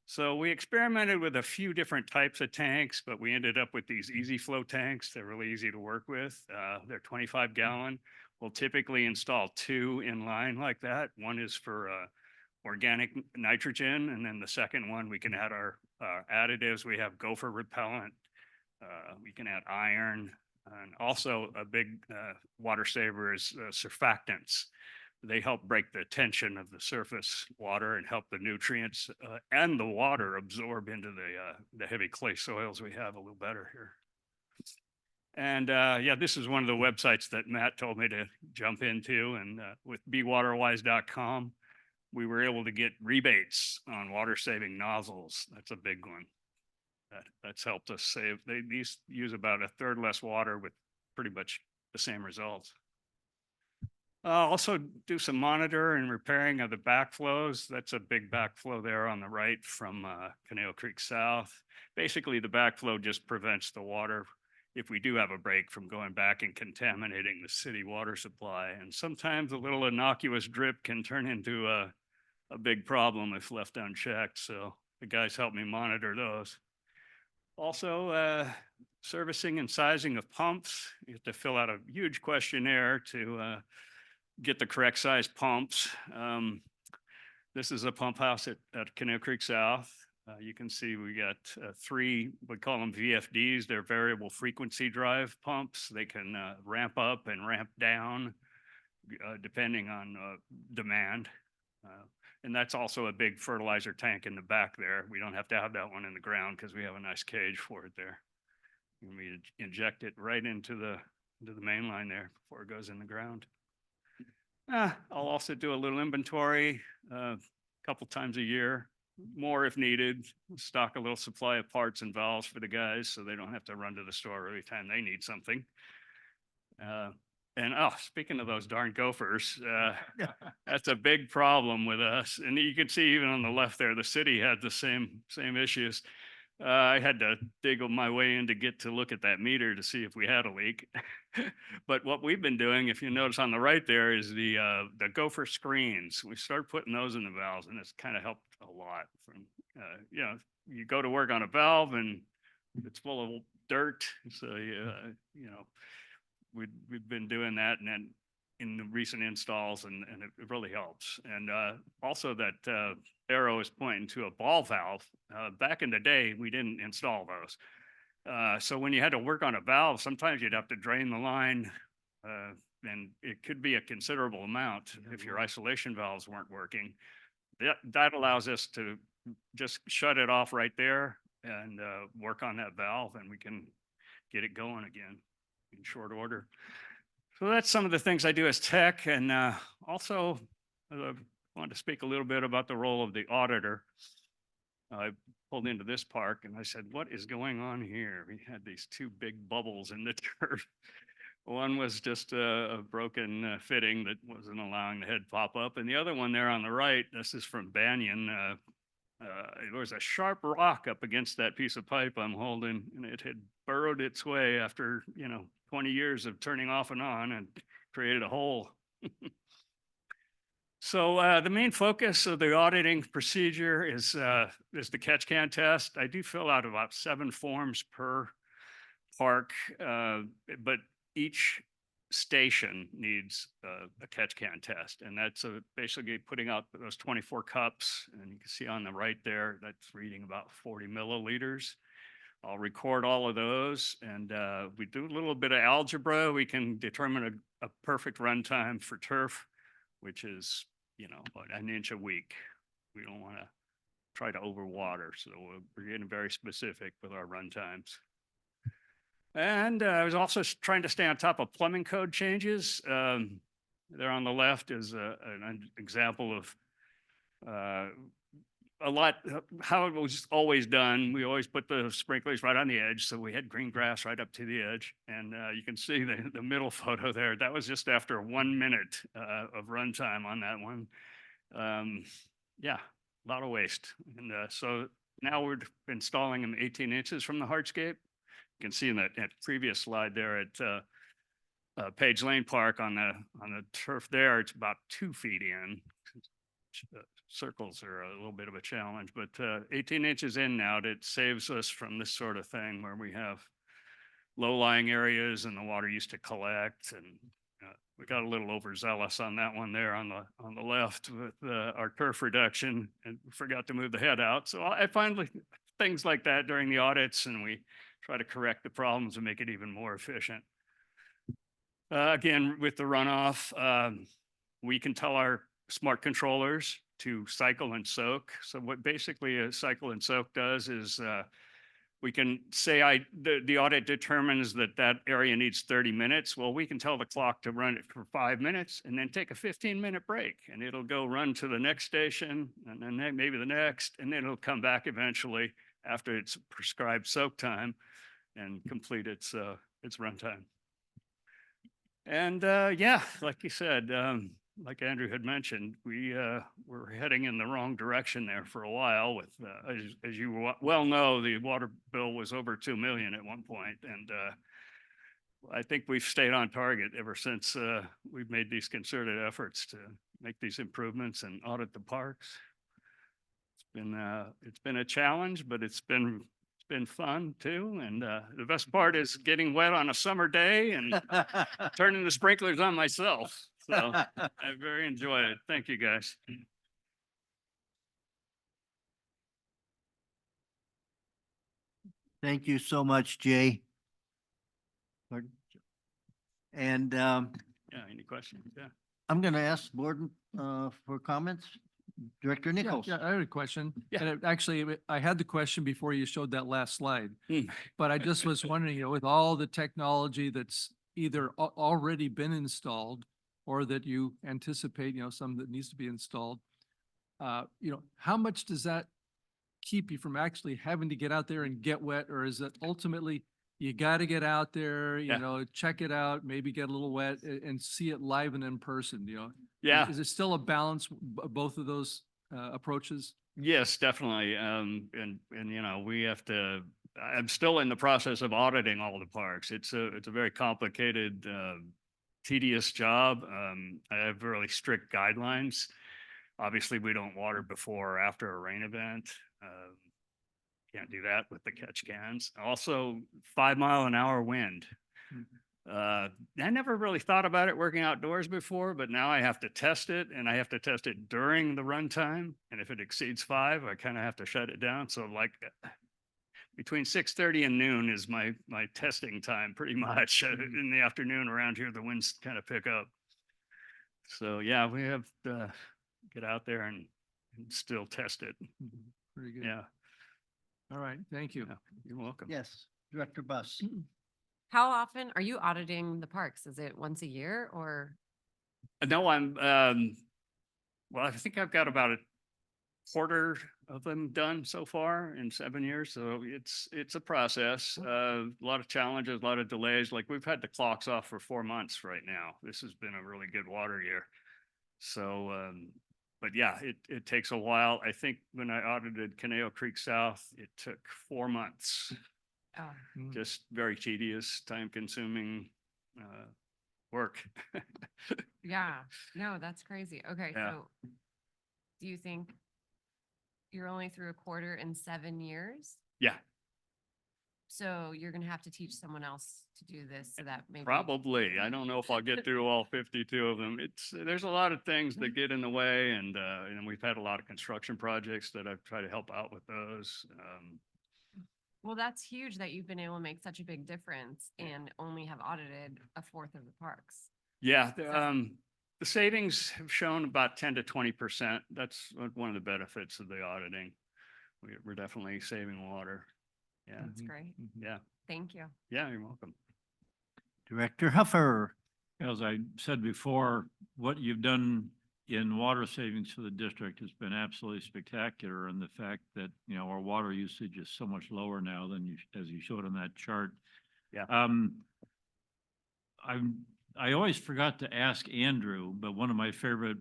So we experimented with a few different types of tanks, but we ended up with these easy flow tanks. They're really easy to work with. They're 25 gallon. We'll typically install 2 in line like that. One is for organic nitrogen, and then the second one we can add our additives. We have gopher repellent. We can add iron, and also a big water saver is surfactants. They help break the tension of the surface water and help the nutrients and the water absorb into the heavy clay soils we have a little better here. And yeah, this is one of the websites that Matt told me to jump into, and with bewaterwise.com, we were able to get rebates on water saving nozzles. That's a big one. That's helped us save. These use about 1/3 less water with pretty much the same results. Also do some monitor and repairing of the backflows. That's a big backflow there on the right from Conejo Creek South. Basically, the backflow just prevents the water, if we do have a break, from going back and contaminating the city water supply. And sometimes a little innocuous drip can turn into a big problem if left unchecked. So the guys help me monitor those. Also, servicing and sizing of pumps. You have to fill out a huge questionnaire to get the correct size pumps. This is a pump house at Conejo Creek South. You can see we got 3, we call them VFDs. They're variable frequency drive pumps. They can ramp up and ramp down depending on demand. And that's also a big fertilizer tank in the back there. We don't have to have that one in the ground because we have a nice cage for it there. And we inject it right into the main line there before it goes in the ground. I'll also do a little inventory a couple times a year, more if needed. Stock a little supply of parts and valves for the guys so they don't have to run to the store every time they need something. And speaking of those darn gophers, that's a big problem with us. And you can see even on the left there, the city had the same issues. I had to dig my way in to get to look at that meter to see if we had a leak. But what we've been doing, if you notice on the right there, is the gopher screens. We started putting those in the valves, and it's kind of helped a lot. From you know, you go to work on a valve and it's full of dirt, so you know, we've been doing that, and then in the recent installs, and it really helps. And also that arrow is pointing to a ball valve. Back in the day, we didn't install those. So when you had to work on a valve, sometimes you'd have to drain the line, and it could be a considerable amount if your isolation valves weren't working. That allows us to just shut it off right there and work on that valve, and we can get it going again in short order. So that's some of the things I do as tech. And also I wanted to speak a little bit about the role of the auditor. pulled into this park and I said, what is going on here? We had these two big bubbles in the turf. One was just a broken fitting that wasn't allowing the head pop up. And the other one there on the right, this is from Banyan. There was a sharp rock up against that piece of pipe I'm holding, and it had burrowed its way after, 20 years of turning off and on and created a hole. So the main focus of the auditing procedure is the catch can test. I do fill out about 7 forms per park, but each station needs a catch can test, and that's basically putting out those 24 cups, and you can see on the right there that's reading about 40 milliliters. I'll record all of those, and we do a little bit of algebra. We can determine a perfect runtime for turf, which is about an inch a week. We don't want to try to overwater, so we're getting very specific with our run times. And I was also trying to stay on top of plumbing code changes. There on the left is an example of how it was always done. We always put the sprinklers right on the edge, so we had green grass right up to the edge. And you can see the middle photo there. That was just after 1 minute of runtime on that one. Yeah, a lot of waste. And so now we're installing them 18 inches from the hardscape. You can see in that previous slide there at Page Lane Park on the turf there, it's about 2 feet in. Circles are a little bit of a challenge, but 18 inches in now, it saves us from this sort of thing where we have low-lying areas and the water used to collect, and we got a little overzealous on that one there on the left with our turf reduction and forgot to move the head out. So I find things like that during the audits, and we try to correct the problems and make it even more efficient. Again, with the runoff, we can tell our smart controllers to cycle and soak. So what basically a cycle and soak does is we can say the audit determines that area needs 30 minutes. Well, we can tell the clock to run it for 5 minutes and then take a 15-minute break, and it'll go run to the next station and then maybe the next, and then it'll come back eventually after its prescribed soak time and complete its runtime. And yeah, like you said, like Andrew had mentioned, we were heading in the wrong direction there for a while with, as you well know, the water bill was over 2 million at one point. And I think we've stayed on target ever since we've made these concerted efforts to make these improvements and audit the parks. It's been a challenge, but it's been fun too. And the best part is getting wet on a summer day and turning the sprinklers on myself. So I very enjoy it. Thank you, guys. Thank you so much, Jay. And Yeah, any questions? Yeah. I'm going to ask board for comments. Director Nichols. Yeah, I had a question. Yeah. And actually, I had the question before you showed that last slide. Hmm. But I just was wondering, with all the technology that's either already been installed or that you anticipate, some that needs to be installed, how much does that keep you from actually having to get out there and get wet? Or is it ultimately you got to get out there, check it out, maybe get a little wet and see it live and in person, Yeah. Is it still a balance, both of those approaches? Yes, definitely. We have to, I'm still in the process of auditing all the parks. It's a very complicated, tedious job. I have really strict guidelines. Obviously, we don't water before or after a rain event. Can't do that with the catch cans. Also, 5-mile-an-hour wind. I never really thought about it working outdoors before, but now I have to test it, and I have to test it during the runtime. And if it exceeds 5, I kind of have to shut it down. So like between 6:30 and noon is my testing time pretty much. In the afternoon around here, the winds kind of pick up. So yeah, we have to get out there and still test it. Pretty good. Yeah. All right, thank you. Yeah, you're welcome. Yes, Director Buss. How often are you auditing the parks? Is it once a year or? No, I'm, well, I think I've got about quarter of them done so far in 7 years. So it's a process. A lot of challenges, a lot of delays. Like we've had the clocks off for 4 months right now. This has been a really good water year. So, but yeah, it takes a while. I think when I audited Conejo Creek South, it took 4 months. Oh. Just very tedious, time consuming, work. Yeah, no, that's crazy. Okay, Yeah. so do you think you're only through a quarter in 7 years? Yeah, So you're gonna have to teach someone else to do this so that maybe. probably. I don't know if I'll get through all 52 of them. There's a lot of things that get in the way and we've had a lot of construction projects that I've tried to help out with those. Well, that's huge that you've been able to make such a big difference and only have audited a fourth of the parks. Yeah, the savings have shown about 10 to 20%. That's one of the benefits of the auditing. We're definitely saving water. Yeah, That's great. yeah, Thank you. yeah, you're welcome. Director Huffer. As I said before, what you've done in water savings for the district has been absolutely spectacular. And the fact that, our water usage is so much lower now than as you showed on that chart. Yeah. I always forgot to ask Andrew, but one of my favorite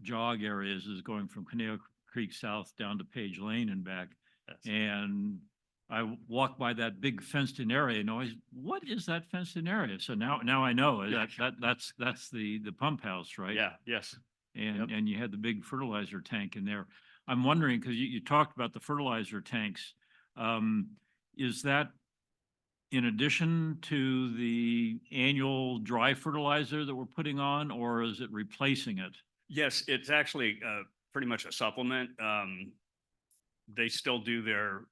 jog areas is going from Conejo Creek South down to Page Lane and back. Yes. And I walk by that big fenced in area and always, what is that fenced in area? So now I know that's the pump house, right? Yeah, yes. And you had the big fertilizer tank in there. I'm wondering, because you talked about the fertilizer tanks, is that in addition to the annual dry fertilizer that we're putting on, or is it replacing it? Yes, it's actually pretty much a supplement. They still do their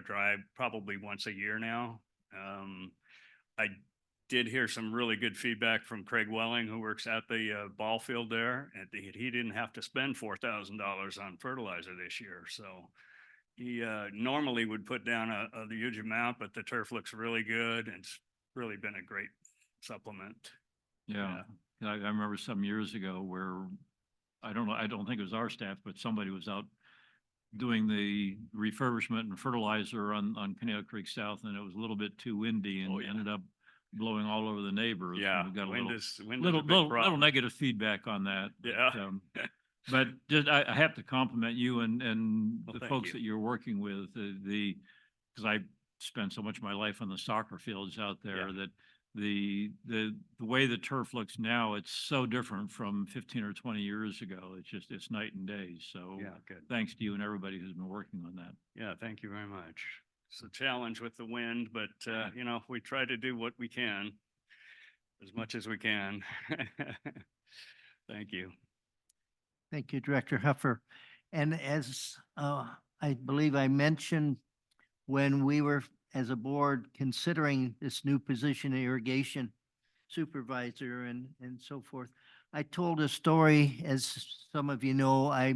drive probably once a year now. I did hear some really good feedback from Craig Welling, who works at the ball field there, and he didn't have to spend $4,000 on fertilizer this year. So he normally would put down a huge amount, but the turf looks really good and it's really been a great supplement. Yeah. I remember some years ago where, I don't think it was our staff, but somebody was out doing the refurbishment and fertilizer on Conejo Creek South, and it was a little bit too windy and ended up blowing all over the neighbors. And Yeah, we got a wind little, is a big little problem. negative feedback on that. Yeah. But I have to compliment you and Well, the thank folks you. that you're working with, because I spent so much of my life on the soccer fields out there Yeah. that the way the turf looks now, it's so different from 15 or 20 years ago. It's night and day. So Yeah, good. thanks to you and everybody who's been working on that. Yeah, thank you very much. It's a challenge with the wind, but we try to do what we can as much as we can. Thank you. Thank you, Director Huffer. And as I believe I mentioned when we were, as a board, considering this new position, irrigation supervisor and so forth, I told a story, as some of you know, I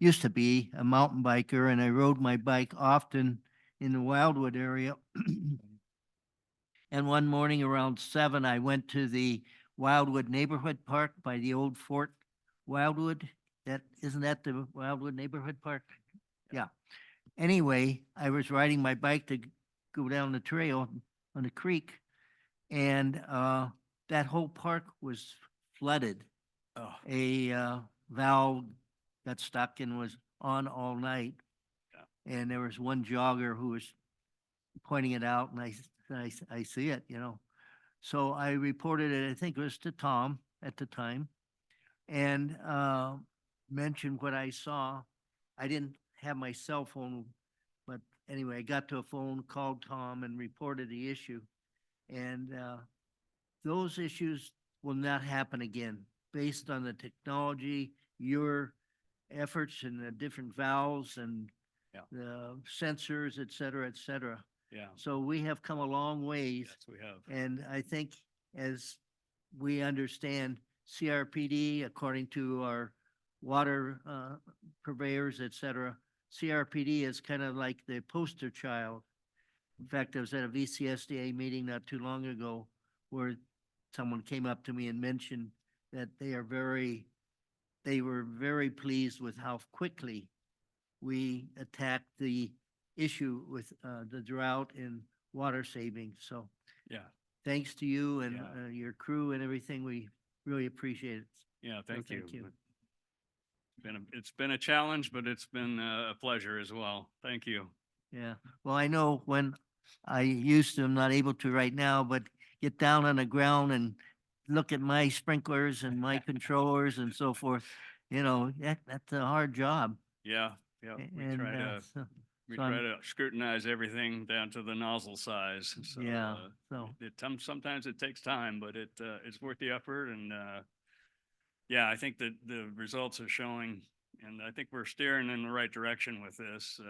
used to be a mountain biker and I rode my bike often in the Wildwood area. And one morning around 7, I went to the Wildwood Neighborhood Park by the old Fort Wildwood. Isn't that the Wildwood Neighborhood Park? Yeah. Anyway, I was riding my bike to go down the trail on the creek, and that whole park was flooded. Oh. A valve got stuck and was on all night. Yeah. And there was one jogger who was pointing it out, and I see it, So I reported it, I think it was to Tom at the time, and mentioned what I saw. I didn't have my cell phone, but anyway, I got to a phone, called Tom and reported the issue. And those issues will not happen again based on the technology, your efforts and the different valves and Yeah. the sensors, et cetera. Yeah. So we have come a long ways. Yes, we have. And I think as we understand CRPD, according to our water purveyors, et cetera, CRPD is kind of like the poster child. In fact, I was at a VCSDA meeting not too long ago where someone came up to me and mentioned that they were very pleased with how quickly we attack the issue with the drought and water saving. So Yeah, thanks to you and Yeah. your crew and everything. We really appreciate it. yeah, So thank you. It's been a challenge, but it's been a pleasure as well. Thank you. Yeah, well, I know when I used to, I'm not able to right now, but get down on the ground and look at my sprinklers and my controllers and so forth. You know, that's a hard job. Yeah, yeah, we And, try to, so we so try I'm- to scrutinize everything down to the nozzle size. So, Yeah, so- sometimes it takes time, but it's worth the effort. And, yeah, I think that the results are showing, and I think we're steering in the right direction with this.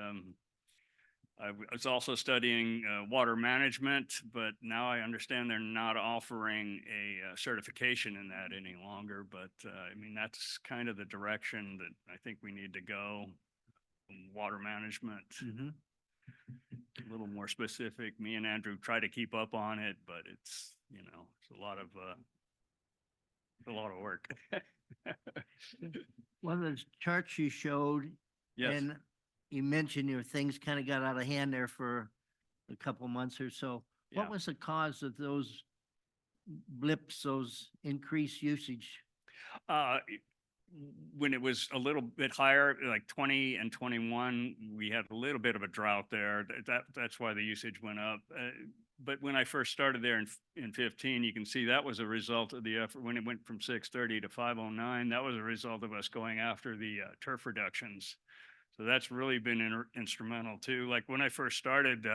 I was also studying water management, but now I understand they're not offering a certification in that any longer. But I mean, that's kind of the direction that I think we need to go. Water management, Mhm. a little more specific. Me and Andrew try to keep up on it, but it's, it's a lot of work. One of the charts you showed. Yes. And you mentioned your things kind of got out of hand there for a couple months or so. What Yeah. was the cause of those blips, those increased usage? When it was a little bit higher, like 20 and 21, we had a little bit of a drought there. That's why the usage went up. But when I first started there in 15, you can see that was a result of the effort. When it went from 630 to 509, that was a result of us going after the turf reductions. So that's really been instrumental too. Like when I first started,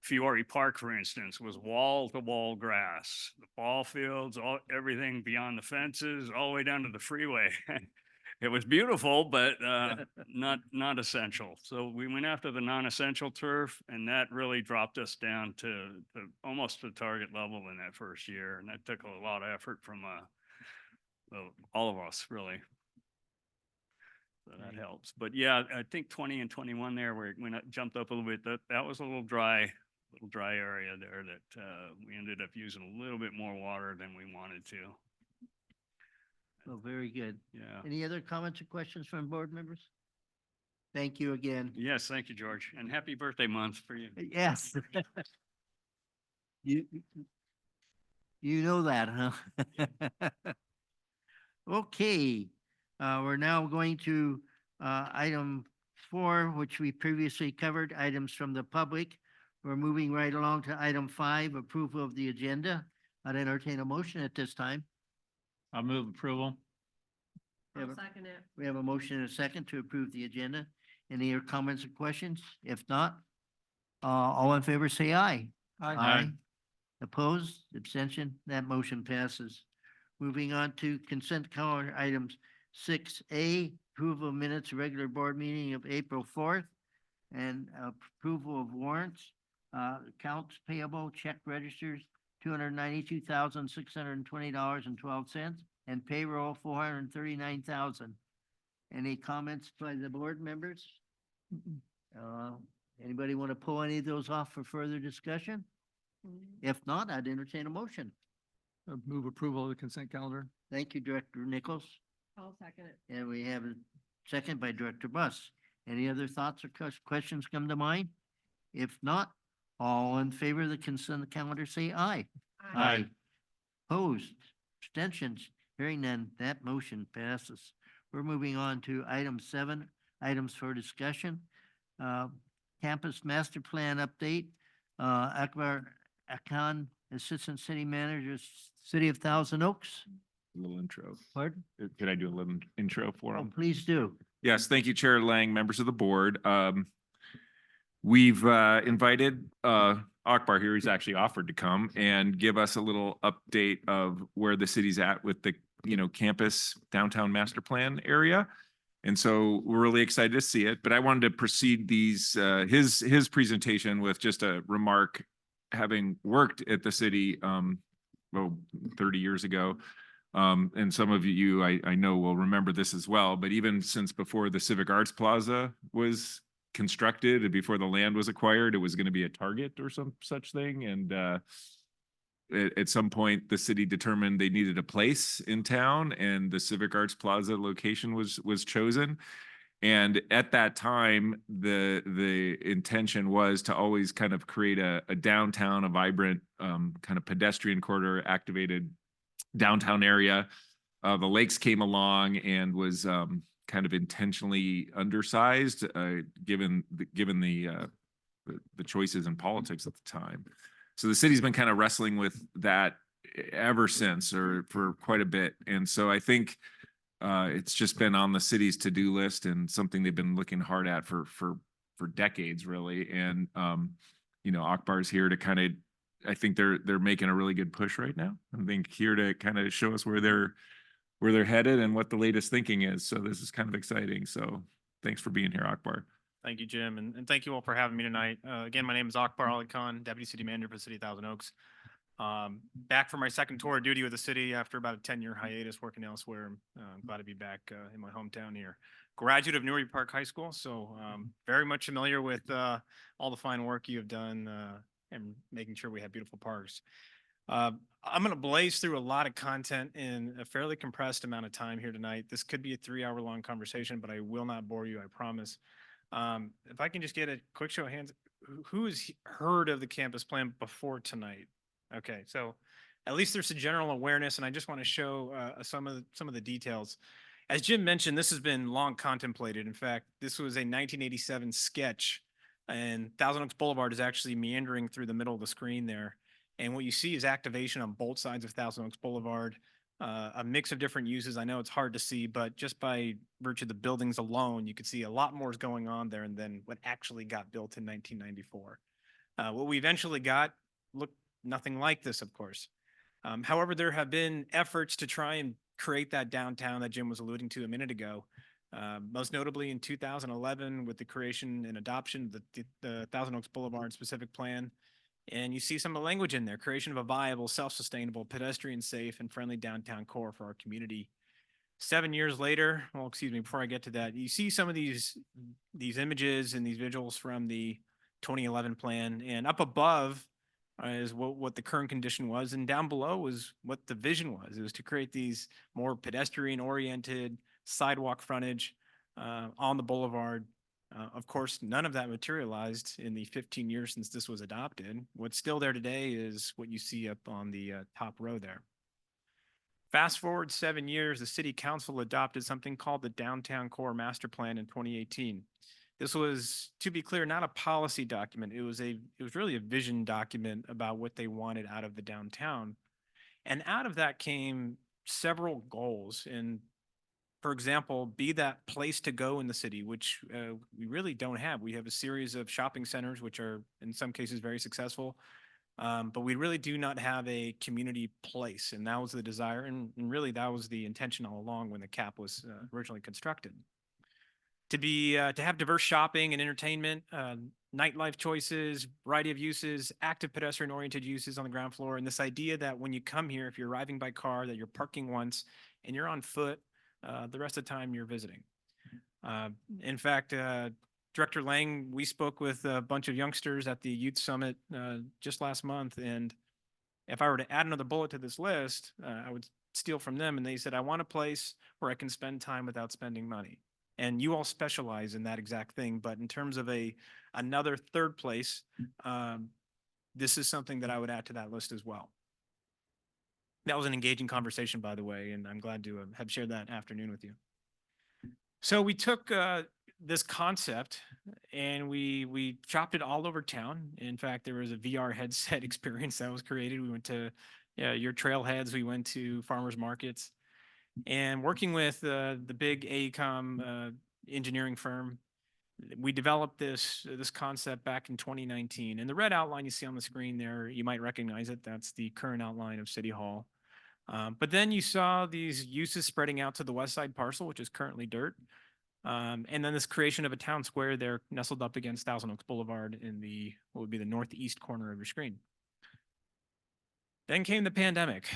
Fiore Park, for instance, was wall-to-wall grass. The ball fields, everything beyond the fences, all the way down to the freeway. It was beautiful, but not essential. So we went after the non-essential turf, and that really dropped us down to almost the target level in that first year. And that took a lot of effort from all of us, really. So that helps. But yeah, I think 20 and 21 there, when it jumped up a little bit, that was a little dry area there that we ended up using a little bit more water than we wanted to. Oh, very good. Yeah. Any other comments or questions from board members? Thank you again. Yes, thank you, George. And happy birthday month for you. Yes. You, you know that, huh? Okay, we're now going to item 4, which we previously covered, items from the public. We're moving right along to item 5, approval of the agenda. I'd entertain a motion at this time. I'll move approval. We have a- second it. We have a motion and a second to approve the agenda. Any other comments or questions? If not, all in favor say aye. Aye. Opposed, abstention, that motion passes. Moving on to consent calendar items 6A, approval of minutes, regular board meeting of April 4th, and approval of warrants, accounts payable, check registers, $292,620.12, and payroll, $439,000. Any comments by the board members? Anybody want to pull any of those off for further discussion? If not, I'd entertain a motion. Move approval of the consent calendar. Thank you, Director Nichols. I'll second it. And we have a second by Director Bus. Any other thoughts or questions come to mind? If not, all in favor of the consent calendar, say aye. Aye. Opposed, abstentions, hearing none, that motion passes. We're moving on to item 7, items for discussion. Campus master plan update. Akbar Akan, Assistant City Manager, City of Thousand Oaks. A little intro. Pardon? Could I do a little intro for Oh, him? please do. Yes, thank you, Chair Lang, members of the board. We've invited Akbar here. He's actually offered to come and give us a little update of where the city's at with the, campus downtown master plan area. And so we're really excited to see it, but I wanted to precede his presentation with just a remark. Having worked at the city, 30 years ago, and some of you I know will remember this as well, but even since before the Civic Arts Plaza was constructed and before the land was acquired, it was going to be a Target or some such thing. And at some point, the city determined they needed a place in town, and the Civic Arts Plaza location was chosen. And at that time, the intention was to always kind of create a downtown, a vibrant kind of pedestrian corridor activated downtown area. The lakes came along and was kind of intentionally undersized, given the choices in politics at the time. So the city's been kind of wrestling with that ever since, or for quite a bit. And so I think it's just been on the city's to-do list and something they've been looking hard at for decades, really. And Akbar's here to kind of, I think they're making a really good push right now. I think here to kind of show us where they're headed and what the latest thinking is. So this is kind of exciting. So thanks for being here, Akbar. Thank you, Jim, and thank you all for having me tonight. Again, my name is Akbar Ali Khan, Deputy City Manager for the City of Thousand Oaks. Back for my second tour of duty with the city after about a 10-year hiatus working elsewhere. I'm glad to be back in my hometown here. Graduate of Newry Park High School, so very much familiar with all the fine work you have done and making sure we have beautiful parks. I'm going to blaze through a lot of content in a fairly compressed amount of time here tonight. This could be a 3-hour long conversation, but I will not bore you, I promise. If I can just get a quick show of hands, who has heard of the campus plan before tonight? Okay, so at least there's a general awareness, and I just want to show some of the details. As Jim mentioned, this has been long contemplated. In fact, this was a 1987 sketch, and Thousand Oaks Boulevard is actually meandering through the middle of the screen there. And what you see is activation on both sides of Thousand Oaks Boulevard, a mix of different uses. I know it's hard to see, but just by virtue of the buildings alone, you could see a lot more is going on there than what actually got built in 1994. What we eventually got looked nothing like this, of course. However, there have been efforts to try and create that downtown that Jim was alluding to a minute ago. Most notably in 2011 with the creation and adoption of the Thousand Oaks Boulevard specific plan. And you see some of the language in there, creation of a viable, self-sustainable, pedestrian safe and friendly downtown core for our community. 7 years later, well, excuse me, before I get to that, you see some of these images and these visuals from the 2011 plan, and up above is what the current condition was, and down below was what the vision was. It was to create these more pedestrian-oriented sidewalk frontage on the boulevard. Of course, none of that materialized in the 15 years since this was adopted. What's still there today is what you see up on the top row there. Fast forward 7 years, the city council adopted something called the Downtown Core Master Plan in 2018. This was, to be clear, not a policy document. It was really a vision document about what they wanted out of the downtown. And out of that came several goals. And for example, be that place to go in the city, which we really don't have. We have a series of shopping centers, which are in some cases very successful, but we really do not have a community place. And that was the desire, and really that was the intention all along when the CAP was originally constructed. To have diverse shopping and entertainment, nightlife choices, variety of uses, active pedestrian-oriented uses on the ground floor, and this idea that when you come here, if you're arriving by car, that you're parking once and you're on foot the rest of the time you're visiting. In fact, Director Lang, we spoke with a bunch of youngsters at the Youth Summit just last month, and if I were to add another bullet to this list, I would steal from them, and they said, I want a place where I can spend time without spending money. And you all specialize in that exact thing, but in terms of another third place, this is something that I would add to that list as well. That was an engaging conversation, by the way, and I'm glad to have shared that afternoon with you. So we took this concept and we chopped it all over town. In fact, there was a VR headset experience that was created. We went to your trailheads. We went to farmers markets, and working with the big AECOM engineering firm, we developed this concept back in 2019. And the red outline you see on the screen there, you might recognize it. That's the current outline of City Hall. But then you saw these uses spreading out to the west side parcel, which is currently dirt. And then this creation of a town square there nestled up against Thousand Oaks Boulevard in what would be the northeast corner of your screen. Then came the pandemic.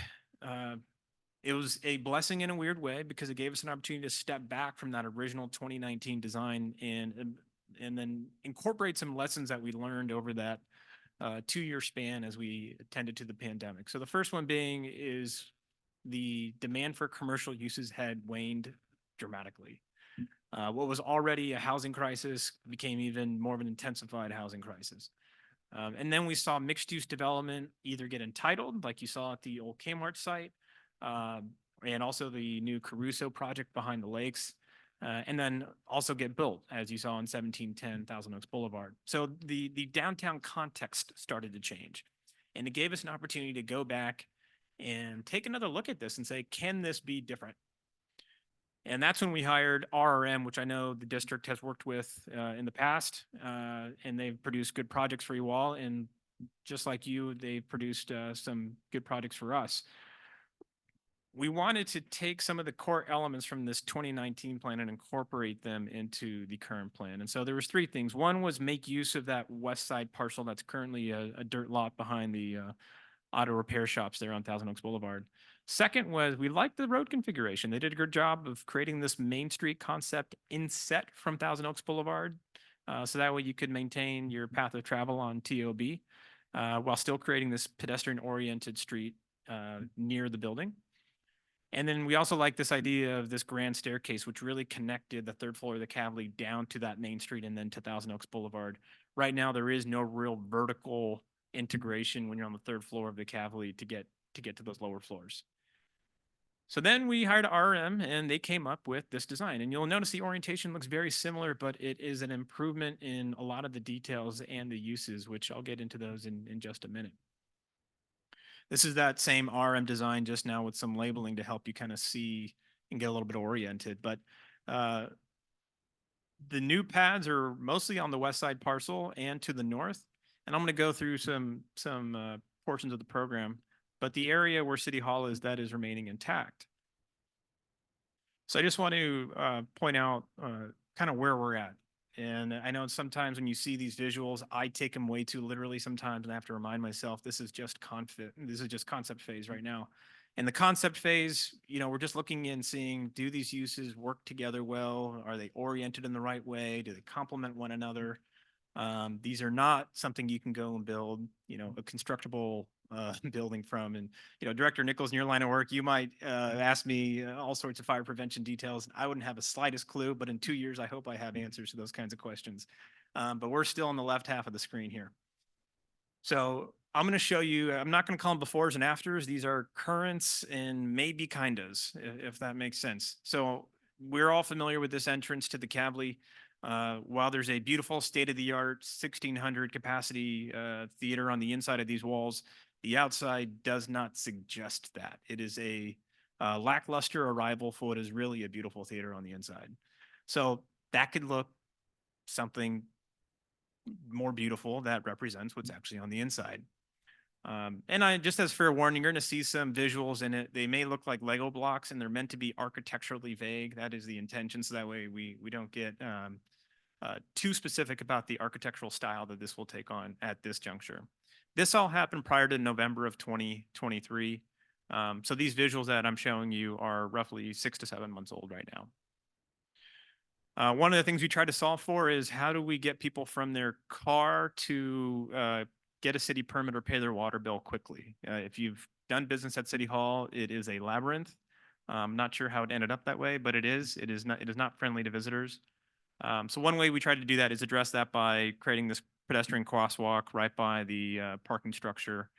It was a blessing in a weird way because it gave us an opportunity to step back from that original 2019 design and then incorporate some lessons that we learned over that 2-year span as we attended to the pandemic. So the first one being is the demand for commercial uses had waned dramatically. What was already a housing crisis became even more of an intensified housing crisis. And then we saw mixed use development either get entitled, like you saw at the old Kmart site, and also the new Caruso project behind the lakes, and then also get built, as you saw on 1710 Thousand Oaks Boulevard. So the downtown context started to change, and it gave us an opportunity to go back and take another look at this and say, can this be different? And that's when we hired RRM, which I know the district has worked with in the past, and they've produced good projects for you all. And just like you, they've produced some good projects for us. We wanted to take some of the core elements from this 2019 plan and incorporate them into the current plan. And so there was three things. One was make use of that west side parcel that's currently a dirt lot behind the auto repair shops there on Thousand Oaks Boulevard. Second was we liked the road configuration. They did a good job of creating this Main Street concept inset from Thousand Oaks Boulevard. So that way you could maintain your path of travel on TOB while still creating this pedestrian oriented street near the building. And then we also like this idea of this grand staircase, which really connected the third floor of the Cavally down to that Main Street and then to Thousand Oaks Boulevard. Right now, there is no real vertical integration when you're on the third floor of the Cavally to get to those lower floors. So then we hired RM and they came up with this design. And you'll notice the orientation looks very similar, but it is an improvement in a lot of the details and the uses, which I'll get into those in just a minute. This is that same RM design just now with some labeling to help you kind of see and get a little bit oriented. But the new pads are mostly on the west side parcel and to the north. And I'm going to go through some portions of the program, but the area where City Hall is, that is remaining intact. So I just want to point out kind of where we're at. And I know sometimes when you see these visuals, I take them way too literally sometimes, and I have to remind myself this is just concept phase right now. In the concept phase, you know, we're just looking in, seeing, do these uses work together well? Are they oriented in the right way? Do they complement one another? These are not something you can go and build, you know, a constructible building from. And, you know, Director Nichols, in your line of work, you might ask me all sorts of fire prevention details. I wouldn't have the slightest clue, but in 2 years, I hope I have answers to those kinds of questions. But we're still on the left half of the screen here. So I'm going to show you, I'm not going to call them befores and afters. These are currents and maybe kindas, if that makes sense. So we're all familiar with this entrance to the Cavally. While there's a beautiful state-of-the-art 1,600 capacity theater on the inside of these walls, the outside does not suggest that. It is a lackluster arrival for what is really a beautiful theater on the inside. So that could look something more beautiful that represents what's actually on the inside. And I just as fair warning, you're going to see some visuals in it. They may look like Lego blocks and they're meant to be architecturally vague. That is the intention. So that way we don't get too specific about the architectural style that this will take on at this juncture. This all happened prior to November of 2023. So these visuals that I'm showing you are roughly 6 to 7 months old right now. One of the things we try to solve for is how do we get people from their car to get a city permit or pay their water bill quickly. If you've done business at City Hall, it is a labyrinth. I'm not sure how it ended up that way, but it is not friendly to visitors. So one way we try to do that is address that by creating this pedestrian crosswalk right by the parking structure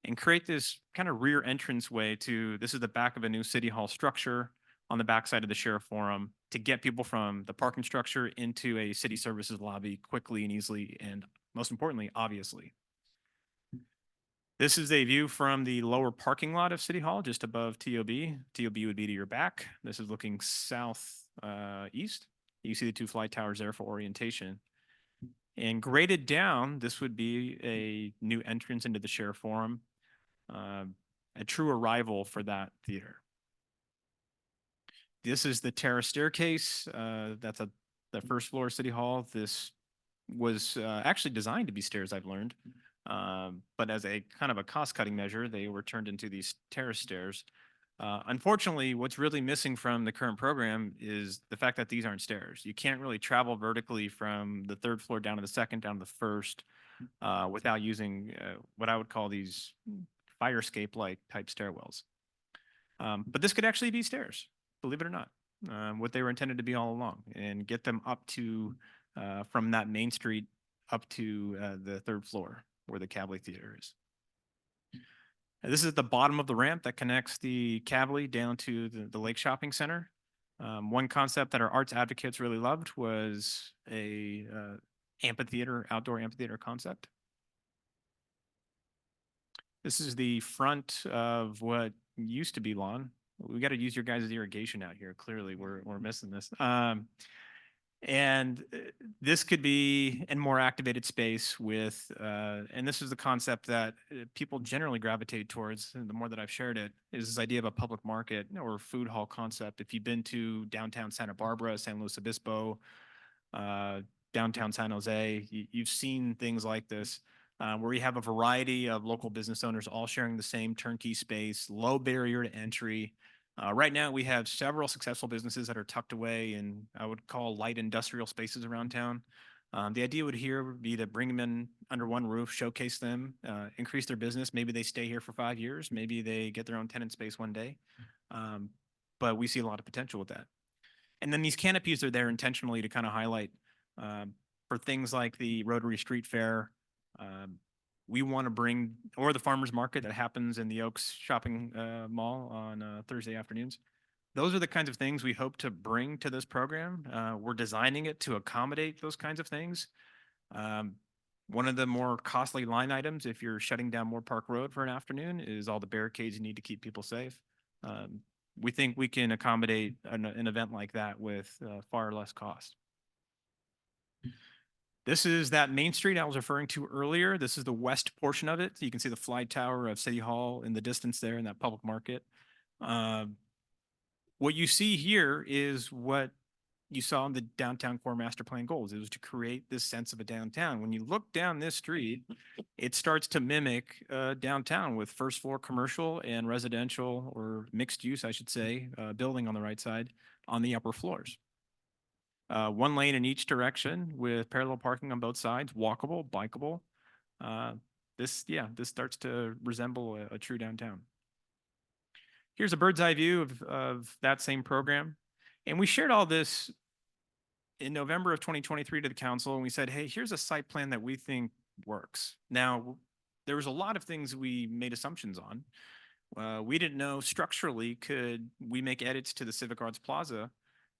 and create this kind of rear entrance way to, this is the back of a new City Hall structure on the backside of the Sheriff Forum to get people from the parking structure into a city services lobby quickly and easily, and most importantly, obviously. This is a view from the lower parking lot of City Hall, just above TOB. TOB would be to your back. This is looking south east. You see the two flight towers there for orientation. And graded down, this would be a new entrance into the Sheriff Forum, a true arrival for that theater. This is the terrace staircase. That's the first floor of City Hall. This was actually designed to be stairs, I've learned. But as a kind of a cost-cutting measure, they were turned into these terrace stairs. Unfortunately, what's really missing from the current program is the fact that these aren't stairs. You can't really travel vertically from the third floor down to the second, down to the first, without using what I would call these fire escape-like type stairwells. But this could actually be stairs, believe it or not. what they were intended to be all along, and get them up to, from that main street up to the third floor where the Cavalier Theater is. And this is the bottom of the ramp that connects the Cavalier down to the Lake Shopping Center. One concept that our arts advocates really loved was a amphitheater, outdoor amphitheater concept. This is the front of what used to be lawn. We got to use your guys' irrigation out here. Clearly, we're missing this. And this could be in more activated space with, and this is the concept that people generally gravitate towards, and the more that I've shared it, is this idea of a public market or food hall concept. If you've been to downtown Santa Barbara, San Luis Obispo, downtown San Jose, you've seen things like this. Where we have a variety of local business owners all sharing the same turnkey space, low barrier to entry. Right now, we have several successful businesses that are tucked away in, I would call, light industrial spaces around town. The idea would be to bring them in under one roof, showcase them, increase their business. Maybe they stay here for 5 years. Maybe they get their own tenant space one day. But we see a lot of potential with that. And then these canopies are there intentionally to kind of highlight for things like the Rotary Street Fair. We want to bring, or the farmers market that happens in the Oaks shopping mall on Thursday afternoons. Those are the kinds of things we hope to bring to this program. We're designing it to accommodate those kinds of things. One of the more costly line items, if you're shutting down Moore Park Road for an afternoon, is all the barricades you need to keep people safe. We think we can accommodate an event like that with far less cost. This is that main street I was referring to earlier. This is the west portion of it. You can see the flag tower of City Hall in the distance there in that public market. What you see here is what you saw in the downtown core master plan goals. It was to create this sense of a downtown. When you look down this street, it starts to mimic downtown with first floor commercial and residential, or mixed use, I should say, building on the right side on the upper floors. One lane in each direction with parallel parking on both sides, walkable, bikeable. This starts to resemble a true downtown. Here's a bird's eye view of that same program. And we shared all this in November of 2023 to the council, and we said, hey, here's a site plan that we think works. Now, there was a lot of things we made assumptions on. We didn't know structurally, could we make edits to the Civic Arts Plaza?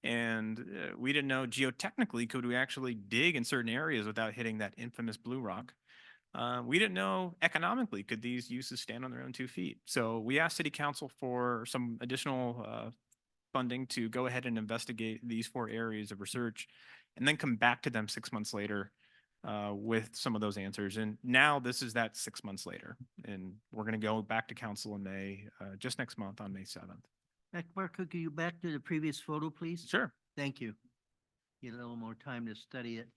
And we didn't know geotechnically, could we actually dig in certain areas without hitting that infamous blue rock? We didn't know economically, could these uses stand on their own 2 feet? So we asked City Council for some additional funding to go ahead and investigate these 4 areas of research, and then come back to them 6 months later with some of those answers. And now this is that 6 months later, and we're going to go back to council in May, just next month on May 7th. Akbar, could you back to the previous photo, please? Sure. Thank you. Get a little more time to study it.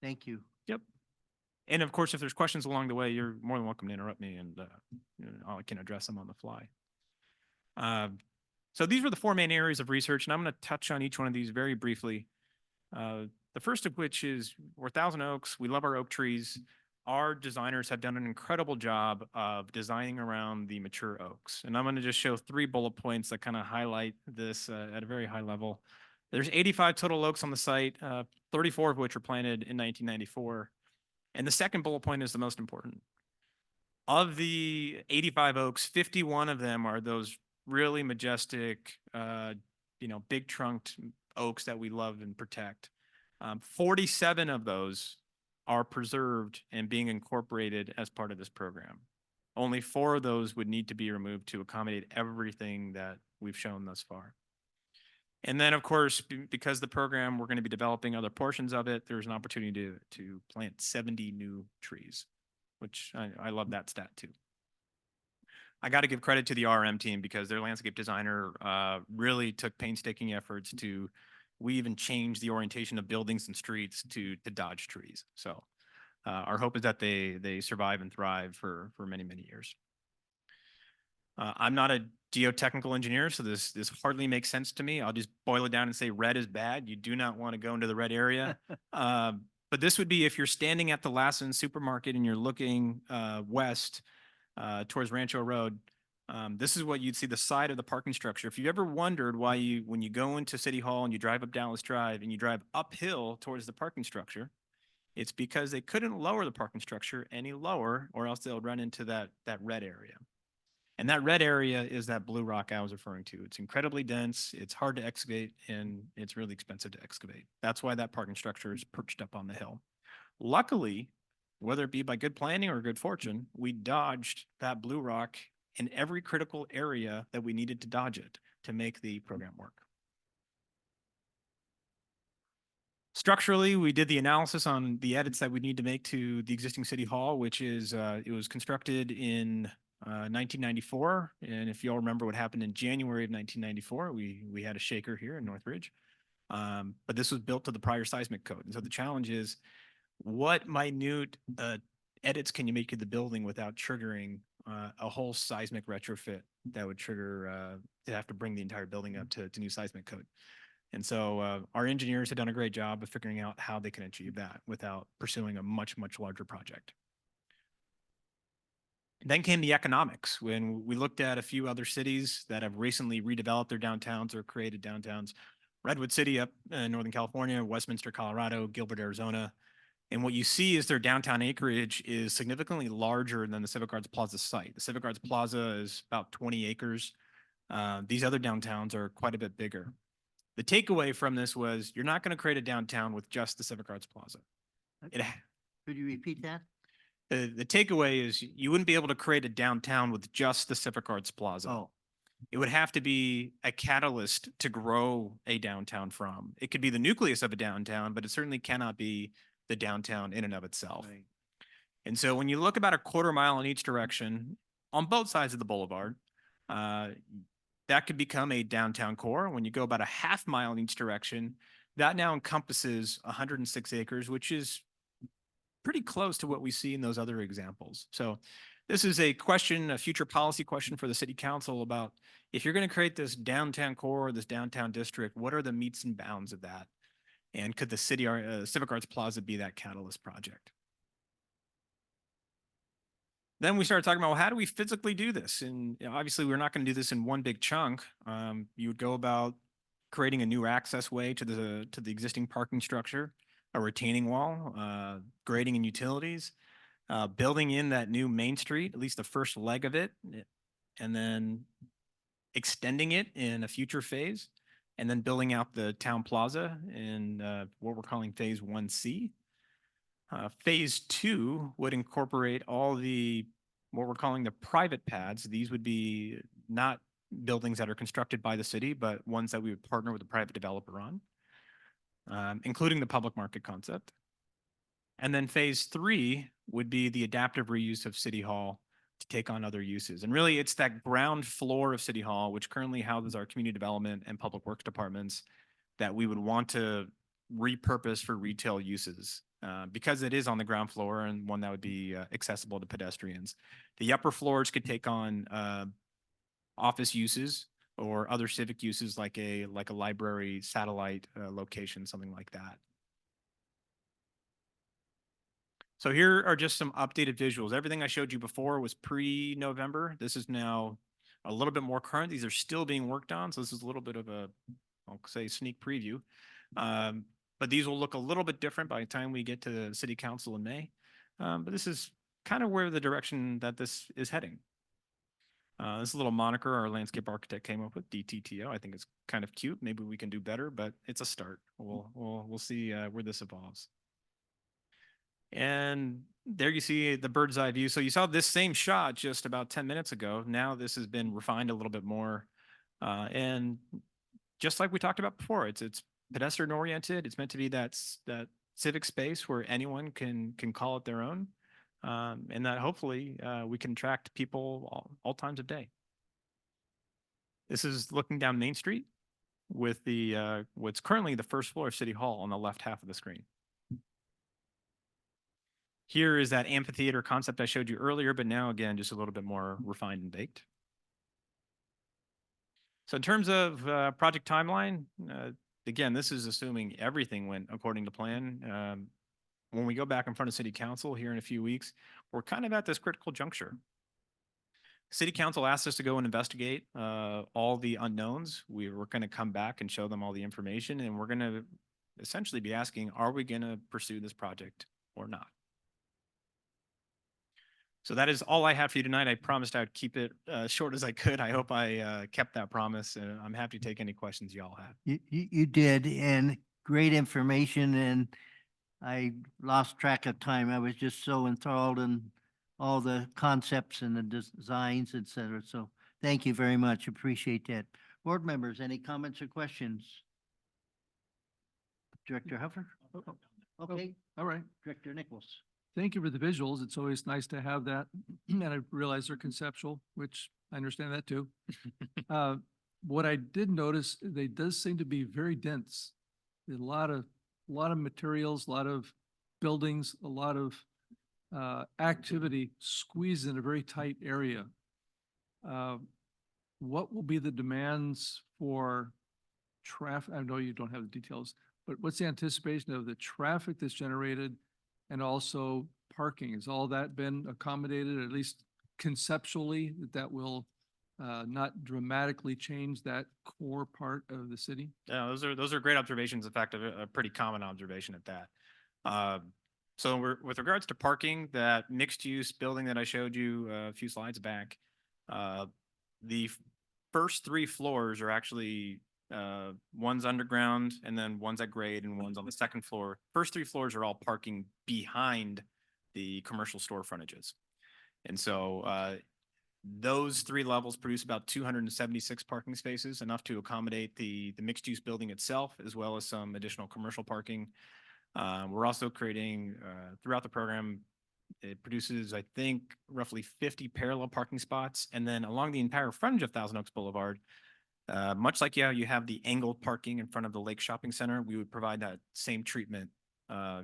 Thank you. Yep. And of course, if there's questions along the way, you're more than welcome to interrupt me, and I can address them on the fly. So these were the 4 main areas of research, and I'm going to touch on each one of these very briefly. The first of which is we're Thousand Oaks. We love our oak trees. Our designers have done an incredible job of designing around the mature oaks. And I'm going to just show 3 bullet points that kind of highlight this at a very high level. There's 85 total oaks on the site, 34 of which were planted in 1994. And the second bullet point is the most important. Of the 85 oaks, 51 of them are those really majestic, big trunked oaks that we love and protect. 47 of those are preserved and being incorporated as part of this program. Only 4 of those would need to be removed to accommodate everything that we've shown thus far. And then, of course, because the program, we're going to be developing other portions of it, there's an opportunity to plant 70 new trees, which I love that stat too. I got to give credit to the RM team because their landscape designer really took painstaking efforts to, we even changed the orientation of buildings and streets to dodge trees. So our hope is that they survive and thrive for many, many years. I'm not a geotechnical engineer, so this hardly makes sense to me. I'll just boil it down and say red is bad. You do not want to go into the red area. But this would be if you're standing at the Lassen supermarket and you're looking west towards Rancho Road, This is what you'd see the side of the parking structure. If you ever wondered why when you go into City Hall and you drive up Dallas Drive and you drive uphill towards the parking structure, it's because they couldn't lower the parking structure any lower or else they'll run into that red area. And that red area is that blue rock I was referring to. It's incredibly dense, it's hard to excavate, and it's really expensive to excavate. That's why that parking structure is perched up on the hill. Luckily, whether it be by good planning or good fortune, we dodged that blue rock in every critical area that we needed to dodge it to make the program work. Structurally, we did the analysis on the edits that we need to make to the existing City Hall, which is, it was constructed in 1994. And if you all remember what happened in January of 1994, we had a shaker here in Northridge. But this was built to the prior seismic code. And so the challenge is, what minute edits can you make to the building without triggering a whole seismic retrofit that would trigger to have to bring the entire building up to new seismic code? And so our engineers have done a great job of figuring out how they can achieve that without pursuing a much, much larger project. Then came the economics. When we looked at a few other cities that have recently redeveloped their downtowns or created downtowns, Redwood City up in Northern California, Westminster, Colorado, Gilbert, Arizona. And what you see is their downtown acreage is significantly larger than the Civic Arts Plaza site. The Civic Arts Plaza is about 20 acres. These other downtowns are quite a bit bigger. The takeaway from this was you're not going to create a downtown with just the Civic Arts Plaza. Could you repeat that? The takeaway is you wouldn't be able to create a downtown with just the Civic Arts Plaza. Oh, It would have to be a catalyst to grow a downtown from. It could be the nucleus of a downtown, but it certainly cannot be the downtown in and of itself. right. And so when you look about a quarter mile in each direction on both sides of the boulevard, that could become a downtown core. When you go about a half mile in each direction, that now encompasses 106 acres, which is pretty close to what we see in those other examples. So this is a question, a future policy question for the city council about if you're going to create this downtown core, this downtown district, what are the meets and bounds of that? And could the Civic Arts Plaza be that catalyst project? Then we started talking about, well, how do we physically do this? And obviously we're not going to do this in one big chunk. You would go about creating a new access way to the existing parking structure, a retaining wall, grading and utilities, building in that new Main Street, at least the first leg of it, and then extending it in a future phase, and then building out the town plaza in what we're calling phase 1C. Phase 2 would incorporate all what we're calling the private pads. These would be not buildings that are constructed by the city, but ones that we would partner with a private developer on, including the public market concept. And then phase 3 would be the adaptive reuse of City Hall to take on other uses. And really it's that ground floor of City Hall, which currently houses our community development and public works departments, that we would want to repurpose for retail uses. Because it is on the ground floor and one that would be accessible to pedestrians. The upper floors could take on office uses or other civic uses like a library satellite location, something like that. So here are just some updated visuals. Everything I showed you before was pre-November. This is now a little bit more current. These are still being worked on. So this is a little bit of a, I'll say, sneak preview. But these will look a little bit different by the time we get to the city council in May. But this is kind of where the direction that this is heading. This is a little moniker our landscape architect came up with, DTTO. I think it's kind of cute. Maybe we can do better, but it's a start. We'll see where this evolves. And there you see the bird's eye view. So you saw this same shot just about 10 minutes ago. Now this has been refined a little bit more. And just like we talked about before, it's pedestrian oriented. It's meant to be that civic space where anyone can call it their own. And that hopefully we can attract people all times of day. This is looking down Main Street with what's currently the first floor of City Hall on the left half of the screen. Here is that amphitheater concept I showed you earlier, but now again, just a little bit more refined and baked. So in terms of project timeline, again, this is assuming everything went according to plan. When we go back in front of City Council here in a few weeks, we're kind of at this critical juncture. City Council asked us to go and investigate all the unknowns. We're going to come back and show them all the information, and we're going to essentially be asking, are we going to pursue this project or not? So that is all I have for you tonight. I promised I'd keep it short as I could. I hope I kept that promise, and I'm happy to take any questions y'all have. You did, and great information, and I lost track of time. I was just so enthralled in all the concepts and the designs, et cetera. So thank you very much. Appreciate that. Board members, any comments or questions? Director Huffer? Okay, All right. Director Nichols. Thank you for the visuals. It's always nice to have that. And I realize they're conceptual, which I understand that too. What I did notice, they does seem to be very dense. There's a lot of materials, a lot of buildings, a lot of activity squeezed in a very tight area. What will be the demands for traffic? I know you don't have the details, but what's the anticipation of the traffic that's generated and also parking? Has all that been accommodated, at least conceptually, that will not dramatically change that core part of the city? Yeah, those are great observations. In fact, a pretty common observation at that. So with regards to parking, that mixed use building that I showed you a few slides back, the first 3 floors are actually one's underground and then one's at grade and one's on the second floor. First 3 floors are all parking behind the commercial store frontages. And so those 3 levels produce about 276 parking spaces, enough to accommodate the mixed use building itself, as well as some additional commercial parking. We're also creating throughout the program, it produces, I think, roughly 50 parallel parking spots. And then along the entire frontage of Thousand Oaks Boulevard, much like you have the angled parking in front of the Lake Shopping Center, we would provide that same treatment,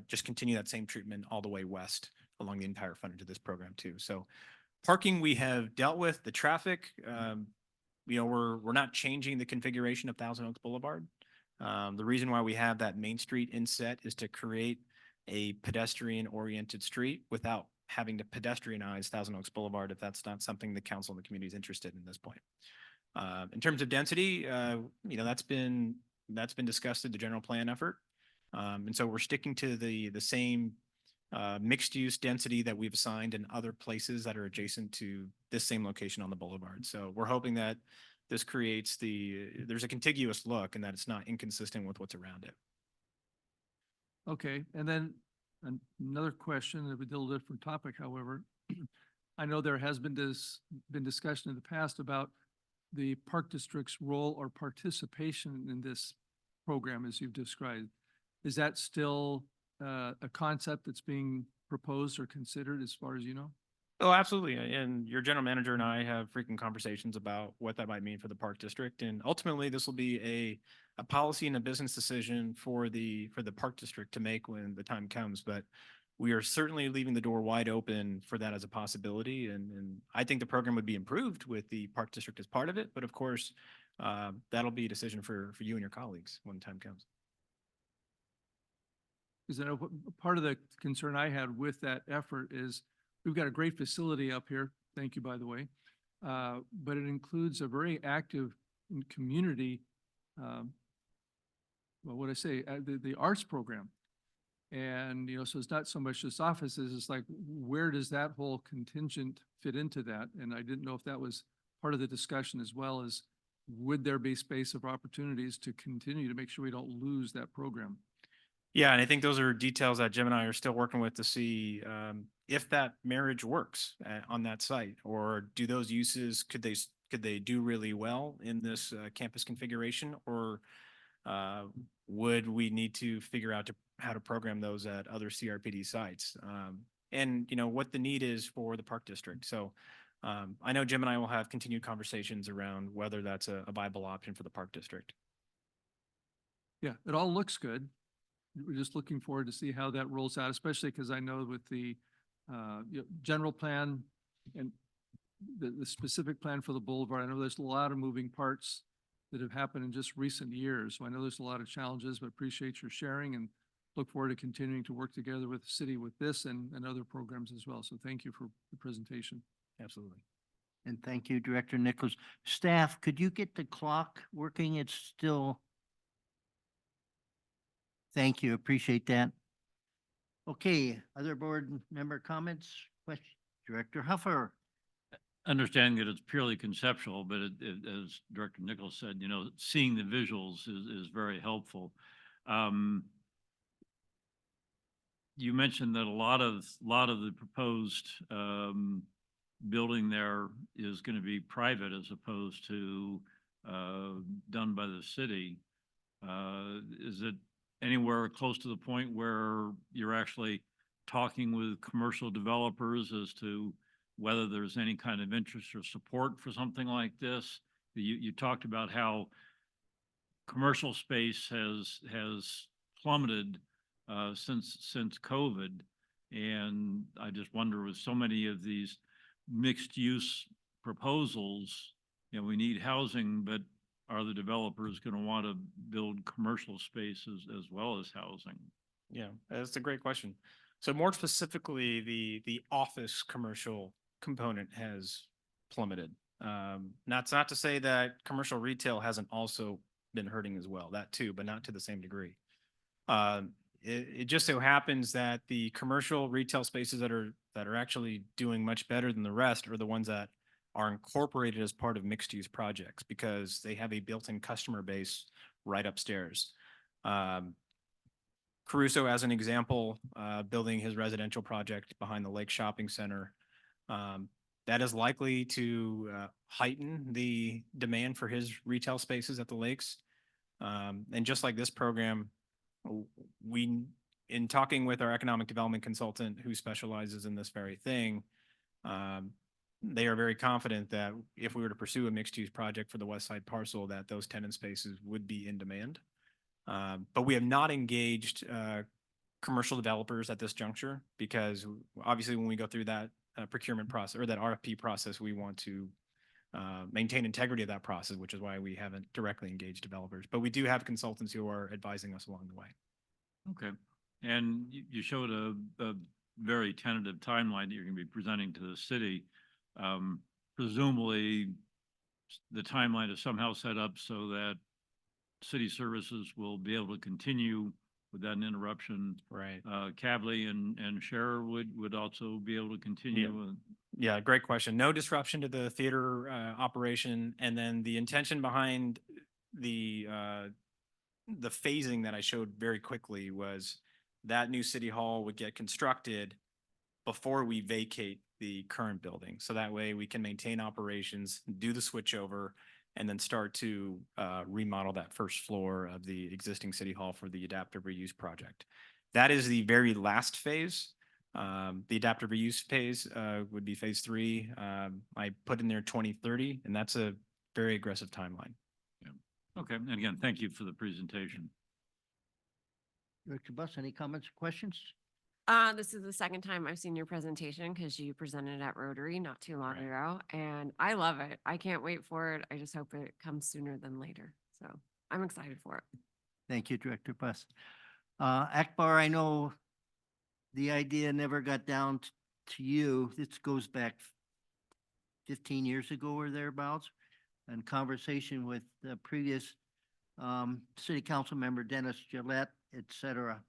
just continue that same treatment all the way west along the entire frontage of this program too. So parking we have dealt with. The traffic, we're not changing the configuration of Thousand Oaks Boulevard. The reason why we have that Main Street inset is to create a pedestrian-oriented street without having to pedestrianize Thousand Oaks Boulevard if that's not something the council and the community is interested in this point. In terms of density, that's been discussed in the general plan effort. And so we're sticking to the same mixed use density that we've assigned in other places that are adjacent to this same location on the boulevard. So we're hoping that this creates there's a contiguous look and that it's not inconsistent with what's around it. Okay, and then another question, a little different topic, however. I know there has been discussion in the past about the Park District's role or participation in this program as you've described. Is that still a concept that's being proposed or considered as far as you know? Oh, absolutely. And your general manager and I have frequent conversations about what that might mean for the Park District. And ultimately, this will be a policy and a business decision for the Park District to make when the time comes. But we are certainly leaving the door wide open for that as a possibility. And I think the program would be improved with the Park District as part of it. But of course, that'll be a decision for you and your colleagues when the time comes. Because I know part of the concern I had with that effort is we've got a great facility up here. Thank you, by the way. But it includes a very active community, well, what I say, the arts program. And, so it's not so much just offices, it's like, where does that whole contingent fit into that? And I didn't know if that was part of the discussion as well as, would there be space of opportunities to continue to make sure we don't lose that program? Yeah, and I think those are details that Jim and I are still working with to see if that marriage works on that site, or do those uses, could they do really well in this campus configuration, or would we need to figure out how to program those at other CRPD sites, and what the need is for the Park District. So I know Jim and I will have continued conversations around whether that's a viable option for the Park District. Yeah, it all looks good. We're just looking forward to see how that rolls out, especially because I know with the general plan and the specific plan for the boulevard, I know there's a lot of moving parts that have happened in just recent years. So I know there's a lot of challenges, but appreciate your sharing and look forward to continuing to work together with the city with this and other programs as well. So thank you for the presentation. Absolutely. And thank you, Director Nichols. Staff, could you get the clock working? It's still. Thank you, appreciate that. Okay, other board member comments, questions? Director Huffer. Understanding that it's purely conceptual, but as Director Nichols said, seeing the visuals is very helpful. You mentioned that a lot of the proposed building there is going to be private as opposed to done by the city. Is it anywhere close to the point where you're actually talking with commercial developers as to whether there's any kind of interest or support for something like this? You talked about how commercial space has plummeted since COVID. And I just wonder, with so many of these mixed use proposals, we need housing, but are the developers going to want to build commercial spaces as well as housing? Yeah, that's a great question. So more specifically, the office commercial component has plummeted. Not to say that commercial retail hasn't also been hurting as well, that too, but not to the same degree. It just so happens that the commercial retail spaces that are actually doing much better than the rest are the ones that are incorporated as part of mixed use projects because they have a built-in customer base right upstairs. Caruso, as an example, building his residential project behind the Lake Shopping Center, that is likely to heighten the demand for his retail spaces at the lakes. And just like this program, in talking with our economic development consultant who specializes in this very thing, they are very confident that if we were to pursue a mixed-use project for the west side parcel, that those tenant spaces would be in demand. But we have not engaged commercial developers at this juncture because obviously when we go through that procurement process or that RFP process, we want to maintain integrity of that process, which is why we haven't directly engaged developers. But we do have consultants who are advising us along the way. Okay. And you showed a very tentative timeline that you're going to be presenting to the city. Presumably, the timeline is somehow set up so that city services will be able to continue without an interruption. Right. Cavley and Scherer would also be able to continue. Yeah, great question. No disruption to the theater operation. And then the intention behind the phasing that I showed very quickly was that new city hall would get constructed before we vacate the current building. So that way we can maintain operations, do the switchover, and then start to remodel that first floor of the existing city hall for the adaptive reuse project. That is the very last phase. The adaptive reuse phase would be phase 3. I put in there 2030, and that's a very aggressive timeline. Yeah. Okay. And again, thank you for the presentation. Director Buss, any comments or questions? This is the second time I've seen your presentation because you presented at Rotary not too long ago, and I love it. I can't wait for it. I just hope it comes sooner than later. So I'm excited for it. Thank you, Director Buss. Akbar, I know the idea never got down to you. This goes back 15 years ago or thereabouts, in conversation with the previous city council member, Dennis Gillette, et cetera.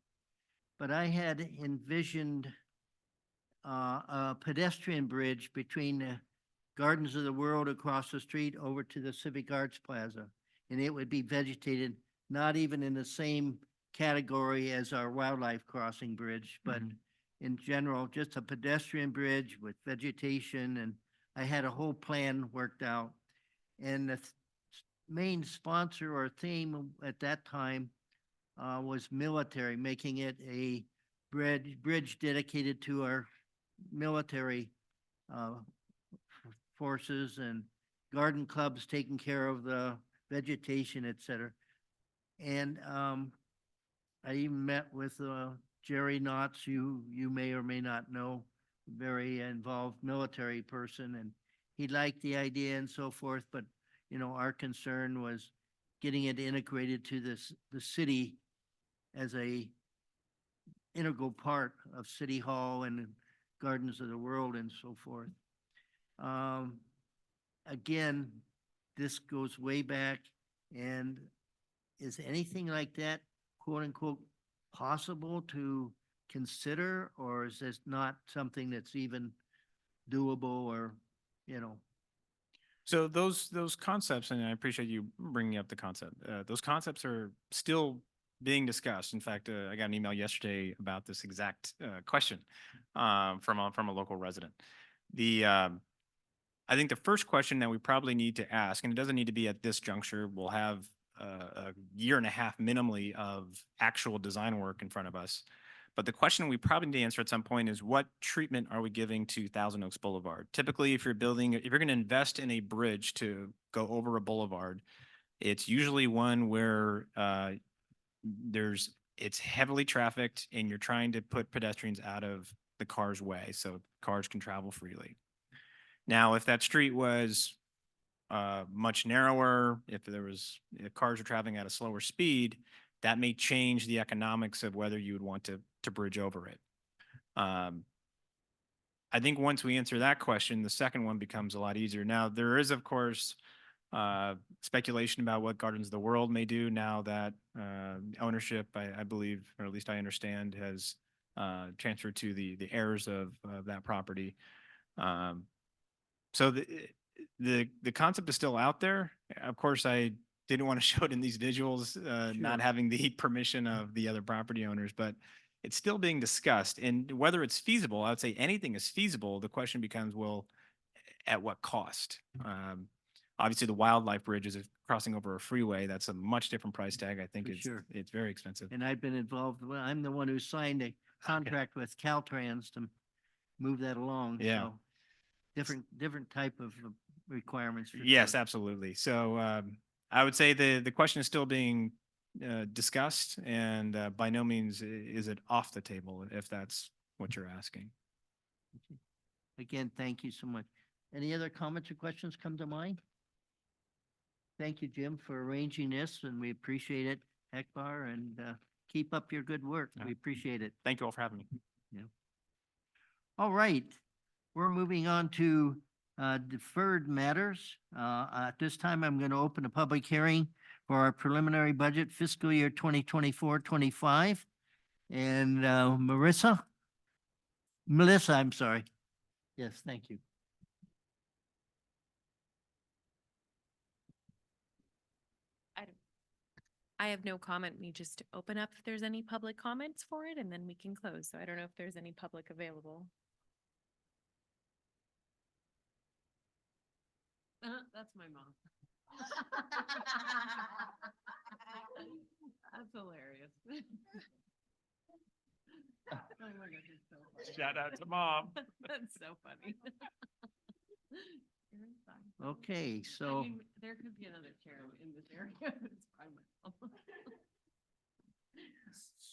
But I had envisioned a pedestrian bridge between the Gardens of the World across the street over to the Civic Arts Plaza. And it would be vegetated, not even in the same category as our wildlife crossing bridge, but in general, just a pedestrian bridge with vegetation. And I had a whole plan worked out. And the main sponsor or theme at that time was military, making it a bridge dedicated to our military forces and garden clubs taking care of the vegetation, et cetera. And I even met with Jerry Knotts, you may or may not know, very involved military person, and he liked the idea and so forth. But our concern was getting it integrated to the city as a integral part of City Hall and Gardens of the World and so forth. again, this goes way back, and is anything like that, quote unquote, possible to consider, or is this not something that's even doable or, you know? So those concepts, and I appreciate you bringing up the concept. Those concepts are still being discussed. In fact, I got an email yesterday about this exact question from a local resident. I think the first question that we probably need to ask, and it doesn't need to be at this juncture, we'll have a year and a half minimally of actual design work in front of us. But the question we probably need to answer at some point is, what treatment are we giving to Thousand Oaks Boulevard? Typically, if you're going to invest in a bridge to go over a boulevard, it's usually one where it's heavily trafficked and you're trying to put pedestrians out of the car's way so cars can travel freely. Now, if that street was much narrower, if cars are traveling at a slower speed, that may change the economics of whether you would want to bridge over it. I think once we answer that question, the second one becomes a lot easier. Now, there is, of course, speculation about what Gardens of the World may do now that ownership, I believe, or at least I understand, has transferred to the heirs of that property. So the concept is still out there. Of course, I didn't want to show it in these visuals, not having the permission of the other property owners, but it's still being discussed. And whether it's feasible, I would say anything is feasible. The question becomes, well, at what cost? Obviously, the Wildlife Bridge is crossing over a freeway. That's a much different price tag. I think it's very expensive. And I've been involved, well, I'm the one who signed a contract with Caltrans to move that along. Yeah. So different type of requirements. for Yes, sure. absolutely. So I would say the question is still being discussed, and by no means is it off the table, if that's what you're asking. Again, thank you so much. Any other comments or questions come to mind? Thank you, Jim, for arranging this, and we appreciate it, Ekbar, and keep up your good work. We appreciate it. Thank you all for having me. Yeah. All right, we're moving on to deferred matters. At this time, I'm going to open a public hearing for our preliminary budget fiscal year 2024-25. And Melissa, I'm sorry. Yes, thank you. I have no comment. We just open up if there's any public comments for it, and then we can close. So I don't know if there's any public available. That's my mom. That's hilarious. Oh my gosh, it's so funny. Shout out to Mom. That's so funny. Okay, I so mean, there could be another chair in this area. It's fine.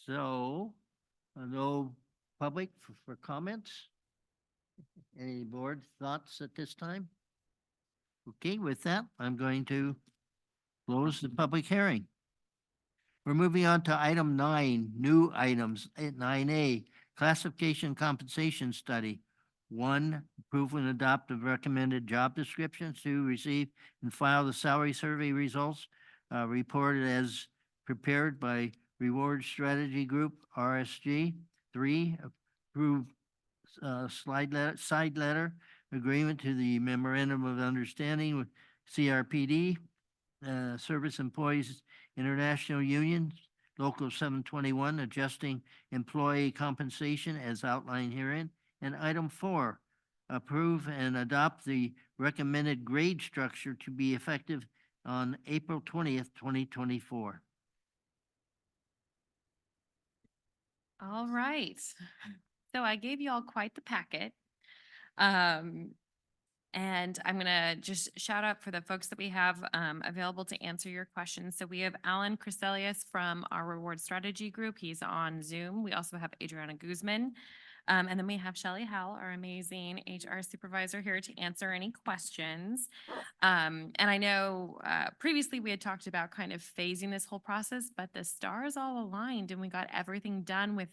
no public for comments? Any board thoughts at this time? Okay, with that, I'm going to close the public hearing. We're moving on to item 9, new items, 9A, classification compensation study. 1, approve and adopt the recommended job descriptions. 2, receive and file the salary survey results reported as prepared by Reward Strategy Group, RSG. 3, approve side letter agreement to the memorandum of understanding with CRPD, Service Employees International Union, Local 721, adjusting employee compensation as outlined herein. And item 4, approve and adopt the recommended grade structure to be effective on April 20th, 2024. All right. So I gave you all quite the packet. And I'm going to just shout out for the folks that we have available to answer your questions. So we have Alan Criselius from our Reward Strategy Group. He's on Zoom. We also have Adriana Guzman. And then we have Shelly Howell, our amazing HR supervisor, here to answer any questions. And I know previously we had talked about kind of phasing this whole process, but the stars all aligned and we got everything done with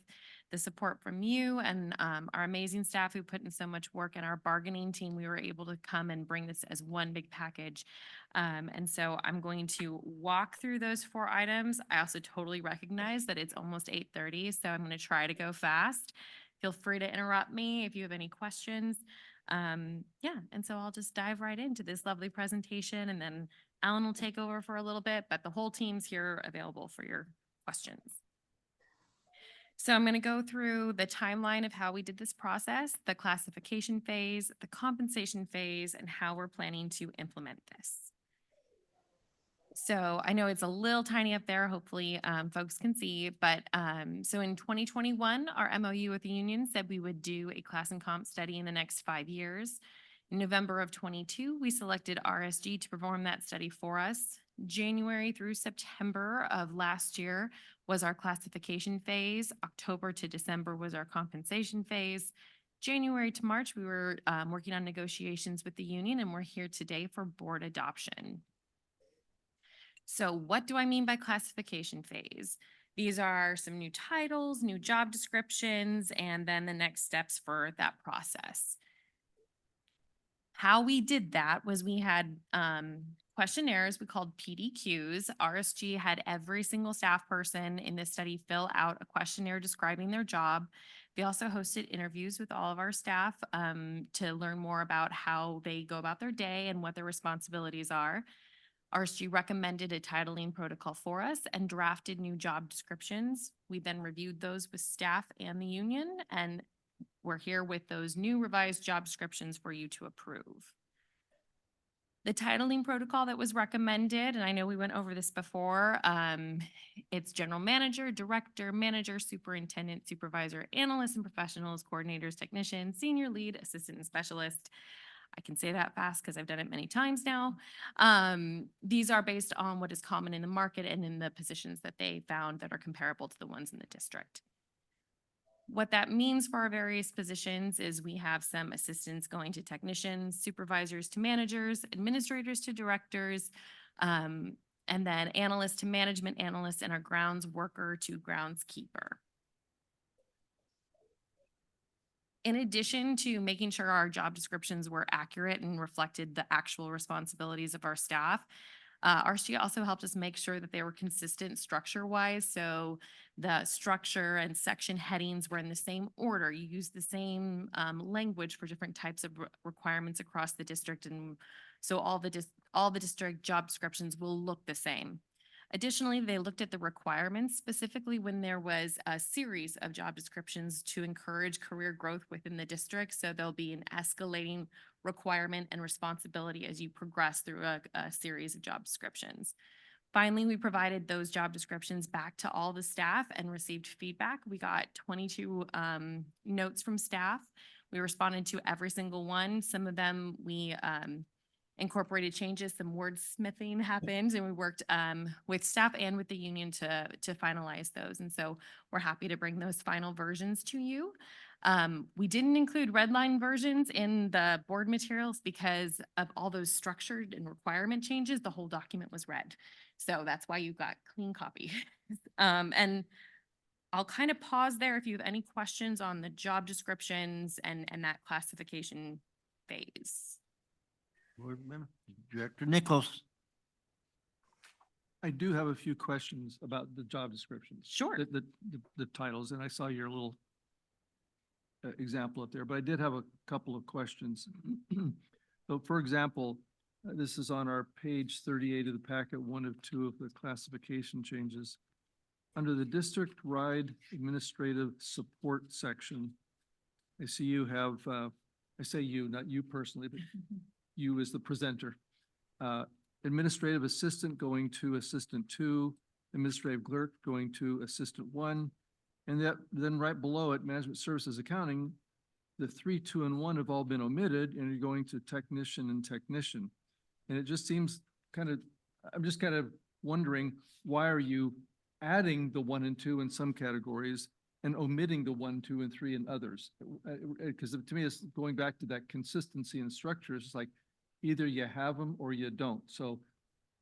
the support from you and our amazing staff who put in so much work, and our bargaining team, we were able to come and bring this as one big package. And so I'm going to walk through those 4 items. I also totally recognize that it's almost 8:30, so I'm going to try to go fast. Feel free to interrupt me if you have any questions. Yeah, and so I'll just dive right into this lovely presentation, and then Alan will take over for a little bit, but the whole team's here available for your questions. So I'm going to go through the timeline of how we did this process, the classification phase, the compensation phase, and how we're planning to implement this. So I know it's a little tiny up there, hopefully folks can see, but so in 2021, our MOU with the union said we would do a class and comp study in the next 5 years. In November of 22, we selected RSG to perform that study for us. January through September of last year was our classification phase. October to December was our compensation phase. January to March, we were working on negotiations with the union, and we're here today for board adoption. So what do I mean by classification phase? These are some new titles, new job descriptions, and then the next steps for that process. How we did that was we had questionnaires we called PDQs. RSG had every single staff person in this study fill out a questionnaire describing their job. They also hosted interviews with all of our staff to learn more about how they go about their day and what their responsibilities are. RSG recommended a titling protocol for us and drafted new job descriptions. We then reviewed those with staff and the union, and we're here with those new revised job descriptions for you to approve. The titling protocol that was recommended, and I know we went over this before, it's general manager, director, manager, superintendent, supervisor, analysts and professionals, coordinators, technicians, senior lead, assistant and specialist. I can say that fast because I've done it many times now. These are based on what is common in the market and in the positions that they found that are comparable to the ones in the district. What that means for our various positions is we have some assistants going to technicians, supervisors to managers, administrators to directors, and then analysts to management analysts, and our grounds worker to groundskeeper. In addition to making sure our job descriptions were accurate and reflected the actual responsibilities of our staff, RSG also helped us make sure that they were consistent structure-wise. So the structure and section headings were in the same order. You use the same language for different types of requirements across the district, and so all the district job descriptions will look the same. Additionally, they looked at the requirements, specifically when there was a series of job descriptions to encourage career growth within the district. So there'll be an escalating requirement and responsibility as you progress through a series of job descriptions. Finally, we provided those job descriptions back to all the staff and received feedback. We got 22 notes from staff. We responded to every single one. Some of them we incorporated changes, some wordsmithing happened, and we worked with staff and with the union to finalize those. And so we're happy to bring those final versions to you. We didn't include redline versions in the board materials because of all those structured and requirement changes. The whole document was red. So that's why you got clean copy. And I'll kind of pause there if you have any questions on the job descriptions and that classification phase. Board Member, Director Nichols. I do have a few questions about the job descriptions. Sure. The titles, and I saw your little example up there, but I did have a couple of questions. So for example, this is on our page 38 of the packet, 1 of 2 of the classification changes. Under the district-wide administrative support section, I see you have, I say you, not you personally, but you as the presenter. Administrative assistant going to assistant 2, administrative clerk going to assistant 1, and that then right below it, management services accounting, the 3, 2, and 1 have all been omitted, and you're going to technician and technician. And it just seems kind of, I'm just kind of wondering, why are you adding the 1 and 2 in some categories and omitting the 1, 2, and 3 in others? Because to me, it's going back to that consistency and structure. It's like either you have them or you don't. So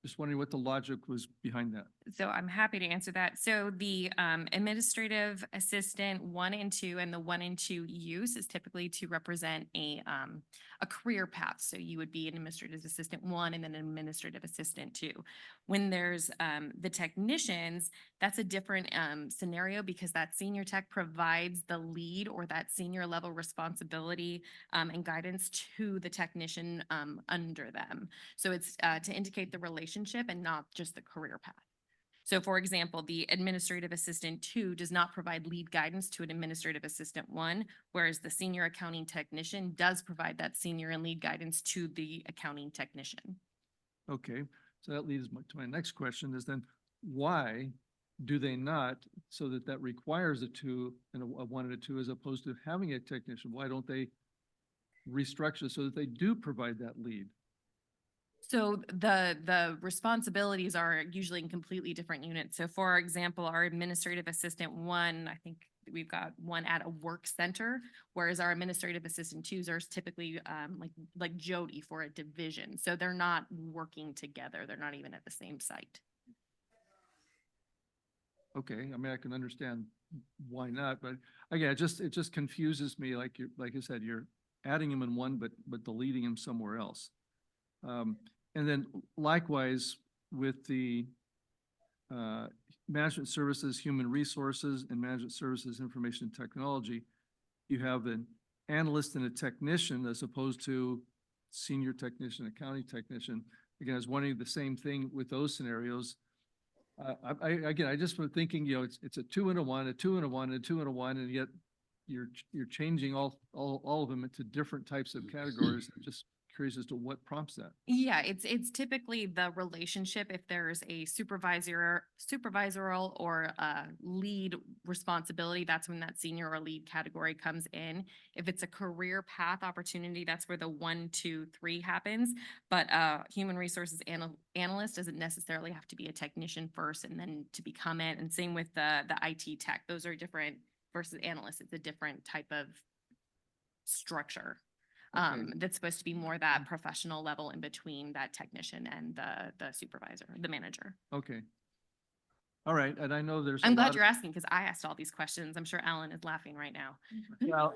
Just wondering what the logic was behind that. So I'm happy to answer that. So the administrative assistant 1 and 2 and the 1 and 2 use is typically to represent a career path. So you would be an administrative assistant 1 and then an administrative assistant 2. When there's the technicians, that's a different scenario because that senior tech provides the lead or that senior level responsibility and guidance to the technician under them. So it's to indicate the relationship and not just the career path. So for example, the administrative assistant 2 does not provide lead guidance to an administrative assistant 1, whereas the senior accounting technician does provide that senior and lead guidance to the accounting technician. Okay, so that leads to my next question is then why do they not, so that that requires a 2 and a 1 and a 2 as opposed to having a technician? Why don't they restructure so that they do provide that lead? So the responsibilities are usually in completely different units. So for example, our administrative assistant 1, I think we've got 1 at a work center, whereas our administrative assistant 2s are typically like Jody for a division. So they're not working together. They're not even at the same site. Okay, I mean, I can understand why not, but again, it just confuses me, like like I said, you're adding him in one, but deleting him somewhere else. And then likewise with the management services, human resources, and management services, information and technology, you have an analyst and a technician as opposed to senior technician, accounting technician. Again, I was wondering the same thing with those scenarios. I just was thinking, you know, it's a 2 and a 1, a 2 and a 1, a 2 and a 1, and yet you're changing all of them into different types of categories. I'm just curious as to what prompts that. Yeah, it's typically the relationship if there's a supervisorial or lead responsibility, that's when that senior or lead category comes in. If it's a career path opportunity, that's where the 1, 2, 3 happens. But human resources analyst doesn't necessarily have to be a technician first and then to become it. And same with the IT tech. Those are different versus analyst. It's a different type of structure. That's supposed to be more that professional level in between that technician and the supervisor, the manager. Okay. All right, and I know there's. I'm glad you're asking because I asked all these questions. I'm sure Alan is laughing right now. Well,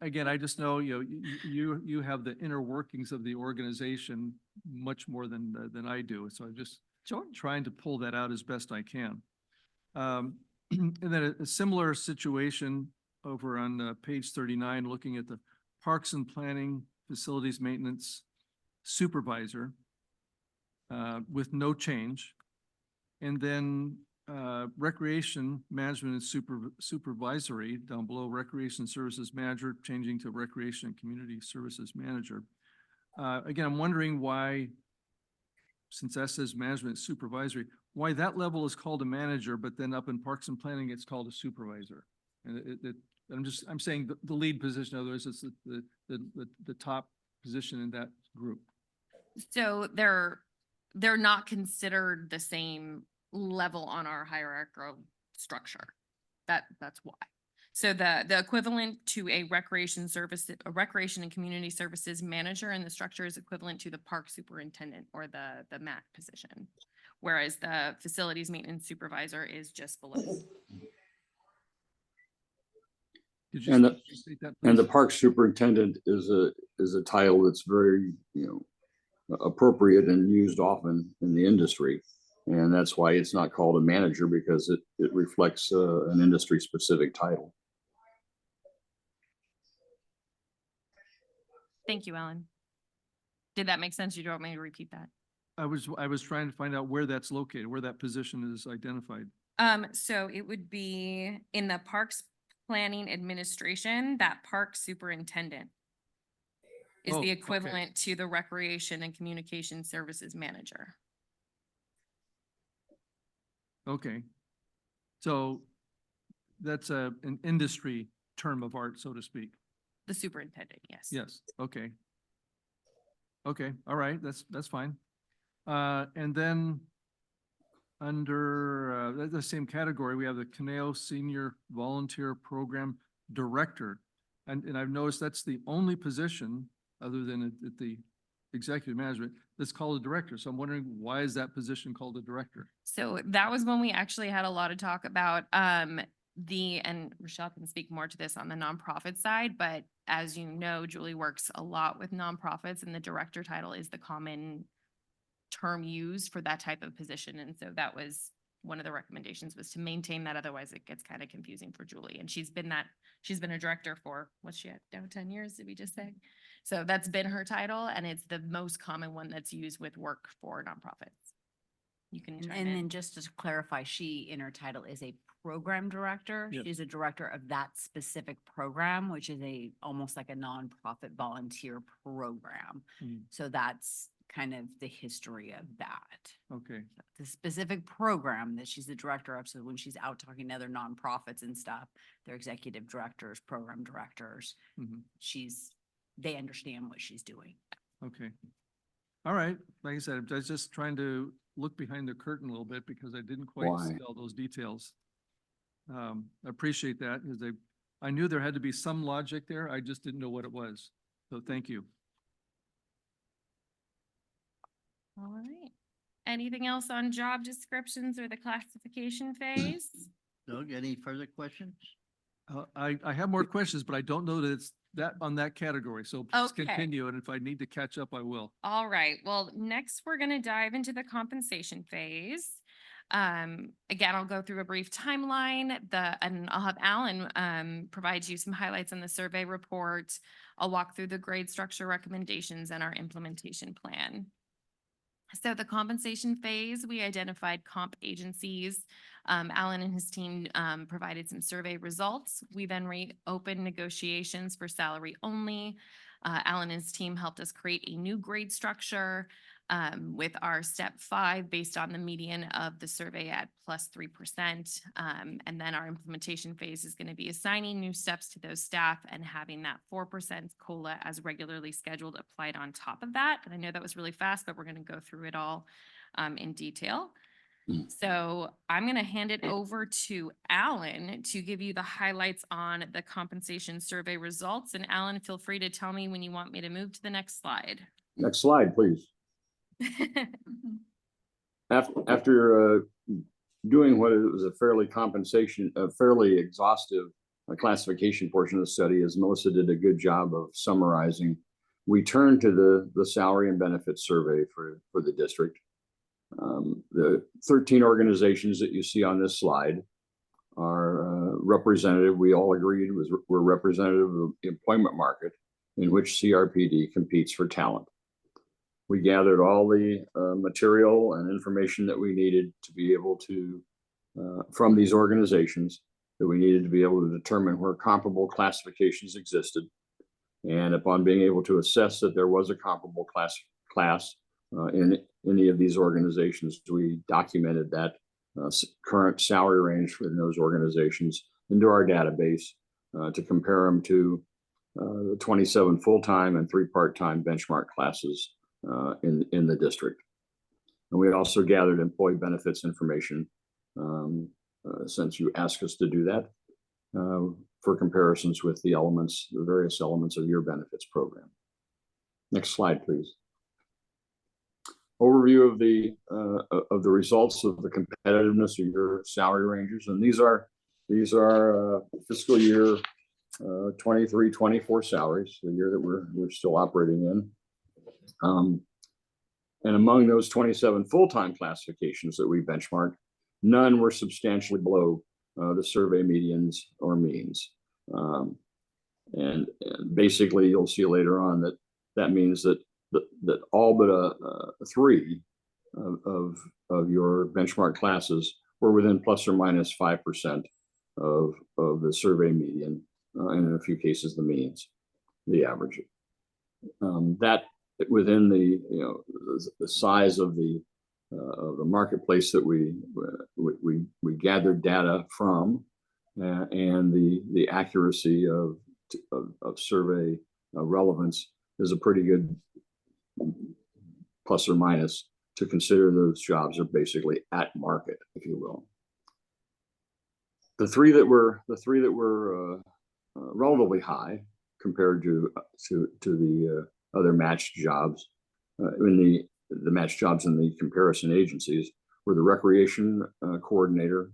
again, I just know, you know, you have the inner workings of the organization much more than I do. So I'm just trying to pull that out as best I can. And then a similar situation over on page 39, looking at the Parks and Planning Facilities Maintenance Supervisor with no change. And then Recreation Management and Supervisory down below, Recreation Services Manager, changing to Recreation and Community Services Manager. Again, I'm wondering why, since that says Management Supervisory, why that level is called a manager, but then up in Parks and Planning, it's called a supervisor. And I'm saying the lead position, in other words, it's the top position in that group. So they're not considered the same level on our hierarchical structure. That's why. So the equivalent to a recreation and community services manager in the structure is equivalent to the park superintendent or the MAC position, whereas the facilities maintenance supervisor is just below. And the park superintendent is a title that's very, you know, appropriate and used often in the industry. And that's why it's not called a manager, because it reflects an industry specific title. Thank you, Ellen. Did that make sense? You don't want me to repeat that? I was trying to find out where that's located, where that position is identified. So it would be in the Parks Planning Administration, that park superintendent is the equivalent to the Recreation and Communication Services Manager. Okay. So that's an industry term of art, so to speak. The superintendent, yes. Yes, okay. Okay, all right, that's fine. And then under the same category, we have the Conejo Senior Volunteer Program Director. And I've noticed that's the only position, other than at the executive management that's called a director. So I'm wondering, why is that position called a director? So that was when we actually had a lot of talk about and Rochelle can speak more to this on the nonprofit side, but as you know, Julie works a lot with nonprofits and the director title is the common term used for that type of position. And so that was one of the recommendations, was to maintain that. Otherwise it gets kind of confusing for Julie. And she's been a director for, what's she at now, 10 years, did we just say? So that's been her title, and it's the most common one that's used with work for nonprofits. You can chime And in. then just to clarify, she in her title is a program director. Yes. She's a director of that specific program, which is almost like a nonprofit volunteer program. Mm. So that's kind of the history of that. Okay. The specific program that she's the director of. So when she's out talking to other nonprofits and stuff, they're executive directors, program directors. Mhm. They understand what she's doing. Okay. All right. Like I said, I was just trying to look behind the curtain a little bit because I didn't quite Why? see all those details. I appreciate that, because I knew there had to be some logic there. I just didn't know what it was. So thank you. All right. Anything else on job descriptions or the classification phase? Doug, any further questions? I have more questions, but I don't know that it's that on that category. So please Okay. continue. And if I need to catch up, I will. All right. Well, next we're going to dive into the compensation phase. Again, I'll go through a brief timeline. And I'll have Alan provide you some highlights on the survey report. I'll walk through the grade structure recommendations and our implementation plan. So the compensation phase, we identified comp agencies. Alan and his team provided some survey results. We then reopened negotiations for salary only. Alan and his team helped us create a new grade structure with our step 5 based on the median of the survey at plus 3%. And then our implementation phase is going to be assigning new steps to those staff and having that 4% COLA as regularly scheduled applied on top of that. And I know that was really fast, but we're going to go through it all in detail. So I'm going to hand it over to Alan to give you the highlights on the compensation survey results. And Alan, feel free to tell me when you want me to move to the next slide. Next slide, please. After doing what was a fairly exhaustive classification portion of the study, as Melissa did a good job of summarizing, we turned to the salary and benefits survey for the district. The 13 organizations that you see on this slide are representative. We all agreed were representative of the employment market in which CRPD competes for talent. We gathered all the material and information that we needed to be able to, from these organizations, that we needed to be able to determine where comparable classifications existed. And upon being able to assess that there was a comparable class in any of these organizations, we documented that current salary range for those organizations into our database to compare them to the 27 full-time and 3 part-time benchmark classes in the district. And we also gathered employee benefits information since you asked us to do that for comparisons with the various elements of your benefits program. Next slide, please. Overview of the results of the competitiveness of your salary ranges, and these are fiscal year 23-24 salaries, the year that we're still operating in. And among those 27 full-time classifications that we benchmarked, none were substantially below the survey medians or means. And basically, you'll see later on that means that all but 3 of your benchmark classes were within plus or minus 5% of the survey median, and in a few cases the means, the average. That within the size of the marketplace that we gathered data from, and the accuracy of survey relevance is a pretty good plus or minus to consider those jobs are basically at market, if you will. The three that were relatively high compared to the other matched jobs the match jobs in the comparison agencies were the recreation coordinator,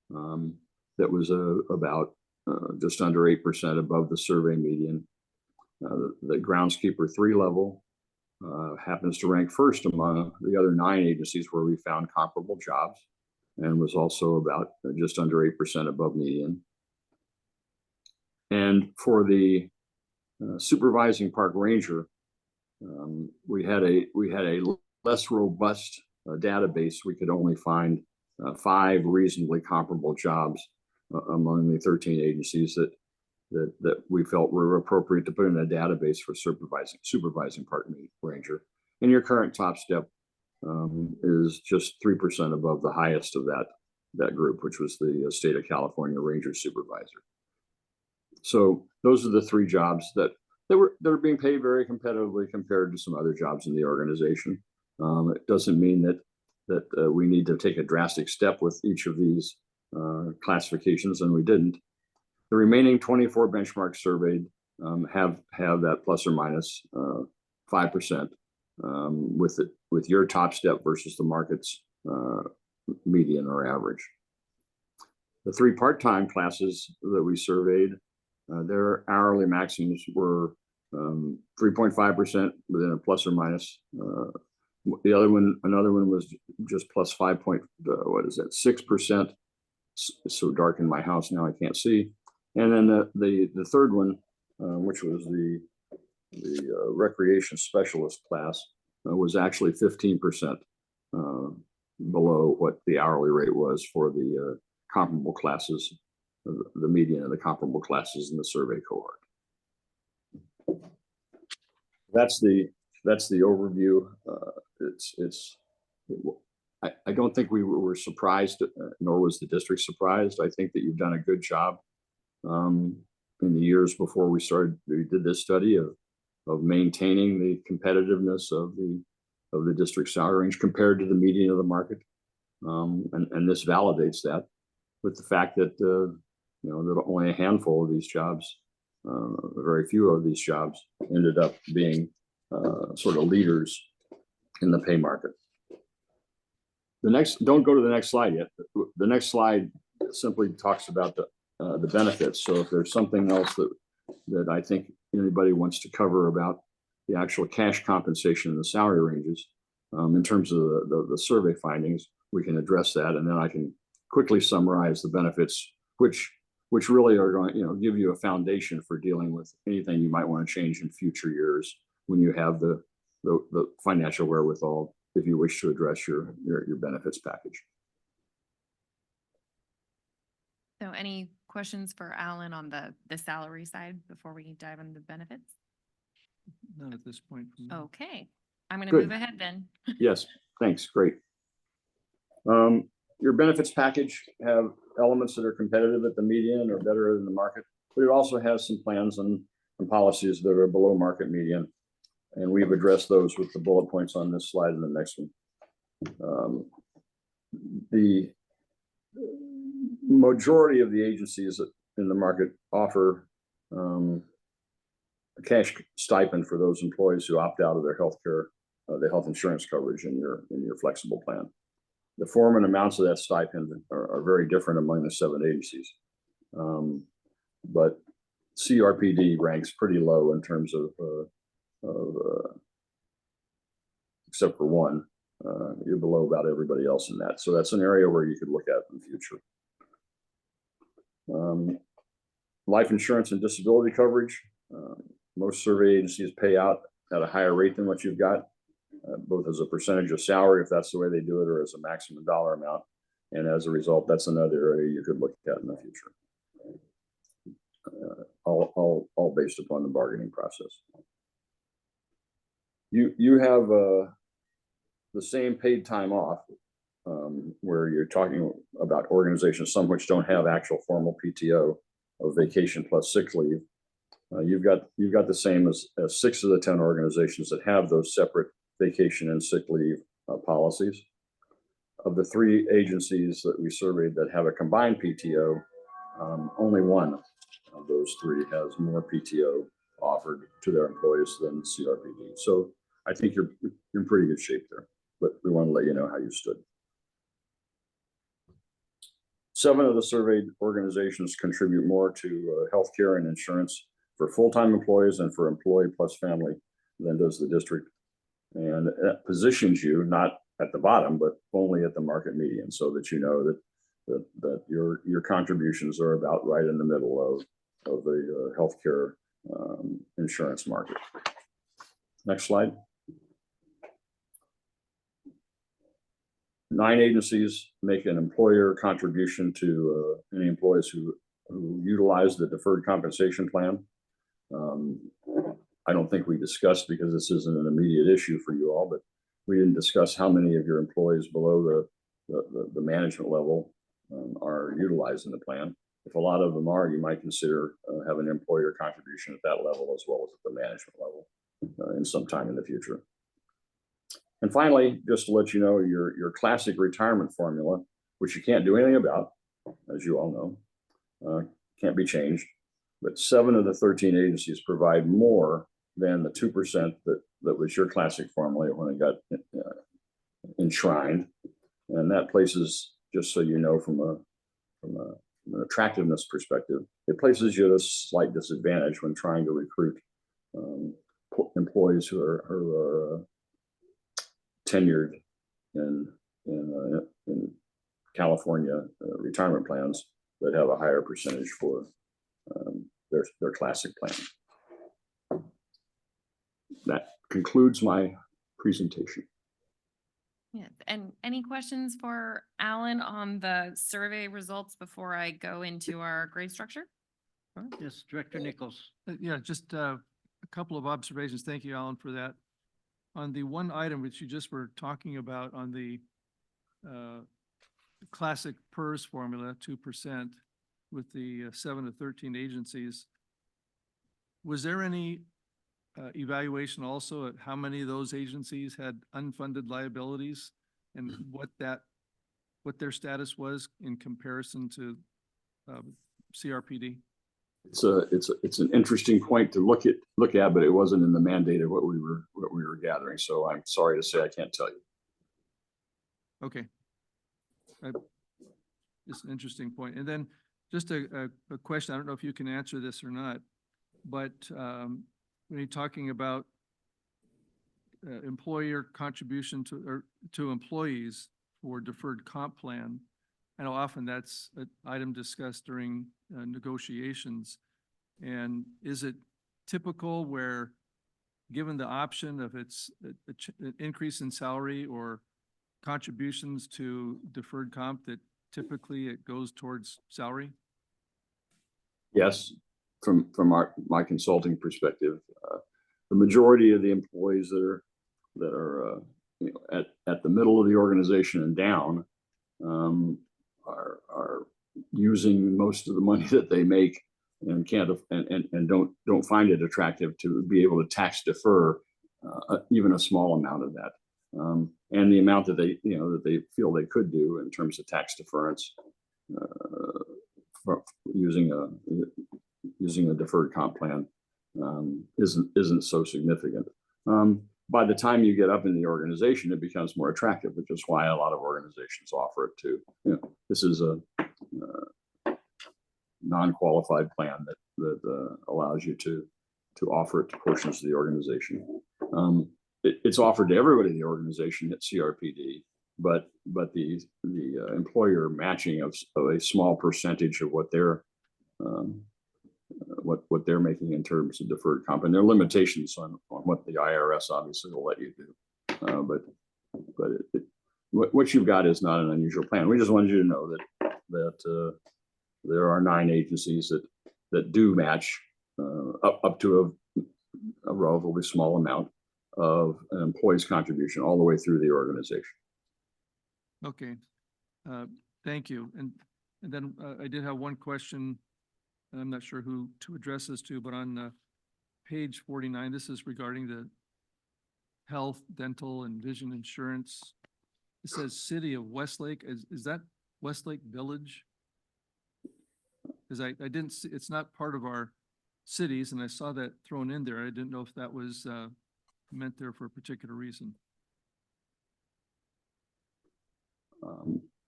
that was about just under 8% above the survey median. The groundskeeper 3 level happens to rank first among the other 9 agencies where we found comparable jobs, and was also about just under 8% above median. And for the supervising park ranger, we had a less robust database. We could only find 5 reasonably comparable jobs among the 13 agencies that we felt were appropriate to put in a database for supervising park ranger. And your current top step is just 3% above the highest of that group, which was the state of California ranger supervisor. So those are the 3 jobs that are being paid very competitively compared to some other jobs in the organization. It doesn't mean that we need to take a drastic step with each of these classifications, and we didn't. The remaining 24 benchmarks surveyed have that plus or minus 5% with your top step versus the market's median or average. The 3 part-time classes that we surveyed, their hourly maximums were 3.5% within a plus or minus. Another one was just plus 6%. It's so dark in my house now I can't see. And then the third one, which was the recreation specialist class, was actually 15% below what the hourly rate was for the comparable classes, the median of the comparable classes in the survey cohort. That's the overview. I don't think we were surprised, nor was the district surprised. I think that you've done a good job in the years before we did this study of maintaining the competitiveness of the district salary range compared to the median of the market. And this validates that with the fact that that only a handful of these jobs, very few of these jobs, ended up being sort of leaders in the pay market. Don't go to the next slide yet. The next slide simply talks about the benefits. So if there's something else that I think anybody wants to cover about the actual cash compensation and the salary ranges, in terms of the survey findings, we can address that, and then I can quickly summarize the benefits, which really are going to give you a foundation for dealing with anything you might want to change in future years when you have the financial wherewithal if you wish to address your benefits package. So any questions for Alan on the salary side before we dive into the benefits? None at this point. Okay, I'm going to Good. move ahead then. Yes, thanks, great. Your benefits package have elements that are competitive at the median or better than the market, but it also has some plans and policies that are below market median. And we've addressed those with the bullet points on this slide and the next one. The majority of the agencies in the market offer a cash stipend for those employees who opt out of their health care, the health insurance coverage in your flexible plan. The form and amounts of that stipend are very different among the 7 agencies. But CRPD ranks pretty low in terms of except for one, you're below about everybody else in that. So that's an area where you could look at in the future. Life insurance and disability coverage. Most survey agencies pay out at a higher rate than what you've got, both as a percentage of salary, if that's the way they do it, or as a maximum dollar amount. And as a result, that's another area you could look at in the future. All based upon the bargaining process. You have the same paid time off, where you're talking about organizations, some which don't have actual formal PTO of vacation plus sick leave. You've got the same as 6 of the 10 organizations that have those separate vacation and sick leave policies. Of the 3 agencies that we surveyed that have a combined PTO, only one of those 3 has more PTO offered to their employees than CRPD. So I think you're in pretty good shape there, but we want to let you know how you stood. 7 of the surveyed organizations contribute more to healthcare and insurance for full-time employees and for employee plus family than does the district. And that positions you not at the bottom, but only at the market median, so that you know that your contributions are about right in the middle of the healthcare insurance market. Next slide. 9 agencies make an employer contribution to any employees who utilize the deferred compensation plan. I don't think we discussed, because this isn't an immediate issue for you all, but we didn't discuss how many of your employees below the management level are utilizing the plan. If a lot of them are, you might consider having an employer contribution at that level as well as at the management level in some time in the future. And finally, just to let you know, your classic retirement formula, which you can't do anything about, as you all know, can't be changed, but 7 of the 13 agencies provide more than the 2% that was your classic formula when it got enshrined. And that places, just so you know, from an attractiveness perspective, it places you at a slight disadvantage when trying to recruit employees who are tenured in California retirement plans that have a higher percentage for their classic plan. That concludes my presentation. Yeah, and any questions for Alan on the survey results before I go into our grade structure? Yes, Director Nichols. Yeah, just a couple of observations. Thank you, Alan, for that. On the one item which you just were talking about on the classic PERS formula, 2%, with the 7 to 13 agencies, was there any evaluation also at how many of those agencies had unfunded liabilities and what their status was in comparison to CRPD? It's an interesting point to look at, but it wasn't in the mandate of what we were gathering. So I'm sorry to say I can't tell you. Okay. It's an interesting point. And then just a question, I don't know if you can answer this or not, but when you're talking about employer contribution to employees for deferred comp plan, I know often that's an item discussed during negotiations. And is it typical where, given the option of it's an increase in salary or contributions to deferred comp, that typically it goes towards salary? Yes, from my consulting perspective, the majority of the employees that are at the middle of the organization and down are using most of the money that they make and can't and don't find it attractive to be able to tax defer even a small amount of that, and the amount that they feel they could do in terms of tax deference using a deferred comp plan isn't so significant. By the time you get up in the organization, it becomes more attractive, which is why a lot of organizations offer it too. This is a non-qualified plan that allows you to offer it to portions of the organization. It's offered to everybody in the organization at CRPD, but the employer matching of a small percentage of what they're making in terms of deferred comp, and there are limitations on what the IRS obviously will let you do. But what you've got is not an unusual plan. We just wanted you to know that there are 9 agencies that do match up to a relatively small amount of an employee's contribution all the way through the organization. Okay, thank you. And then I did have one question, and I'm not sure who to address this to, but on page 49, this is regarding the health, dental, and vision insurance. It says City of Westlake. Is that Westlake Village? Because I didn't see, it's not part of our cities, and I saw that thrown in there. I didn't know if that was meant there for a particular reason?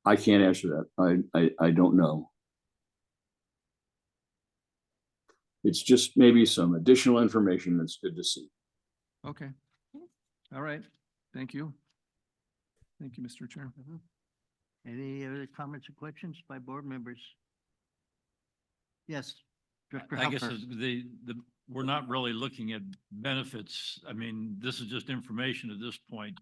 I can't answer that. I don't know. It's just maybe some additional information that's good to see. Okay. All right. Thank you. Thank you, Mr. Chair. Any other comments or questions by board members? Yes. Director I guess Helfer. we're not really looking at benefits. I mean, this is just information at this point.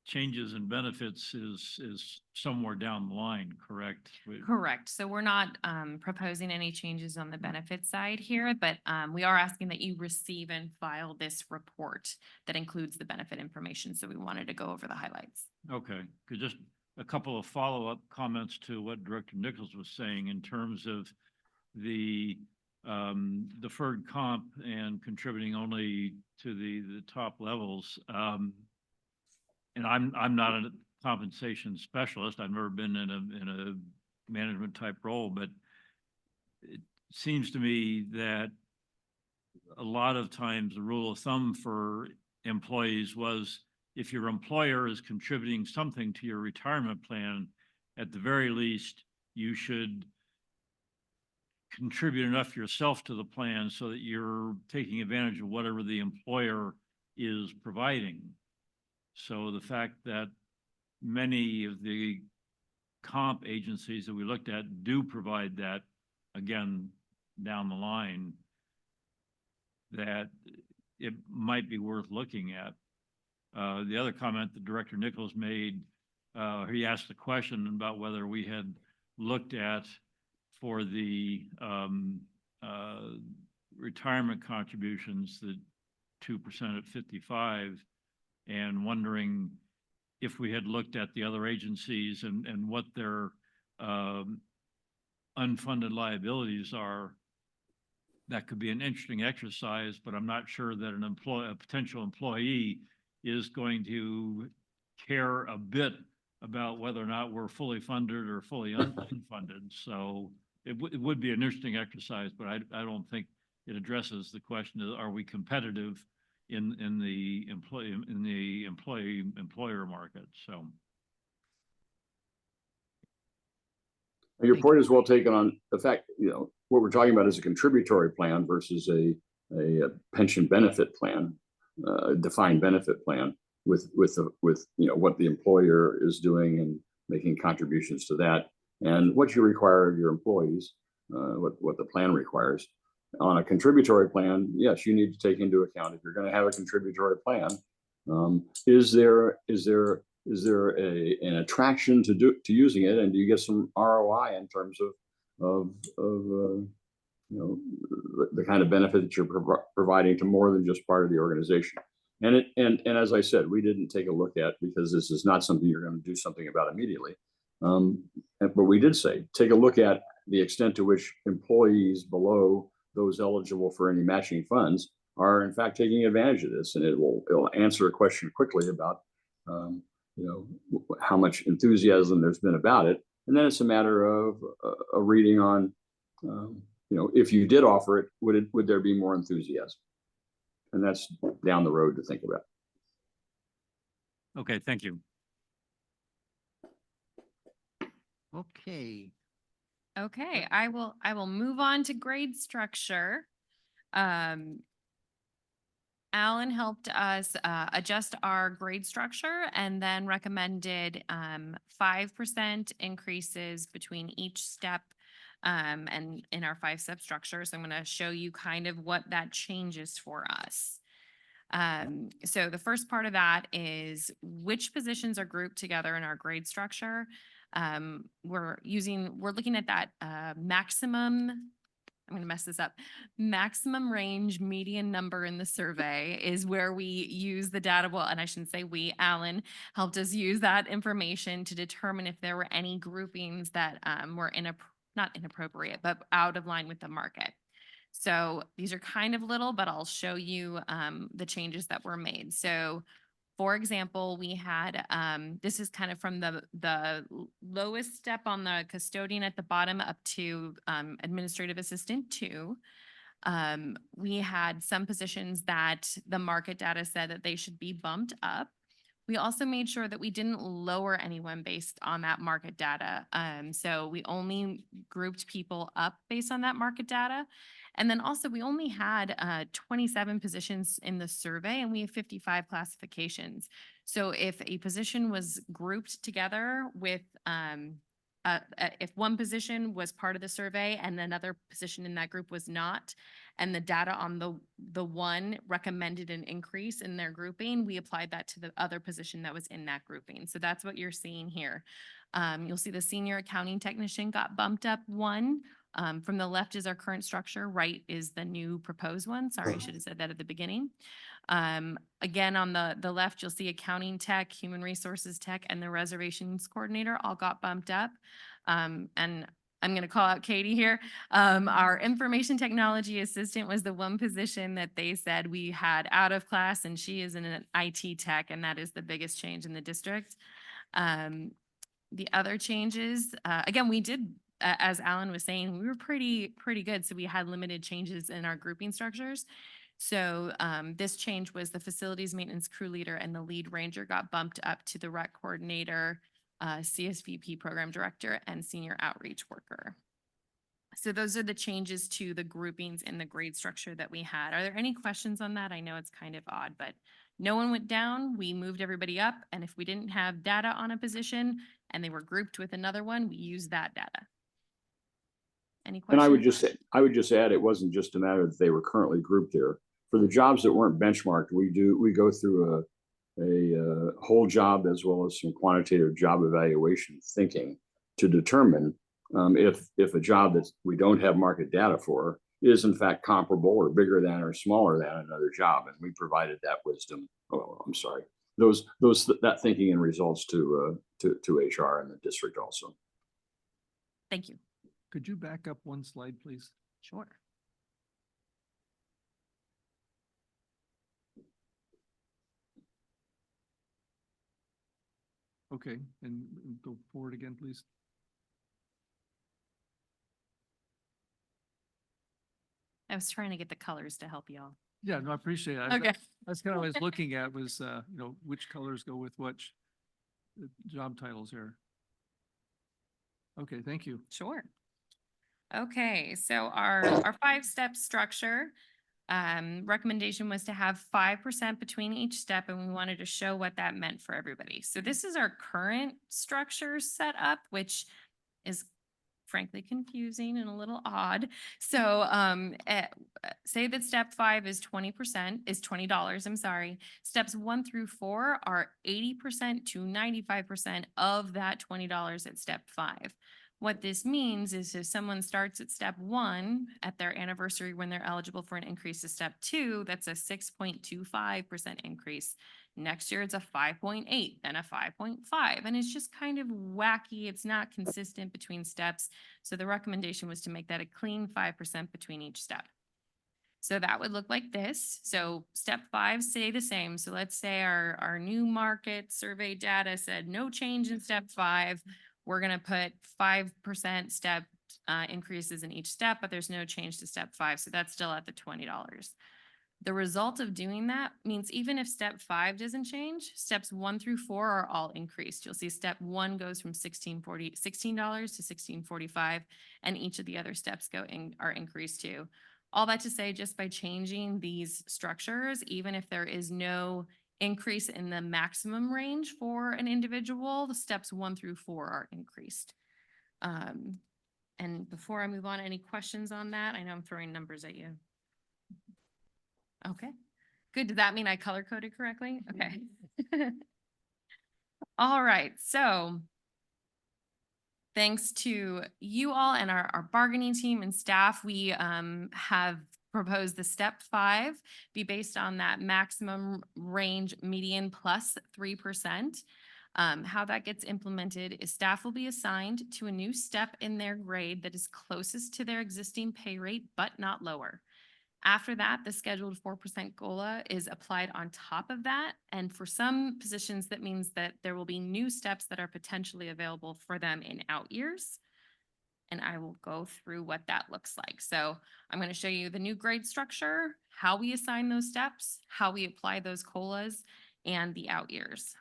Changes in benefits is somewhere down the line, correct? Correct. So we're not proposing any changes on the benefit side here, but we are asking that you receive and file this report that includes the benefit information. So we wanted to go over the highlights. Okay, could just a couple of follow-up comments to what Director Nichols was saying in terms of the deferred comp and contributing only to the top levels. And I'm not a compensation specialist. I've never been in a management type role, but it seems to me that a lot of times the rule of thumb for employees was if your employer is contributing something to your retirement plan, at the very least, you should contribute enough yourself to the plan so that you're taking advantage of whatever the employer is providing. So the fact that many of the comp agencies that we looked at do provide that, again, down the line, that it might be worth looking at. The other comment that Director Nichols made, he asked the question about whether we had looked at for the retirement contributions, the 2% at 55, and wondering if we had looked at the other agencies and what their unfunded liabilities are. That could be an interesting exercise, but I'm not sure that a potential employee is going to care a bit about whether or not we're fully funded or fully unfunded. So it would be an interesting exercise, but I don't think it addresses the question of are we competitive in the employer market. So Your point is well taken on the fact, what we're talking about is a contributory plan versus a pension benefit plan, defined benefit plan with what the employer is doing and making contributions to that, and what you require of your employees, what the plan requires. On a contributory plan, yes, you need to take into account if you're going to have a contributory plan, is there an attraction to using it, and do you get some ROI in terms of the kind of benefit that you're providing to more than just part of the organization. And as I said, we didn't take a look at, because this is not something you're going to do something about immediately. But we did say, take a look at the extent to which employees below those eligible for any matching funds are in fact taking advantage of this, and it'll answer a question quickly about how much enthusiasm there's been about it. And then it's a matter of a reading on, if you did offer it, would there be more enthusiasm? And that's down the road to think about. okay, thank you. Okay. Okay, I will move on to grade structure. Alan helped us adjust our grade structure and then recommended 5% increases between each step and in our 5-step structure. So I'm going to show you kind of what that changes for us. So the first part of that is which positions are grouped together in our grade structure. We're looking at that maximum, I'm going to mess this up, maximum range median number in the survey is where we use the data. Well, and I shouldn't say we, Alan helped us use that information to determine if there were any groupings that were not inappropriate, but out of line with the market. So these are kind of little, but I'll show you the changes that were made. So for example, we had, this is kind of from the lowest step on the custodian at the bottom up to administrative assistant 2. We had some positions that the market data said that they should be bumped up. We also made sure that we didn't lower anyone based on that market data. So we only grouped people up based on that market data. And then also we only had 27 positions in the survey and we have 55 classifications. So if a position was grouped together with, if one position was part of the survey and another position in that group was not, and the data on the one recommended an increase in their grouping, we applied that to the other position that was in that grouping. So that's what you're seeing here. You'll see the senior accounting technician got bumped up one. From the left is our current structure, right is the new proposed one. Sorry, I should have said that at the beginning. Again, on the left, you'll see accounting tech, human resources tech, and the reservations coordinator all got bumped up. And I'm going to call out Katie here. Our information technology assistant was the one position that they said we had out of class, and she is in an IT tech, and that is the biggest change in the district. The other changes, again, we did, as Alan was saying, we were pretty good. So we had limited changes in our grouping structures. So this change was the facilities maintenance crew leader and the lead ranger got bumped up to the rec coordinator, CSVP program director, and senior outreach worker. So those are the changes to the groupings in the grade structure that we had. Are there any questions on that? I know it's kind of odd, but no one went down. We moved everybody up. And if we didn't have data on a position and they were grouped with another one, we used that data. Any questions? And I would just add, it wasn't just a matter that they were currently grouped there. For the jobs that weren't benchmarked, we go through a whole job as well as some quantitative job evaluation thinking to determine if a job that we don't have market data for is in fact comparable or bigger than or smaller than another job. And we provided that wisdom. Oh, I'm sorry. That thinking and results to HR and the district also. Thank you. Could you back up one slide, please? Sure. Okay, and go forward again, please. I was trying to get the colors to help y'all. Yeah, no, I appreciate it. Okay. That's kind of what I was looking at was, which colors go with which job titles here. Okay, thank you. Sure. Okay, so our 5-step structure, recommendation was to have 5% between each step, and we wanted to show what that meant for everybody. So this is our current structure set up, which is frankly confusing and a little odd. So say that step 5 is 20%, is $20, I'm sorry. Steps 1 through 4 are 80% to 95% of that $20 at step 5. What this means is if someone starts at step 1 at their anniversary when they're eligible for an increase to step 2, that's a 6.25% increase. Next year, it's a 5.8, then a 5.5. And it's just kind of wacky. It's not consistent between steps. So the recommendation was to make that a clean 5% between each step. So that would look like this. So step 5 stay the same. So let's say our new market survey data said no change in step 5. We're going to put 5% step increases in each step, but there's no change to step 5. So that's still at the $20. The result of doing that means even if step 5 doesn't change, steps 1 through 4 are all increased. You'll see step 1 goes from $16 to $16.45, and each of the other steps are increased too. All that to say, just by changing these structures, even if there is no increase in the maximum range for an individual, the steps 1 through 4 are increased. And before I move on, any questions on that? I know I'm throwing numbers at you. Okay, good. Does that mean I color coded correctly? Okay. All right, so thanks to you all and our bargaining team and staff, we have proposed the step 5 be based on that maximum range median plus 3%. How that gets implemented is staff will be assigned to a new step in their grade that is closest to their existing pay rate, but not lower. After that, the scheduled 4% COLA is applied on top of that. And for some positions, that means that there will be new steps that are potentially available for them in out years. and I will go through what that looks like. So I'm going to show you the new grade structure, how we assign those steps, how we apply those COLAs, and the out years.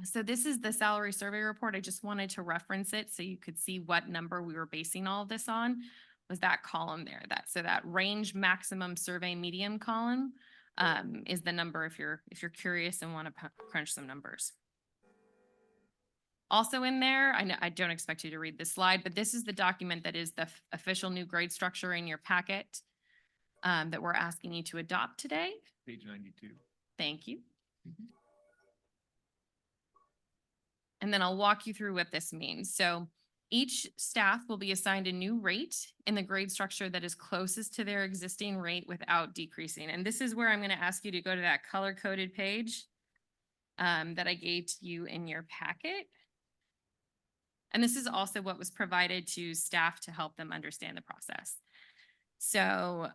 So this is the salary survey report. I just wanted to reference it so you could see what number we were basing all of this on, was that column there. So that range maximum survey median column is the number if you're curious and want to crunch some numbers. Also in there, I don't expect you to read this slide, but this is the document that is the official new grade structure in your packet that we're asking you to adopt today. Page 92. Thank you. And then I'll walk you through what this means. So each staff will be assigned a new rate in the grade structure that is closest to their existing rate without decreasing. And this is where I'm going to ask you to go to that color-coded page that I gave to you in your packet. And this is also what was provided to staff to help them understand the process. So,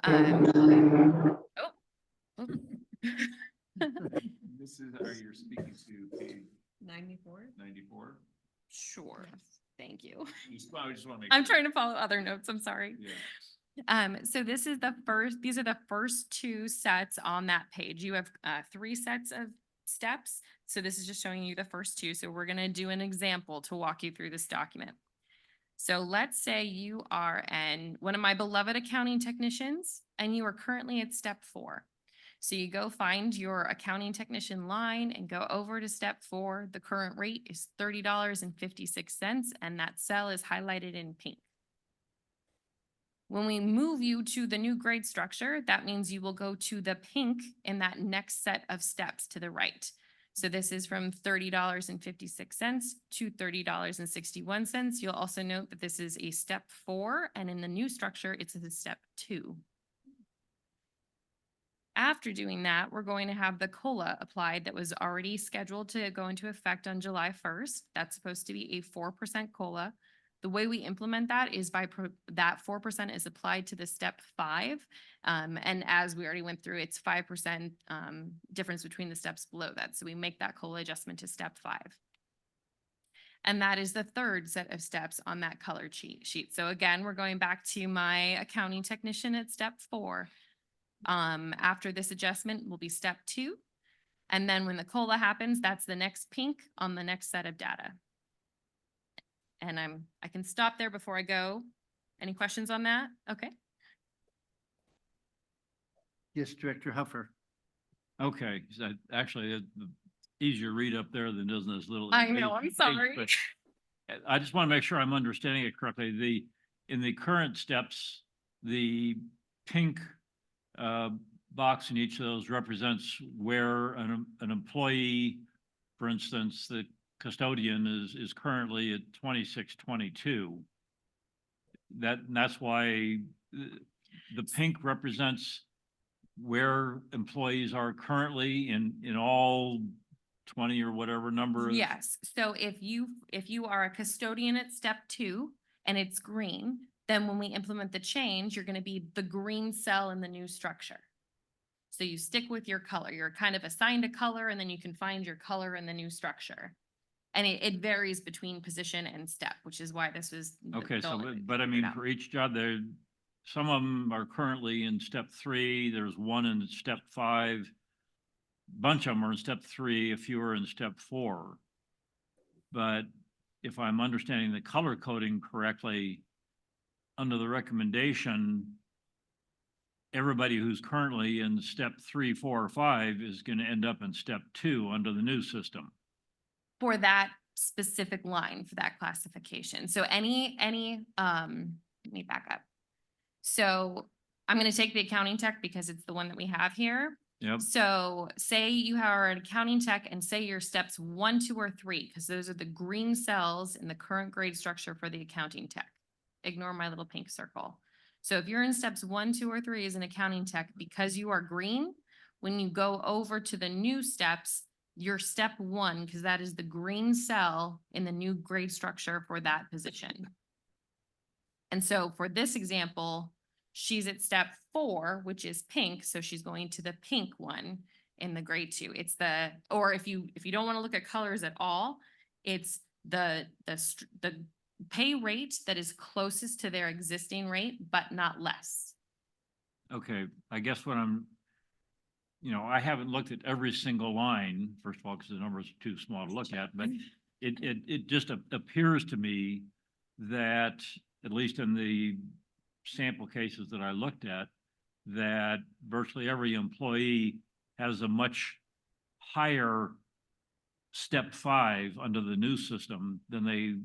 This is, are you speaking to page 94? 94? Sure. Thank you. I just want to make. I'm trying to follow other notes. I'm sorry. Yeah. So these are the first two sets on that page. You have 3 sets of steps. So this is just showing you the first 2. So we're going to do an example to walk you through this document. So let's say you are one of my beloved accounting technicians and you are currently at step 4. So you go find your accounting technician line and go over to step 4. The current rate is $30.56, and that cell is highlighted in pink. When we move you to the new grade structure, that means you will go to the pink in that next set of steps to the right. So this is from $30.56 to $30.61. You'll also note that this is a step 4, and in the new structure, it's a step 2. After doing that, we're going to have the COLA applied that was already scheduled to go into effect on July 1st. That's supposed to be a 4% COLA. The way we implement that is by that 4% is applied to the step 5. And as we already went through, it's 5% difference between the steps below that. So we make that COLA adjustment to step 5. And that is the third set of steps on that color sheet. So again, we're going back to my accounting technician at step 4. After this adjustment will be step 2. And then when the COLA happens, that's the next pink on the next set of data. And I can stop there before I go. Any questions on that? Okay. Yes, Director Huffer. Okay, so actually, easier read up there than doesn't this little. I know, I'm sorry. But I just want to make sure I'm understanding it correctly. In the current steps, the pink box in each of those represents where an employee, for instance, the custodian is currently at 2622. That's why the pink represents where employees are currently in all 20 or whatever number. Yes. So if you are a custodian at step 2 and it's green, then when we implement the change, you're going to be the green cell in the new structure. So you stick with your color. You're kind of assigned a color, and then you can find your color in the new structure. And it varies between position and step, which is why this was. Okay, but I mean, for each job there, some of them are currently in step 3. There's one in step 5. Bunch of them are in step 3, a few are in step 4. But if I'm understanding the color coding correctly, under the recommendation, everybody who's currently in step 3, 4, or 5 is going to end up in step 2 under the new system. For that specific line, for that classification. So let me back up. So I'm going to take the accounting tech because it's the one that we have here. Yep. So say you are an accounting tech and say your steps 1, 2, or 3, because those are the green cells in the current grade structure for the accounting tech. Ignore my little pink circle. So if you're in steps 1, 2, or 3 as an accounting tech, because you are green, when you go over to the new steps, you're step 1, because that is the green cell in the new grade structure for that position. And so for this example, she's at step 4, which is pink. So she's going to the pink one in the grade 2. It's or if you don't want to look at colors at all, it's the pay rate that is closest to their existing rate, but not less. Okay, I guess what I'm, I haven't looked at every single line, first of all, because the numbers are too small to look at, but it just appears to me that, at least in the sample cases that I looked at, that virtually every employee has a much higher step 5 under the new system than they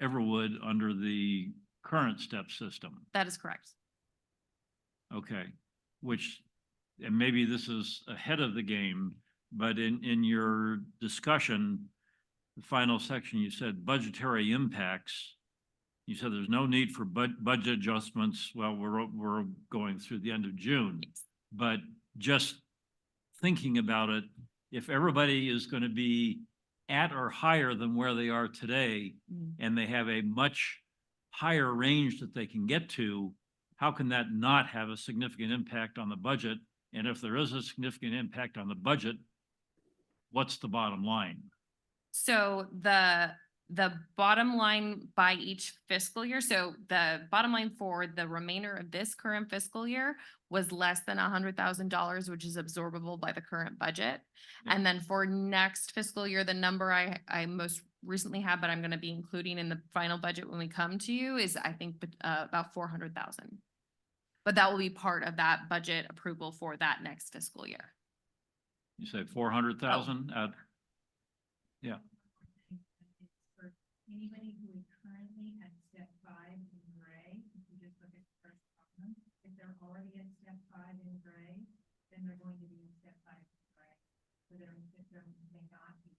ever would under the current step system. That is correct. Okay, which, and maybe this is ahead of the game, but in your discussion, the final section, you said budgetary impacts. You said there's no need for budget adjustments. Well, we're going through the end of June, but just thinking about it, if everybody is going to be at or higher than where they are today, and they have a much higher range that they can get to, how can that not have a significant impact on the budget? And if there is a significant impact on the budget, what's the bottom line? So the bottom line by each fiscal year, so the bottom line for the remainder of this current fiscal year was less than $100,000, which is absorbable by the current budget. And then for next fiscal year, the number I most recently had, but I'm going to be including in the final budget when we come to you, is I think about 400,000. But that will be part of that budget approval for that next fiscal year. You say 400,000 at, yeah. For anybody who is currently at step 5 in gray, if you just look at the first column, if they're already at step 5 in gray, then they're going to be in step 5 in gray. So they're may not be.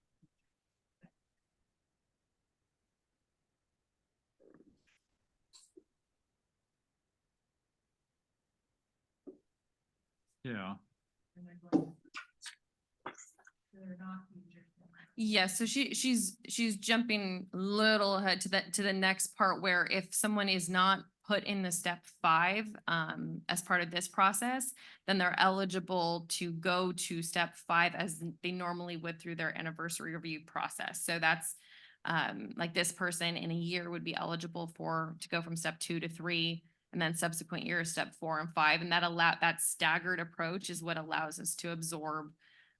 Yeah. And they're going, so they're not future. Yeah, so she's jumping a little ahead to the next part, where if someone is not put in the step 5 as part of this process, then they're eligible to go to step 5 as they normally would through their anniversary review process. So that's like this person in a year would be eligible to go from step 2 to 3, and then subsequent years, step 4 and 5. And that staggered approach is what allows us to absorb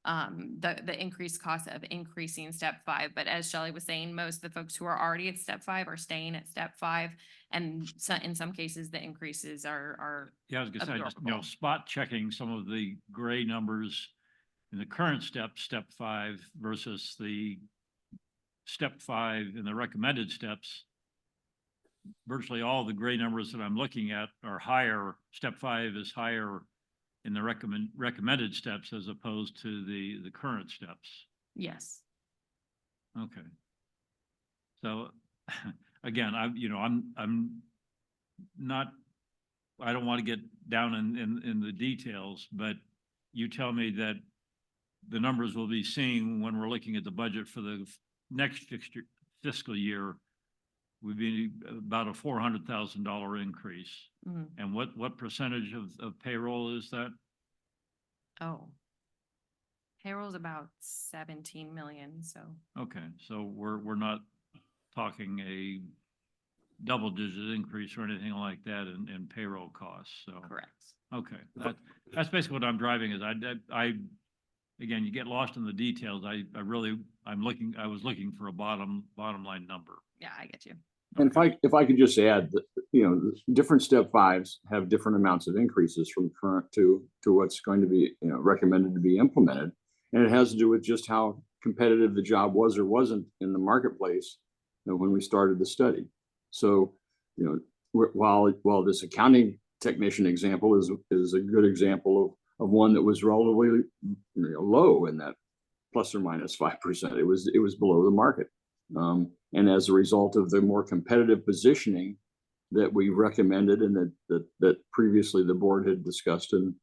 the increased cost of increasing step 5. But as Shelley was saying, most of the folks who are already at step 5 are staying at step 5. And so in some cases, the increases are Yeah, I was gonna say, just, absorbable. spot checking some of the gray numbers in the current step 5 versus the step 5 in the recommended steps. Virtually all the gray numbers that I'm looking at are higher. Step 5 is higher in the recommended steps as opposed to the current steps. Yes. Okay. So again, I'm not, I don't want to get down in the details, but you tell me that the numbers we'll be seeing when we're looking at the budget for the next fiscal year would be about a $400,000 increase. Mhm. And what percentage of payroll is that? Oh. Payroll is about 17 million, so. Okay, so we're not talking a double-digit increase or anything like that in payroll costs, so. Correct. Okay, that's basically what I'm driving is I again, you get lost in the details. I was looking for a bottom line number. Yeah, I get you. And if I could just add that, different step 5s have different amounts of increases from current to what's going to be, recommended to be implemented. And it has to do with just how competitive the job was or wasn't in the marketplace, when we started the study. So, while this accounting technician example is a good example of one that was relatively low in that plus or minus 5%, it was below the market. And as a result of the more competitive positioning that we recommended and that previously the board had discussed and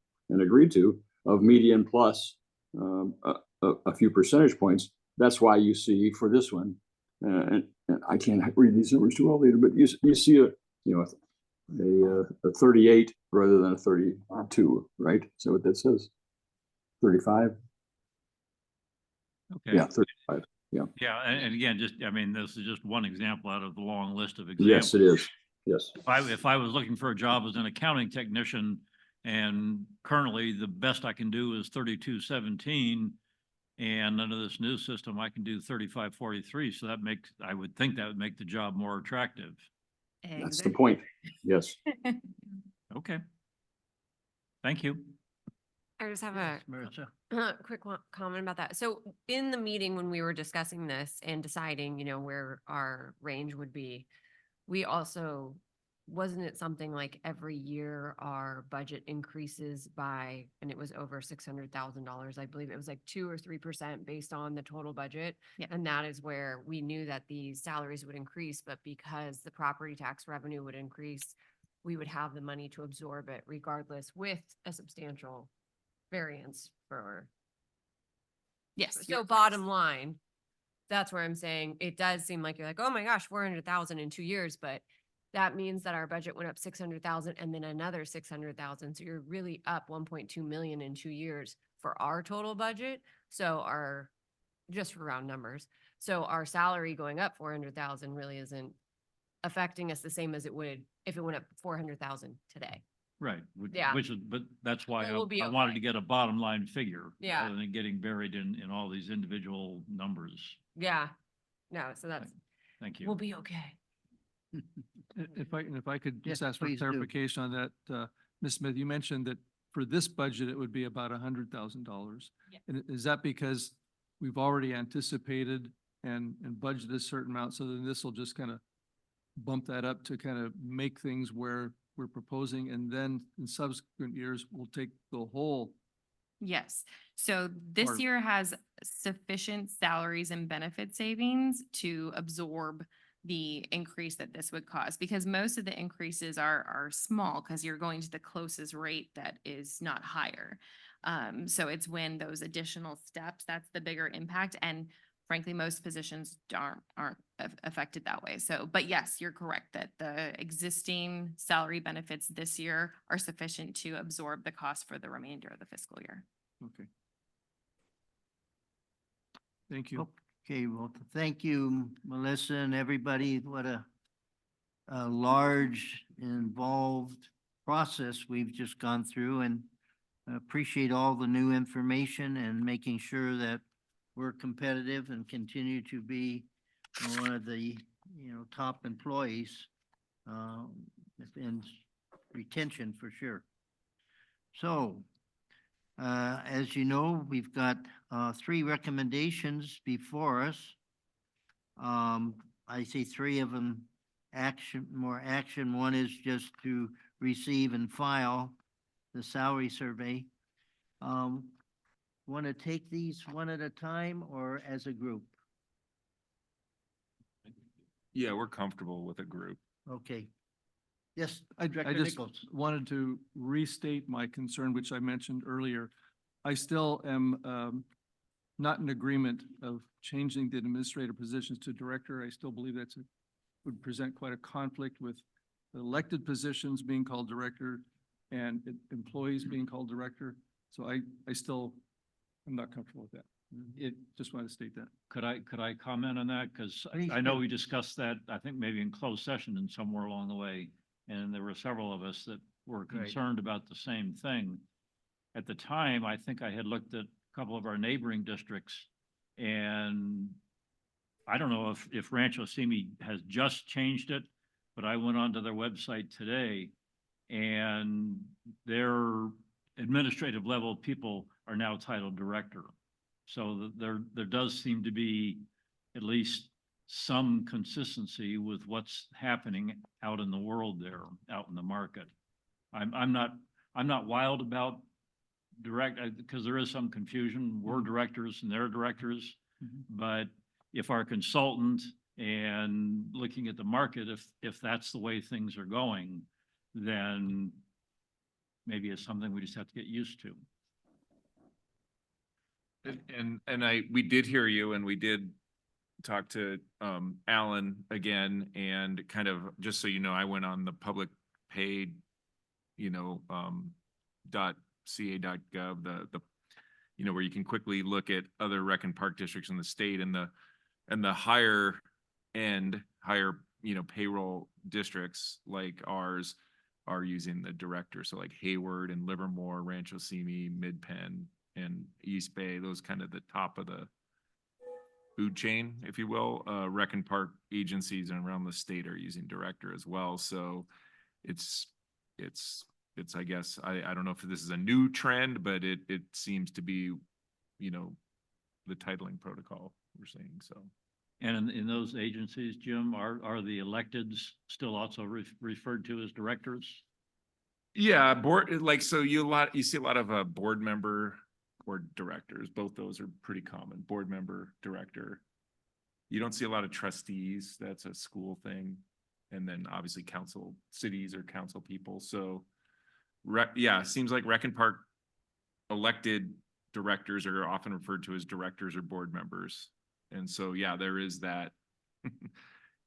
agreed to, of median plus a few percentage points, that's why you see for this one, and I can't read these numbers too well later, but you see a 38 rather than a 32, right? Is that what that says? 35? Okay. Yeah, 35. Yeah, and again, just, I mean, this is just one example out of the long list of Yes, examples. it is. Yes. If I was looking for a job as an accounting technician, and currently the best I can do is 3217, and under this new system, I can do 3543. So that makes, I would think that would make the job more attractive. That's the point. Yes. Okay. Thank you. I just have Yes, a Marissa. quick comment about that. So in the meeting, when we were discussing this and deciding, where our range would be, we also, wasn't it something like every year our budget increases by, and it was over $600,000, I believe it was like 2 or 3% based on the total budget. Yeah. And that is where we knew that the salaries would increase, but because the property tax revenue would increase, we would have the money to absorb it regardless with a substantial variance for. Yes. So bottom line, that's where I'm saying it does seem like you're like, oh my gosh, 400,000 in 2 years, but that means that our budget went up 600,000 and then another 600,000. So you're really up 1.2 million in 2 years for our total budget. So just for round numbers. So our salary going up 400,000 really isn't affecting us the same as it would if it went up 400,000 today. Right. Yeah. But that's why But we'll be I wanted okay. to get a bottom line figure. Yeah. Rather than getting buried in all these individual numbers. Yeah. No, so that's, Thank you. we'll be okay. If I could Yes, just ask for please do. clarification on that, Ms. Smith, you mentioned that for this budget, it would be about $100,000. Yeah. And is that because we've already anticipated and budgeted a certain amount, so then this will just kind of bump that up to kind of make things where we're proposing, and then in subsequent years, we'll take the whole. Yes. So this Or- year has sufficient salaries and benefit savings to absorb the increase that this would cause, because most of the increases are small because you're going to the closest rate that is not higher. So it's when those additional steps, that's the bigger impact. And frankly, most positions aren't affected that way. So, but yes, you're correct that the existing salary benefits this year are sufficient to absorb the cost for the remainder of the fiscal year. Okay. Thank you. Okay, well, thank you, Melissa and everybody. What a large, involved process we've just gone through, and I appreciate all the new information and making sure that we're competitive and continue to be one of the, top employees and retention for sure. So, as you know, we've got 3 recommendations before us. I see 3 of them more action. One is just to receive and file the salary survey. Want to take these one at a time or as a group? Yeah, we're comfortable with a group. Okay. Yes, I Director just Nichols. wanted to restate my concern, which I mentioned earlier. I still am not in agreement of changing the administrative positions to director. I still believe would present quite a conflict with elected positions being called director and employees being called director. So I'm not comfortable with that. Just want to state that. Could I comment on that? Because Please I know do. we discussed that, I think maybe in closed session and somewhere along the way. And there were several of us that were Right. concerned about the same thing. At the time, I think I had looked at a couple of our neighboring districts, and I don't know if Rancho Simi has just changed it, but I went onto their website today, and their administrative level people are now titled director. So there does seem to be at least some consistency with what's happening out in the world there, out in the market. I'm not wild about because there is some confusion. We're directors and they're directors. But if our consultant and looking at the market, if that's the way things are going, then maybe it's something we just have to get used to. And we did hear you, and we did talk to Alan again, and kind of, just so you know, I went on the public paid, .ca.gov, the where you can quickly look at other rec and park districts in the state, and And the higher end, higher, payroll districts like ours are using the director. So like Hayward and Livermore, Rancho Simi, Mid-Penn, and East Bay, those kind of the top of the food chain, if you will. Rec and park agencies around the state are using director as well. So it's, I guess, I don't know if this is a new trend, but it seems to be, the titling protocol we're seeing, so. And in those agencies, Jim, are the electeds still also referred to as directors? Yeah, board, like, so you see a lot of board member or directors. Both those are pretty common. Board member, director. You don't see a lot of trustees. That's a school thing. And then obviously council, cities or council people. So yeah, seems like Rec and Park elected directors are often referred to as directors or board members. And so, yeah, there is that,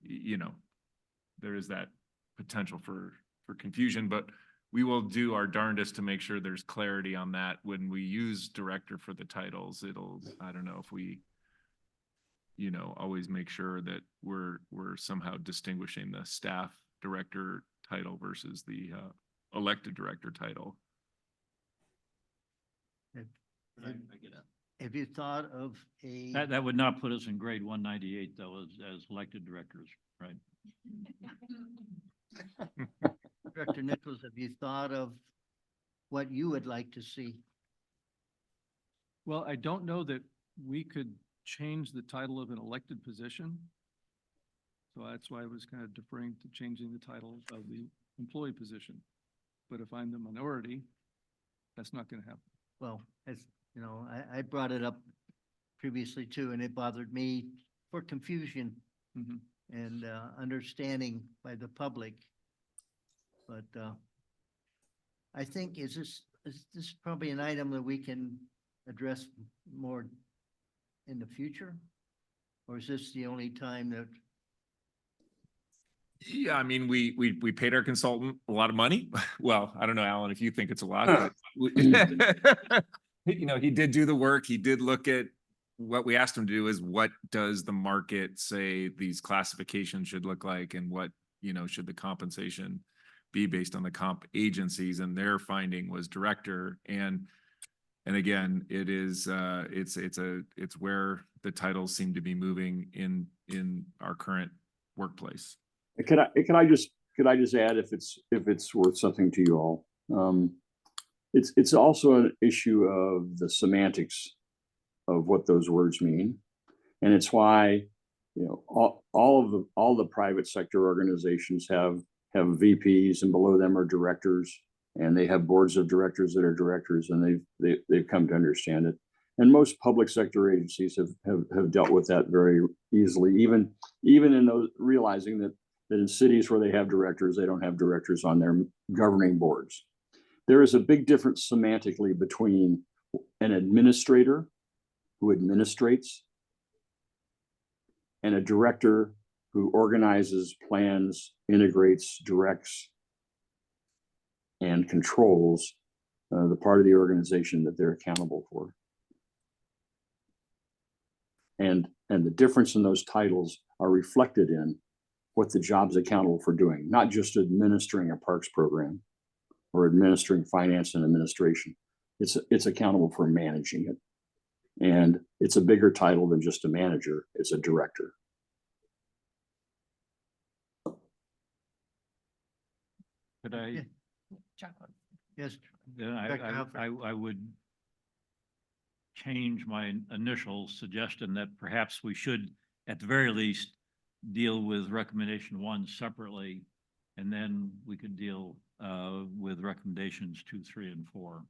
there is that potential for confusion, but we will do our darndest to make sure there's clarity on that. When we use director for the titles, I don't know if we, always make sure that we're somehow distinguishing the staff director title versus the elected director title. Have you thought of a? That would not put us in grade 198 though, as elected directors, right? Director Nichols, have you thought of what you would like to see? Well, I don't know that we could change the title of an elected position. So that's why I was kind of deferring to changing the title of the employee position. But if I'm the minority, that's not going to happen. Well, as you know, I brought it up previously too, and it bothered me for confusion and understanding by the public. But I think is this probably an item that we can address more in the future? Or is this the only time that? Yeah, I mean, we paid our consultant a lot of money. Well, I don't know, Alan, if you think it's a lot, but he did do the work. He did look at what we asked him to do is what does the market say these classifications should look like, and what, should the compensation be based on the comp agencies, and their finding was director. And again, it is it's where the titles seem to be moving in our current workplace. Could I just add, if it's worth something to you all, it's also an issue of the semantics of what those words mean, and it's why all the private sector organizations have VPs, and below them are directors, and they have boards of directors that are directors, and they've come to understand it. And most public sector agencies have dealt with that very easily, even in those, realizing that in cities where they have directors, they don't have directors on their governing boards. There is a big difference semantically between an administrator who administrates and a director who organizes, plans, integrates, directs, and controls the part of the organization that they're accountable for. And the difference in those titles are reflected in what the job's accountable for doing, not just administering a parks program or administering finance and administration. It's accountable for managing it. And it's a bigger title than just a manager, it's a director. Could I? Yes. Then I would change my initial suggestion that perhaps we should, at the very least, deal with recommendation 1 separately, and then we could deal with recommendations 2, 3, and 4.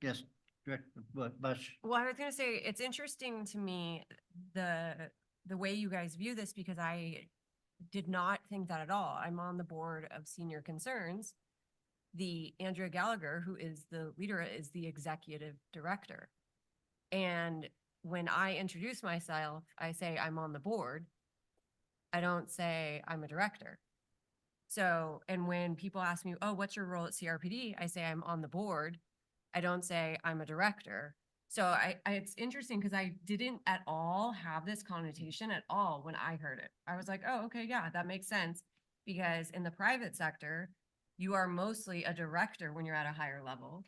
Yes, Director Bush. Well, I was going to say, it's interesting to me, the way you guys view this, because I did not think that at all. I'm on the board of Senior Concerns. Andrea Gallagher, who is the leader, is the executive director. And when I introduce myself, I say I'm on the board. I don't say I'm a director. So, and when people ask me, oh, what's your role at CRPD? I say I'm on the board. I don't say I'm a director. So it's interesting because I didn't at all have this connotation at all when I heard it. I was like, oh, okay, yeah, that makes sense. Because in the private sector, you are mostly a director when you're at a higher level.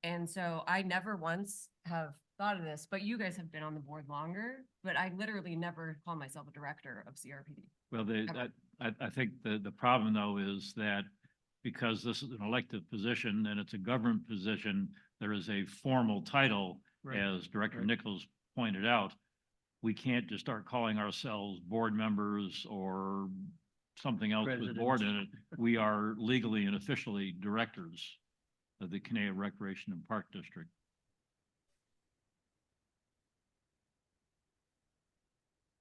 And so I never once have thought of this, but you guys have been on the board longer, but I literally never call myself a director of CRPD. Well, Ever. I think the problem though is that because this is an elected position and it's a government position, there is a formal title, Right, as Director right. Nichols pointed out. We can't just start calling ourselves board members or something else with board in it. We are legally and officially directors of the Conejo Recreation and Park District.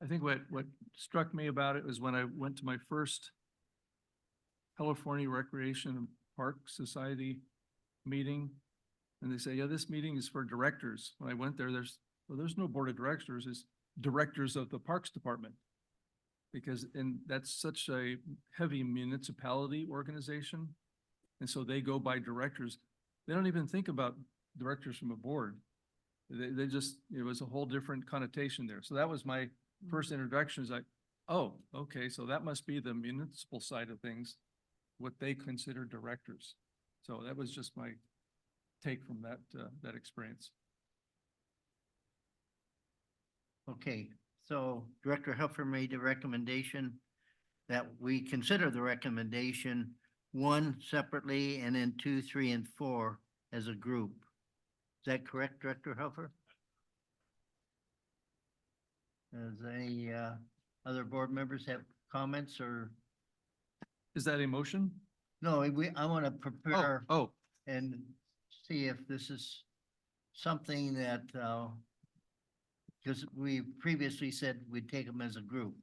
I think what struck me about it was when I went to my first California Recreation and Park Society meeting, and they say, yeah, this meeting is for directors. When I went there, there's no board of directors, it's directors of the Parks Department. Because, and that's such a heavy municipality organization. And so they go by directors. They don't even think about directors from a board. They just, it was a whole different connotation there. So that was my first introduction, is like, oh, okay, so that must be the municipal side of things, what they consider directors. So that was just my take from that experience. Okay, so Director Helfer made the recommendation that we consider the recommendation 1 separately and then 2, 3, and 4 as a group. Is that correct, Director Helfer? Does any other board members have comments or? Is that a motion? No, I want to prepare Oh, and see if this is something that, because we previously said we'd take them as a group.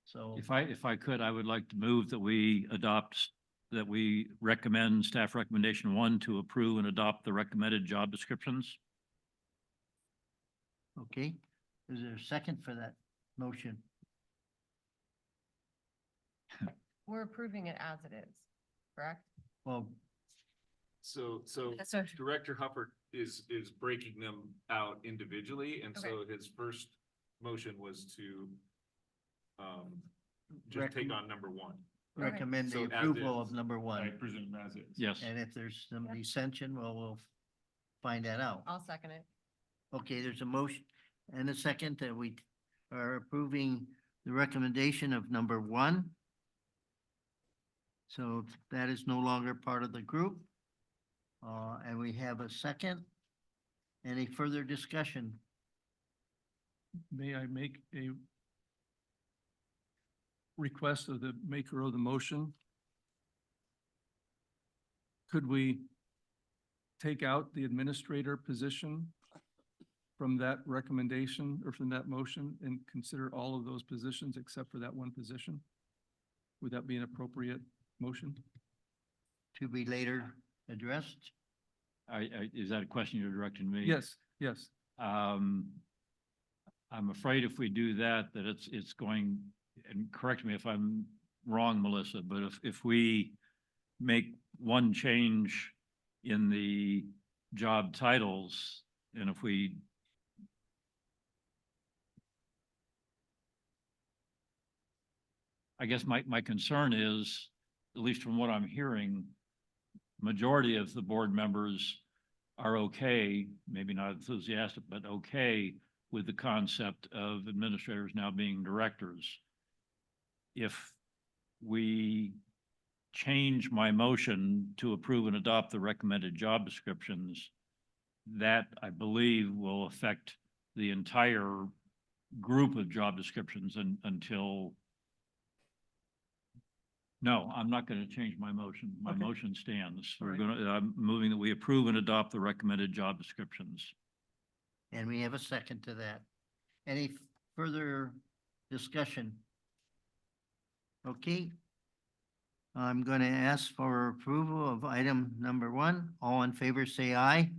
So If I could, I would like to move that we recommend staff recommendation 1 to approve and adopt the recommended job descriptions. okay, is there a second for that motion? We're approving it as it is, correct? Well, So That's what- Director Hufford is breaking them out individually, and so his first motion was to just take on number 1. recommend the So as approval is. of number 1. I presume as is. Yes. And if there's some dissension, well, we'll find that out. I'll second it. Okay, there's a motion and a second that we are approving the recommendation of number 1. So that is no longer part of the group. And we have a second. Any further discussion? may I make a request of the maker of the motion? Could we take out the administrator position from that recommendation or from that motion and consider all of those positions except for that one position? Would that be an appropriate motion? To be later addressed? Is that a question you're directing me? Yes, yes. I'm afraid if we do that, it's going, and correct me if I'm wrong, Melissa, but if we make one change in the job titles, and if we I guess my concern is, at least from what I'm hearing, majority of the board members are okay, maybe not enthusiastic, but okay with the concept of administrators now being directors. If we change my motion to approve and adopt the recommended job descriptions, that I believe will affect the entire group of job descriptions until. No, I'm not going to change my motion. My Okay. motion stands. All We're right. going to, I'm moving that we approve and adopt the recommended job descriptions. And we have a second to that. Any further discussion? Okay. I'm going to ask for approval of item number 1. All in favor, say aye.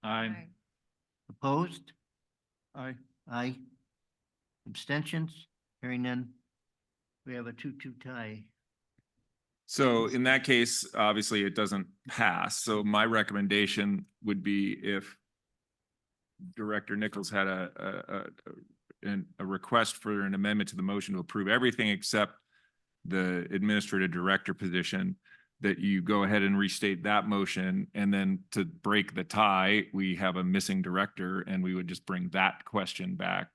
Aye. Opposed? Aye. Aye. Abstentions? Hearing none. We have a 2-2 tie. So in that case, obviously it doesn't pass. So my recommendation would be if Director Nichols had a request for an amendment to the motion to approve everything except the administrative director position, that you go ahead and restate that motion. And then to break the tie, we have a missing director, and we would just bring that question back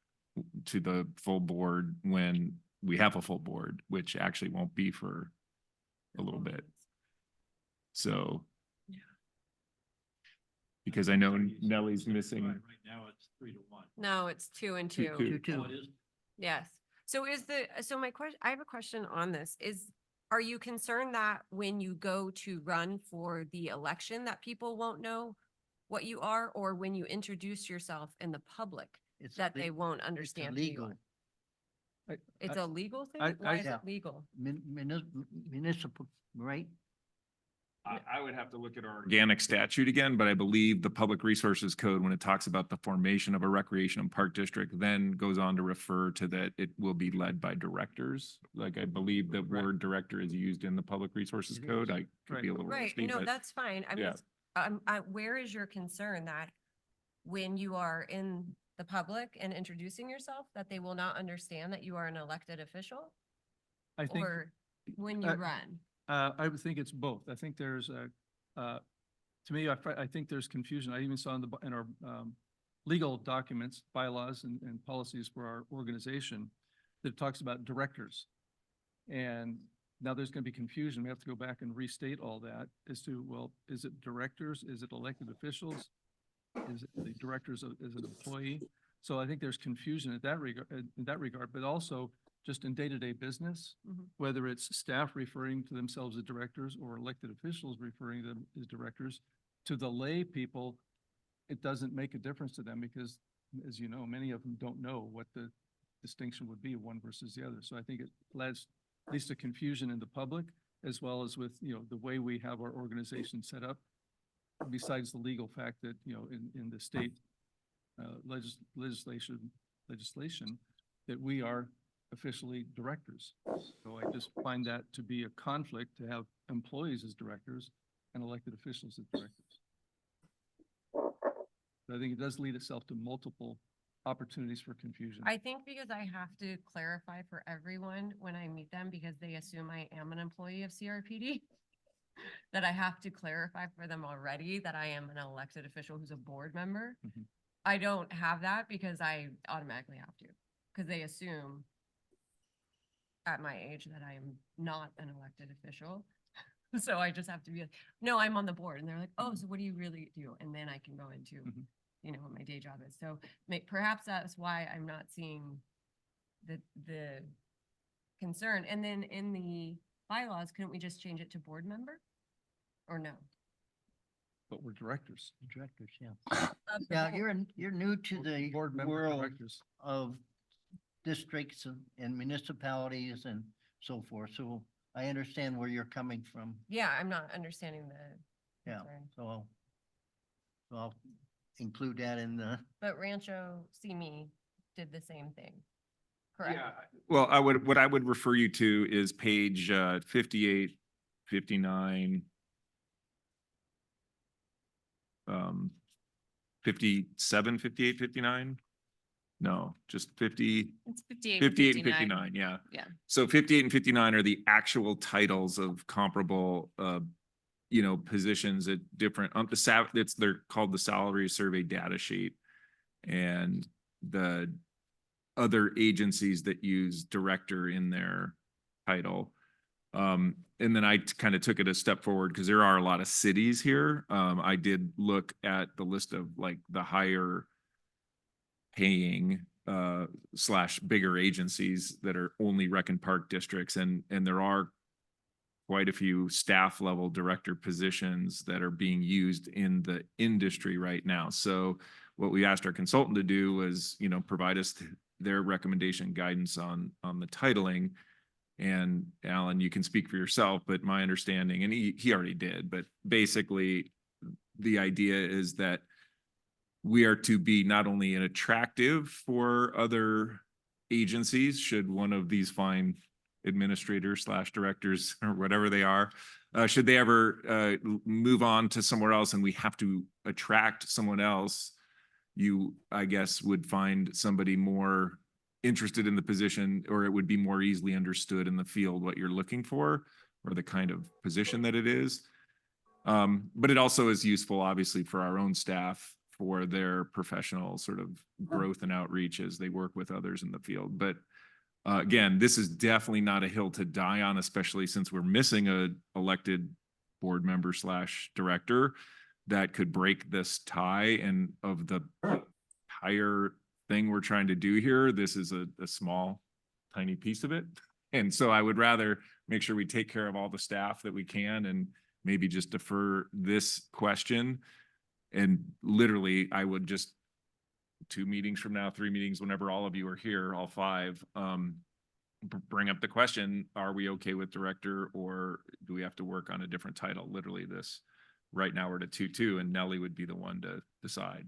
to the full board when we have a full board, which actually won't be for a little bit. So, because I know Nellie's missing. Right now it's 3-1. No, it's 2 and 2. 2-2. Oh, it is? Yes. So my question, I have a question on this are you concerned that when you go to run for the election that people won't know what you are, or when you introduce yourself in the public It's that le- they won't It's understand who you illegal. are? It's a legal thing? I- Why is Yeah. it legal? Municipal, right? I would have to look at our organic statute again, but I believe the Public Resources Code, when it talks about the formation of a recreation and park district, then goes on to refer to that it will be led by directors. Like, I believe the Right. word director is used in the Public Resources It Code. is. I could be a little Right, rusty, no, but that's fine. I'm yeah. just, where is your concern that when you are in the public and introducing yourself, that they will not understand that you are an elected official? I think, Or when you run? I would think it's both. I think there's to me, I think there's confusion. I even saw in our legal documents, bylaws and policies for our organization that talks about directors. And now there's going to be confusion. We have to go back and restate all that as to, well, is it directors? Is it elected officials? Is it the directors as an employee? So I think there's confusion in that regard, but also just in day-to-day business, whether it's staff referring to themselves as directors or elected officials referring to them as directors, to the lay people, it doesn't make a difference to them because, as you know, many of them don't know what the distinction would be one versus the other. So I think it leads to confusion in the public, as well as with, the way we have our organization set up, besides the legal fact that, in the state legislation, that we are officially directors. So I just find that to be a conflict to have employees as directors and elected officials as directors. So I think it does lead itself to multiple opportunities for confusion. I think because I have to clarify for everyone when I meet them, because they assume I am an employee of CRPD, that I have to clarify for them already that I am an elected official who's a board member. Mhm. I don't have that because I automatically have to, because they assume at my age that I am not an elected official. So I just have to be like, no, I'm on the board. And they're like, oh, so what do you really do? And then I can go into, Mhm. what my day job is. So perhaps that's why I'm not seeing the concern. And then in the bylaws, couldn't we just change it to board member? Or no? But we're directors. Directors, yeah. Of the Yeah, board. you're new to the Board member world directors. of districts and municipalities and so forth. So I understand where you're coming from. Yeah, I'm not understanding the Yeah, concern. so I'll include that in the, But Rancho Simi did the same thing, correct? Well, what I would refer you to is page 58, 59, 57, 58, 59. No, just 50. It's 58 and 58 and 59. 59, yeah. Yeah. So 58 and 59 are the actual titles of comparable, positions at different, they're called the salary survey data sheet. And the other agencies that use director in their title. And then I kind of took it a step forward because there are a lot of cities here. I did look at the list of like the higher paying / bigger agencies that are only rec and park districts, and there are quite a few staff level director positions that are being used in the industry right now. So what we asked our consultant to do was, provide us their recommendation guidance on the titling. And Alan, you can speak for yourself, but my understanding, and he already did, but basically the idea is that we are to be not only an attractive for other agencies, should one of these fine administrators / directors or whatever they are, should they ever move on to somewhere else and we have to attract someone else, you, I guess, would find somebody more interested in the position, or it would be more easily understood in the field what you're looking for, or the kind of position that it is. But it also is useful, obviously, for our own staff for their professional sort of growth and outreach as they work with others in the field. But again, this is definitely not a hill to die on, especially since we're missing a elected board member / director that could break this tie. And of the entire thing we're trying to do here, this is a small, tiny piece of it. And so I would rather make sure we take care of all the staff that we can and maybe just defer this question. And literally, I would just 2 meetings from now, 3 meetings, whenever all of you are here, all 5, bring up the question, are we okay with director, or do we have to work on a different title? Literally this, right now we're at 2-2, and Nellie would be the one to decide.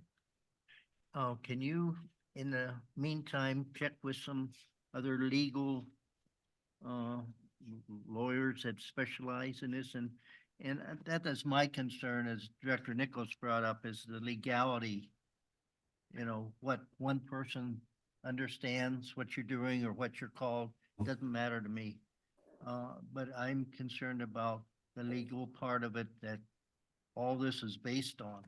Oh, can you, in the meantime, check with some other legal lawyers that specialize in this? And that is my concern, as Director Nichols brought up, is the legality. You know, what one person understands what you're doing or what you're called, doesn't matter to me. But I'm concerned about the legal part of it, that all this is based on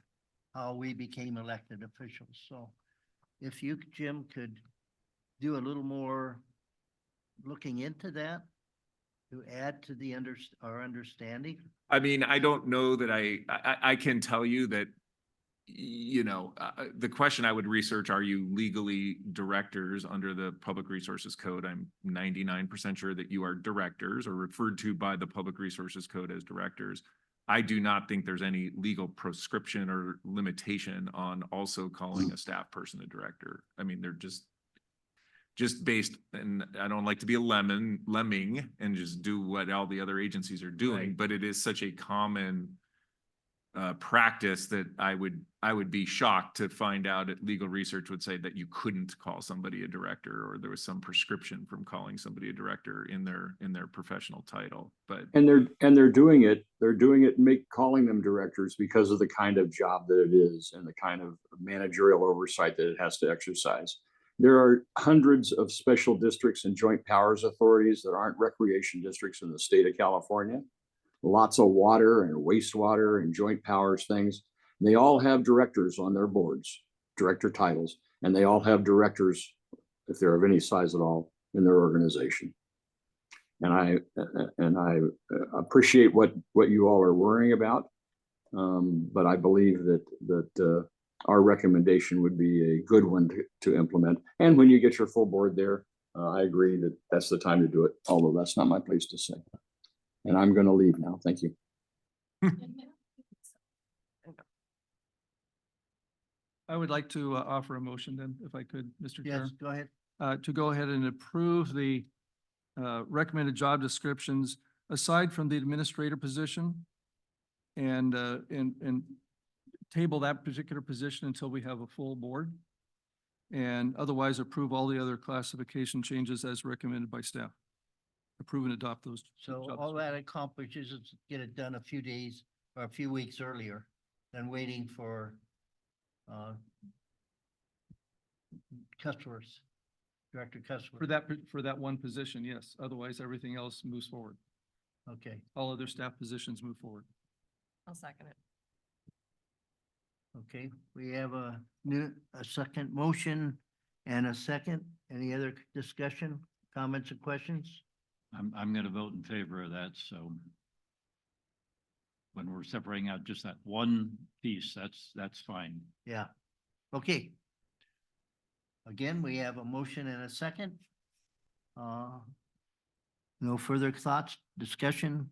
how we became elected officials. So if you, Jim, could do a little more looking into that to add to the our understanding. I mean, I don't know that I can tell you that, you know, the question I would research, are you legally directors under the Public Resources Code? I'm 99% sure that you are directors, or referred to by the Public Resources Code as directors. I do not think there's any legal prescription or limitation on also calling a staff person a director. I mean, they're just based, and I don't like to be a lemming and just do what all the other agencies are doing, Right. but it is such a common practice that I would be shocked to find out that legal research would say that you couldn't call somebody a director, or there was some prescription from calling somebody a director in their professional title. But And they're doing it, calling them directors because of the kind of job that it is and the kind of managerial oversight that it has to exercise. There are hundreds of special districts and joint powers authorities that aren't recreation districts in the state of California. Lots of water and wastewater and joint powers things. They all have directors on their boards, director titles, and they all have directors, if they're of any size at all, in their organization. And I appreciate what you all are worrying about, but I believe that our recommendation would be a good one to implement. And when you get your full board there, I agree that that's the time to do it, although that's not my place to say. And I'm going to leave now. Thank you. I would like to offer a motion then, if I could, Mr. Chair. Yes, go ahead. To go ahead and approve the recommended job descriptions aside from the administrator position, and table that particular position until we have a full board, and otherwise approve all the other classification changes as recommended by staff. Approve and adopt those. So job all that accomplishes is get it done a few days or a few weeks earlier than waiting for customers, director customers. For that one position, yes. Otherwise, everything else moves forward. Okay, All other staff positions move forward. I'll second it. okay. We have a second motion and a second. Any other discussion, comments, or questions? I'm gonna vote in favor of that, so when we're separating out just that one piece, that's fine. Yeah. Okay. Again, we have a motion and a second. No further thoughts, discussion?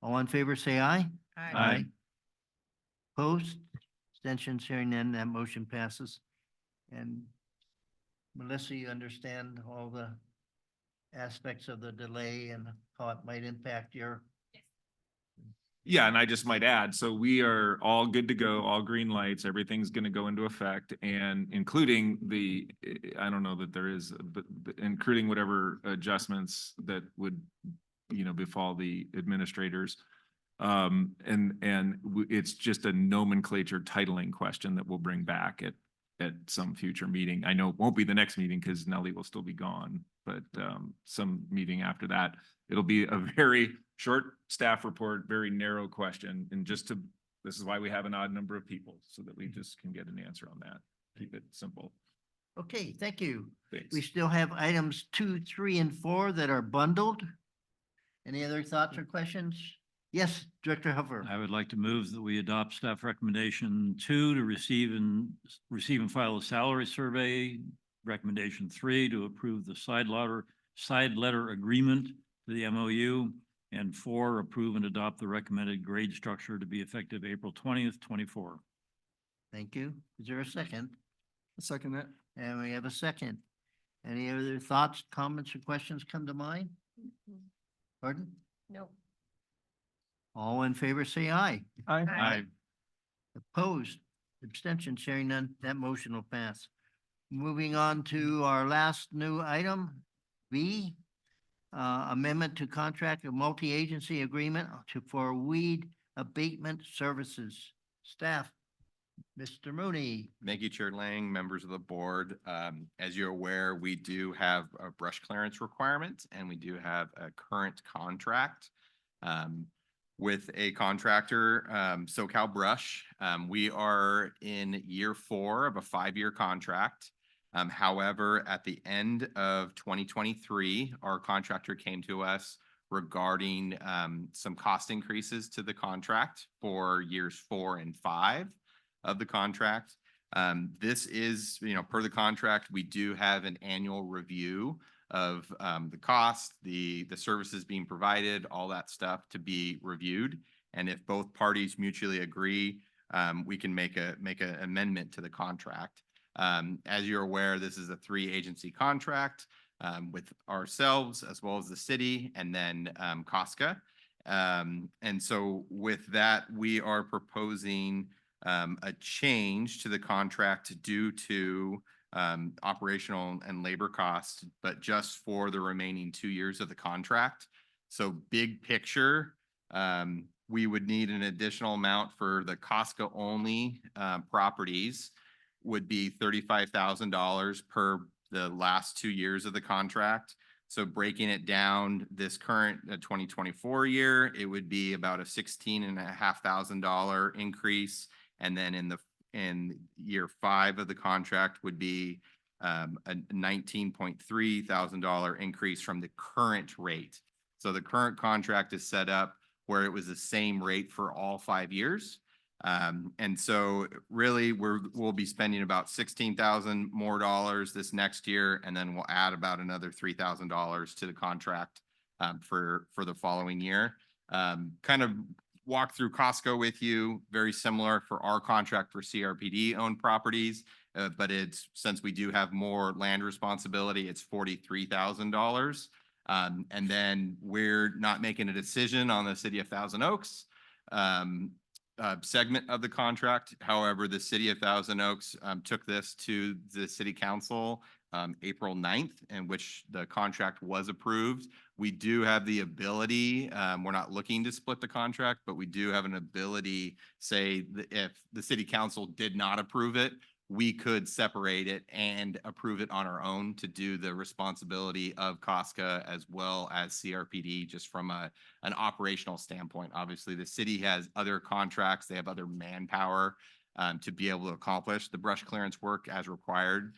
All in favor, say aye. Aye. Opposed? Abstentions, hearing none, that motion passes. And Melissa, you understand all the aspects of the delay and how it might impact your. yeah, and I just might add, so we are all good to go, all green lights, everything's going to go into effect, and including the, I don't know that there is, but including whatever adjustments that would, you know, befall the administrators. It's just a nomenclature titling question that we'll bring back at some future meeting. I know it won't be the next meeting because Nellie will still be gone, but some meeting after that. It'll be a very short staff report, very narrow question. And this is why we have an odd number of people, so that we just can get an answer on that. Keep it simple. Okay, thank you. Thanks. We still have items 2, 3, and 4 that are bundled. Any other thoughts or questions? Yes, Director Huffer. I would like to move that we adopt staff recommendation 2 to receive and file a salary survey. Recommendation 3 to approve the side letter agreement to the MOU. And 4, approve and adopt the recommended grade structure to be effective April 20th, 24. Thank you. Is there a second? Second that. And we have a second. Any other thoughts, comments, or questions come to mind? Pardon? No. All in favor, say aye. Aye. Aye. Opposed, abstention, sharing none, that motion will pass. Moving on to our last new item, B, amendment to contract of multi-agency agreement for weed abatement services. Staff, Mr. Mooney. Thank you, Chair Lang, members of the board. As you're aware, we do have a brush clearance requirement, and we do have a current contract with a contractor, SoCal Brush. We are in year 4 of a 5-year contract. However, at the end of 2023, our contractor came to us regarding some cost increases to the contract for years 4 and 5 of the contract. This is, per the contract, we do have an annual review of the cost, the services being provided, all that stuff to be reviewed. And if both parties mutually agree, we can make an amendment to the contract. As you're aware, this is a 3-agency contract with ourselves as well as the city, and then COSCA. And so with that, we are proposing a change to the contract due to operational and labor costs, but just for the remaining 2 years of the contract. So big picture, we would need an additional amount for the COSCA only properties would be $35,000 per the last 2 years of the contract. So breaking it down, this current 2024 year, it would be about a $16,500 increase. And then in year 5 of the contract would be a $19,300 increase from the current rate. So the current contract is set up where it was the same rate for all 5 years. And so really we'll be spending about $16,000 more this next year, and then we'll add about another $3,000 to the contract for the following year. Kind of walk through Costco with you, very similar for our contract for CRPD owned properties, but since we do have more land responsibility, it's $43,000. And then we're not making a decision on the City of Thousand Oaks segment of the contract. However, the City of Thousand Oaks took this to the City Council April 9th, in which the contract was approved. We do have the ability, we're not looking to split the contract, but we do have an ability, say, if the City Council did not approve it, we could separate it and approve it on our own to do the responsibility of COSCA as well as CRPD, just from an operational standpoint. Obviously, the city has other contracts, they have other manpower to be able to accomplish the brush clearance work as required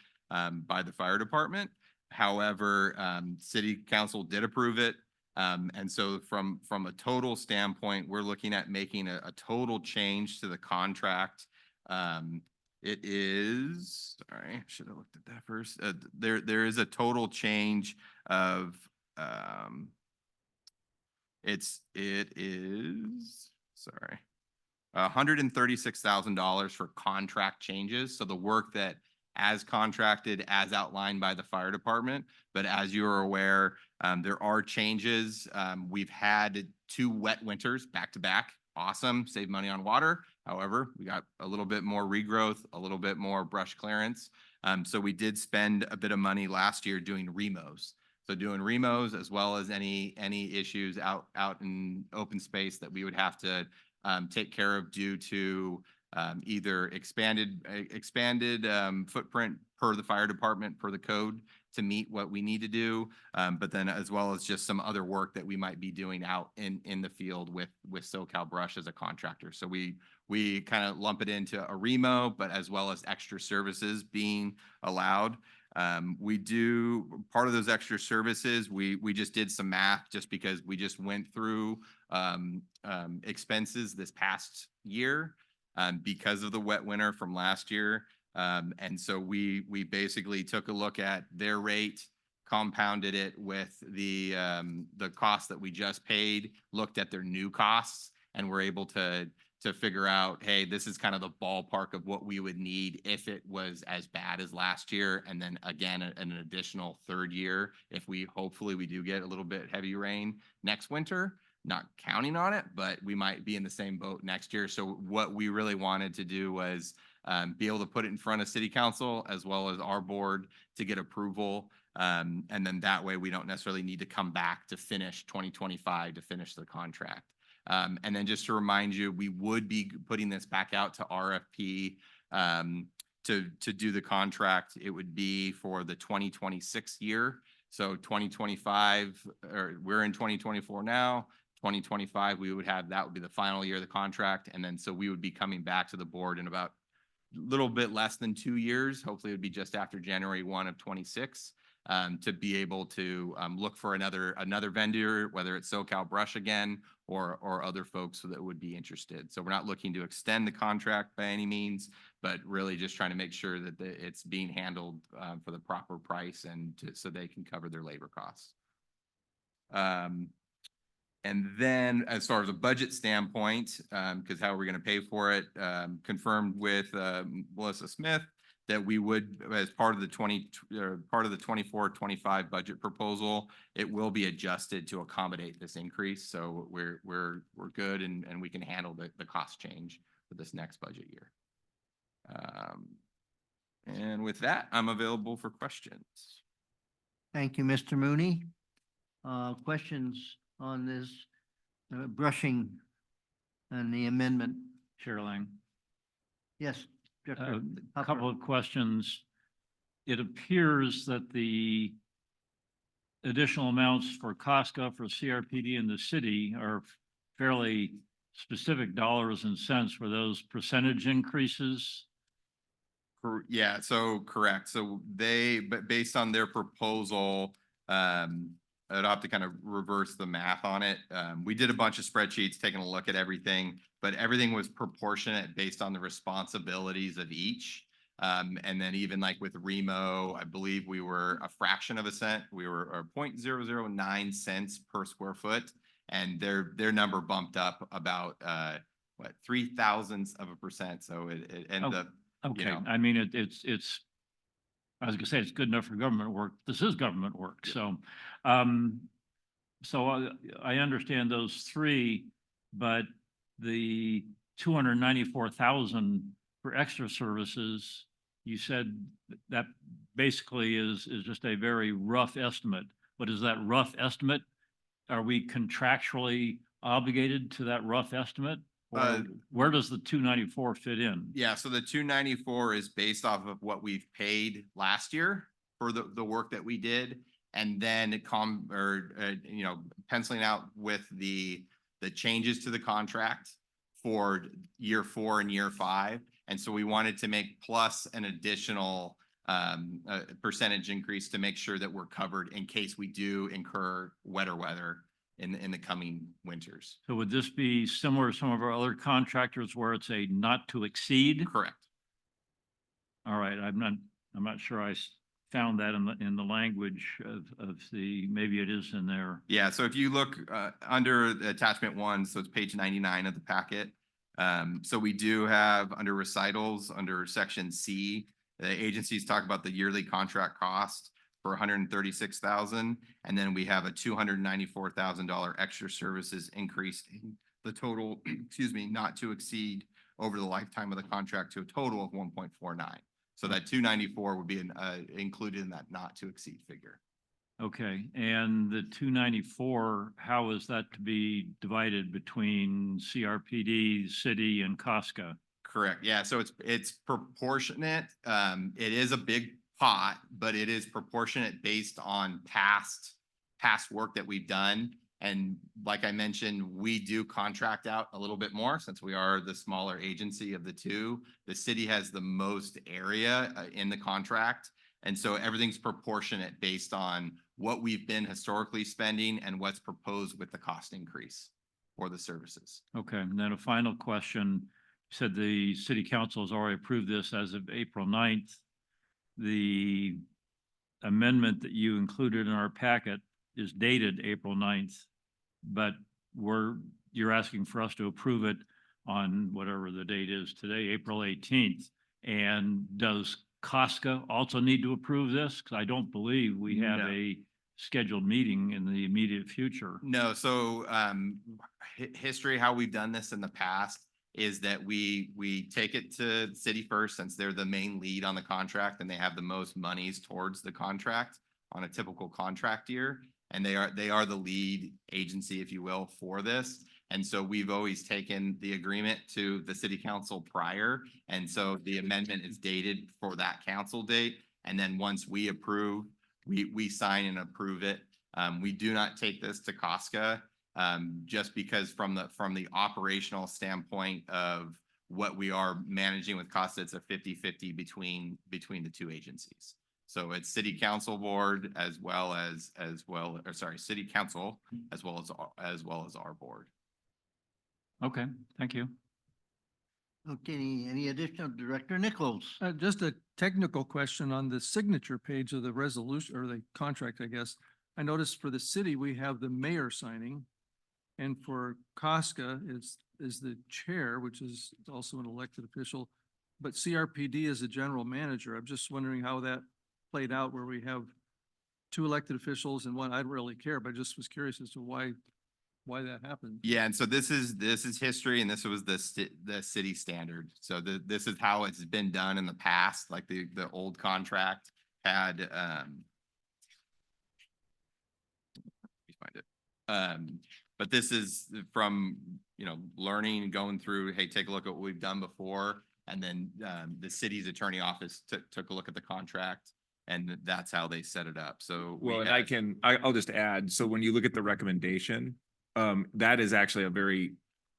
by the fire department. However, City Council did approve it. And so from a total standpoint, we're looking at making a total change to the contract. It is, sorry, I should have looked at that first. There is a total change of, it is, sorry, $136,000 for contract changes. So the work that as contracted, as outlined by the fire department. But as you are aware, there are changes. We've had 2 wet winters back to back. Awesome, save money on water. However, we got a little bit more regrowth, a little bit more brush clearance. So we did spend a bit of money last year doing remos. So doing remos as well as any issues out in open space that we would have to take care of due to either expanded footprint per the fire department, per the code to meet what we need to do, but then as well as just some other work that we might be doing out in the field with SoCal Brush as a contractor. So we kind of lump it into a remo, but as well as extra services being allowed. We do part of those extra services. We just did some math just because we just went through expenses this past year because of the wet winter from last year. And so we basically took a look at their rate, compounded it with the cost that we just paid, looked at their new costs, and we're able to figure out, hey, this is kind of the ballpark of what we would need if it was as bad as last year. And then again, an additional third year, if hopefully we do get a little bit heavy rain next winter, not counting on it, but we might be in the same boat next year. So what we really wanted to do was be able to put it in front of city council as well as our board to get approval. And then that way we don't necessarily need to come back to finish 2025 to finish the contract. And then just to remind you, we would be putting this back out to RFP to do the contract. It would be for the 2026 year. So 2025, or we're in 2024 now. 2025, that would be the final year of the contract. And then so we would be coming back to the board in about a little bit less than 2 years. Hopefully it would be just after January 1 of 26 to be able to look for another vendor, whether it's SoCal Brush again or other folks that would be interested. So we're not looking to extend the contract by any means, but really just trying to make sure that it's being handled for the proper price and so they can cover their labor costs. And then as far as a budget standpoint, because how are we going to pay for it, confirmed with Melissa Smith that we would, as part of the 24-25 budget proposal, it will be adjusted to accommodate this increase. So we're good and we can handle the cost change for this next budget year. And with that, I'm available for questions. Thank you, Mr. Mooney. Questions on this brushing and the amendment? Chair Lang. Yes. A couple of questions. It appears that the additional amounts for COSCA, for CRPD in the city are fairly specific dollars and cents. Were those percentage increases? Yeah, so correct. So but based on their proposal, I'd have to kind of reverse the math on it. We did a bunch of spreadsheets, taking a look at everything, but everything was proportionate based on the responsibilities of each. And then even like with Remo, I believe we were a fraction of a cent. We were 0.009 cents per square foot, and their number bumped up about 0.003%. So it ended up. Okay, You know. I mean, it's, I was gonna say it's good enough for government work. This is government work, so. So I understand those three, but the 294,000 for extra services, you said that basically is just a very rough estimate. But is that rough estimate? Are we contractually obligated to that rough estimate? Or where does the 294 fit in? Yeah, so the 294 is based off of what we've paid last year for the work that we did, and then penciling out with the changes to the contract for year 4 and year 5. And so we wanted to make plus an additional percentage increase to make sure that we're covered in case we do incur wetter weather in the coming winters. So would this be similar to some of our other contractors where it's a not to exceed? Correct. All right, I'm not sure I found that in the language of the, maybe it is in there. Yeah, so if you look under attachment 1, so it's page 99 of the packet. So we do have under recitals, under section C, the agencies talk about the yearly contract cost for 136,000, and then we have a $294,000 extra services increase in the total, excuse me, not to exceed over the lifetime of the contract to a total of 1.49. So that 294 would be included in that not to exceed figure. Okay, and the 294, how is that to be divided between CRPD, city, and COSCA? Correct. Yeah. So it's proportionate. It is a big pot, but it is proportionate based on past work that we've done. And like I mentioned, we do contract out a little bit more since we are the smaller agency of the two. The city has the most area in the contract. And so everything's proportionate based on what we've been historically spending and what's proposed with the cost increase for the services. Okay, and then a final question. You said the city council has already approved this as of April 9th. The amendment that you included in our packet is dated April 9th, but you're asking for us to approve it on whatever the date is today, April 18th. And does Casca also need to approve this? Because I don't believe we have No. a scheduled meeting in the immediate future. No, so history, how we've done this in the past is that we take it to city first since they're the main lead on the contract and they have the most monies towards the contract on a typical contract year. And they are the lead agency, if you will, for this. And so we've always taken the agreement to the city council prior. And so the amendment is dated for that council date. And then once we approve, we sign and approve it. We do not take this to Casca just because from the operational standpoint of what we are managing with Casca, it's a 50-50 between the two agencies. So it's city council board city council as well as our board. Okay, thank you. Okay, any additional, Director Nichols? Just a technical question on the signature page of the resolution or the contract, I guess. I noticed for the city, we have the mayor signing. And for Casca is the chair, which is also an elected official, but CRPD is the general manager. I'm just wondering how that played out where we have two elected officials and one. I don't really care, but I just was curious as to why that happened. Yeah, and so this is history, and this was the city standard. So this is how it's been done in the past. Like the old contract had let me find it. But this is from learning and going through. Hey, take a look at what we've done before, and then the city's attorney office took a look at the contract. And that's how they set it up. So Well, and I'll just add, so when you look at the recommendation, that is actually a very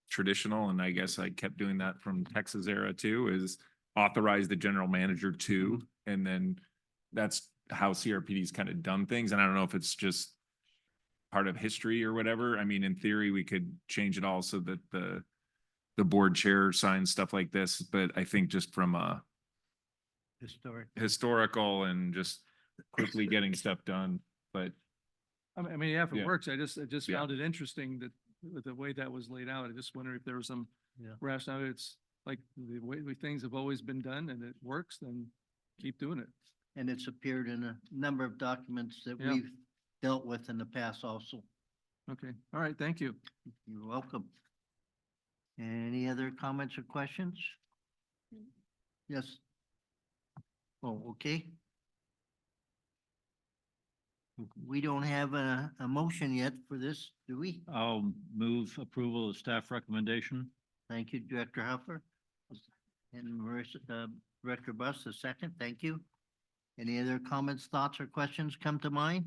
traditional, and I guess I kept doing that from Texas era too, is authorize the general manager to, and then that's how CRPD's kind of done things. And I don't know if it's just part of history or whatever. I mean, in theory, we could change it all so that the board chair signs stuff like this, but I think just from a historical and just quickly getting stuff done, but I mean, yeah, if it Yeah. works, I just Yeah. found it interesting that with the way that was laid out. I just wonder if there was some rationale. It's like the way things have always been done and it works, then keep doing it. And it's appeared in a number of documents that Yeah. we've dealt with in the past also. Okay, all right, thank you. You're welcome. Any other comments or questions? Yes. Oh, okay. We don't have a motion yet for this, do we? I'll move approval of staff recommendation. Thank you, Director Huffer. And Marissa, Director Buss, the second, thank you. Any other comments, thoughts, or questions come to mind?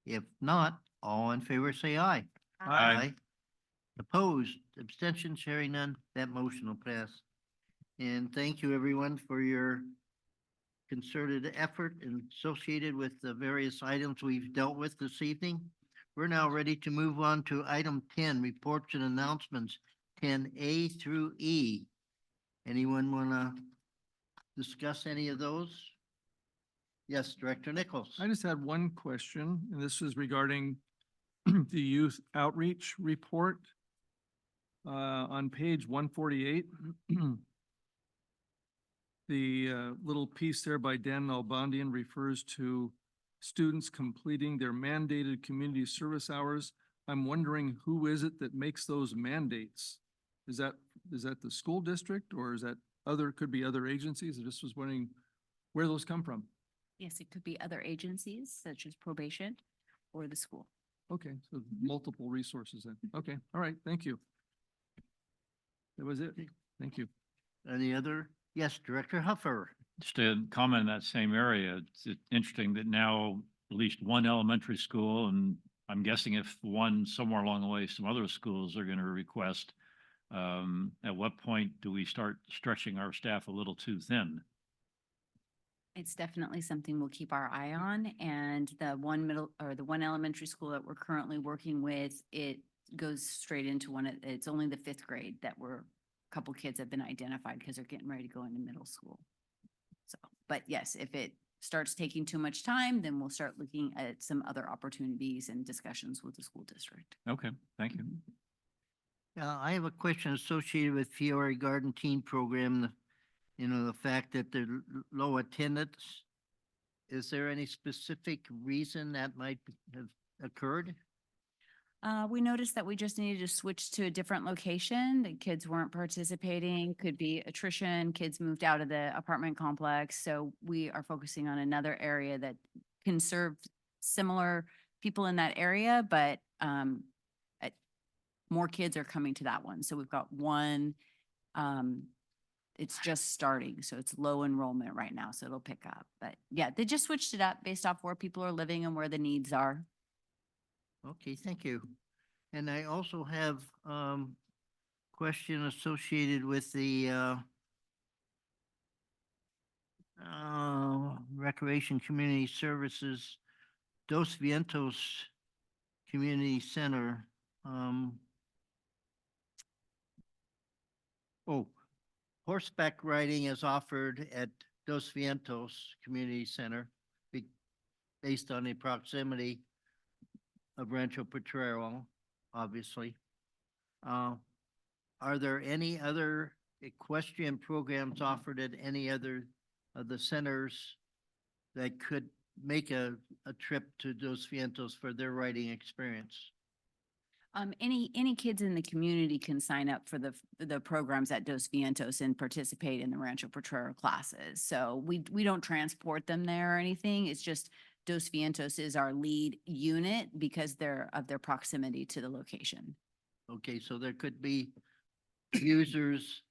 If not, all in favor say aye. Aye. Opposed, abstentions, hearing none, that motion will pass. And thank you, everyone, for your concerted effort and associated with the various items we've dealt with this evening. We're now ready to move on to item 10, reports and announcements, 10A through E. Anyone want to discuss any of those? Yes, Director Nichols. I just had one question, and this is regarding the youth outreach report. On page 148, the little piece there by Dan Nalbandian refers to students completing their mandated community service hours. I'm wondering, who is it that makes those mandates? Is that the school district, or is that could be other agencies? I just was wondering where those come from. Yes, it could be other agencies such as probation or the school. Okay, so multiple resources then. Okay, all right, thank you. That was it. Thank you. Any other? Yes, Director Huffer. Just to comment in that same area, it's interesting that now at least one elementary school, and I'm guessing if one somewhere along the way, some other schools are going to request, at what point do we start stretching our staff a little too thin? It's definitely something we'll keep our eye on, and the one middle or the one elementary school that we're currently working with, it goes straight into it's only the 5th grade that a couple kids have been identified because they're getting ready to go into middle school. So, but yes, if it starts taking too much time, then we'll start looking at some other opportunities and discussions with the school district. Okay, thank you. I have a question associated with Fiore Garden Teen Program. The fact that they're low attendance. Is there any specific reason that might have occurred? We noticed that we just needed to switch to a different location. The kids weren't participating, could be attrition, kids moved out of the apartment complex. So we are focusing on another area that can serve similar people in that area, but more kids are coming to that one. So we've got one, it's just starting, so it's low enrollment right now, so it'll pick up. But yeah, they just switched it up based off where people are living and where the needs are. Okay, thank you. And I also have question associated with the Recreation Community Services Dos Vientos Community Center. Horseback riding is offered at Dos Vientos Community Center based on the proximity of Rancho Potrero, obviously. Are there any other equestrian programs offered at any other of the centers that could make a trip to Dos Vientos for their riding experience? Any kids in the community can sign up for the programs at Dos Vientos and participate in the Rancho Potrero classes. So we don't transport them there or anything. It's just Dos Vientos is our lead unit because of their proximity to the location. Okay, so there could be users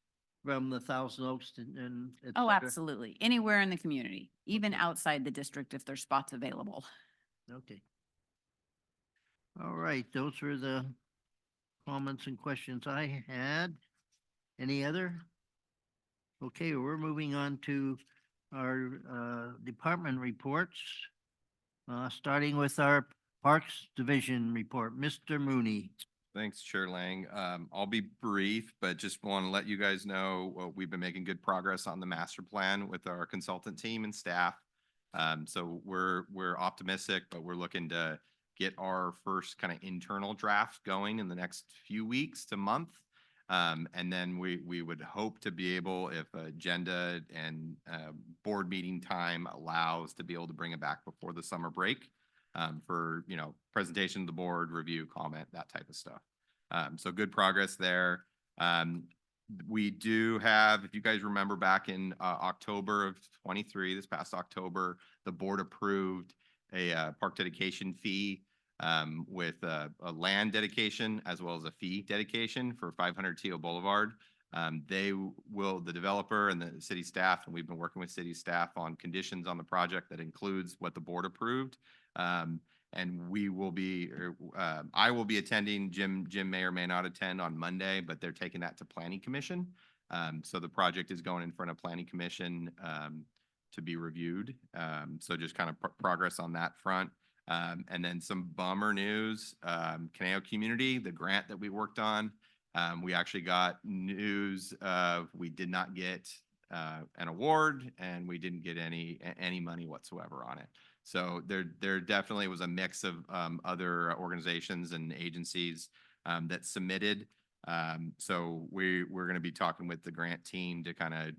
from the Thousand Oaks and et Oh, cetera? absolutely. Anywhere in the community, even outside the district if there's spots available. Okay. All right, those were the comments and questions I had. Any other? Okay, we're moving on to our department reports. Starting with our Parks Division report, Mr. Mooney. Thanks, Chair Lang. I'll be brief, but just want to let you guys know we've been making good progress on the master plan with our consultant team and staff. So we're optimistic, but we're looking to get our first kind of internal draft going in the next few weeks to month. And then we would hope to be able, if agenda and board meeting time allows, to be able to bring it back before the summer break for, presentation to the board, review, comment, that type of stuff. So good progress there. We do have, if you guys remember back in October of 23, this past October, the board approved a park dedication fee with a land dedication as well as a fee dedication for 500 Teal Boulevard. The developer and the city staff, and we've been working with city staff on conditions on the project that includes what the board approved. And we will be, I will be attending. Jim may or may not attend on Monday, but they're taking that to Planning Commission. So the project is going in front of Planning Commission to be reviewed. So just kind of progress on that front. And then some bummer news, Conejo Community, the grant that we worked on, we actually got news of we did not get an award and we didn't get any money whatsoever on it. So there definitely was a mix of other organizations and agencies that submitted. So we're going to be talking with the grant team to kind of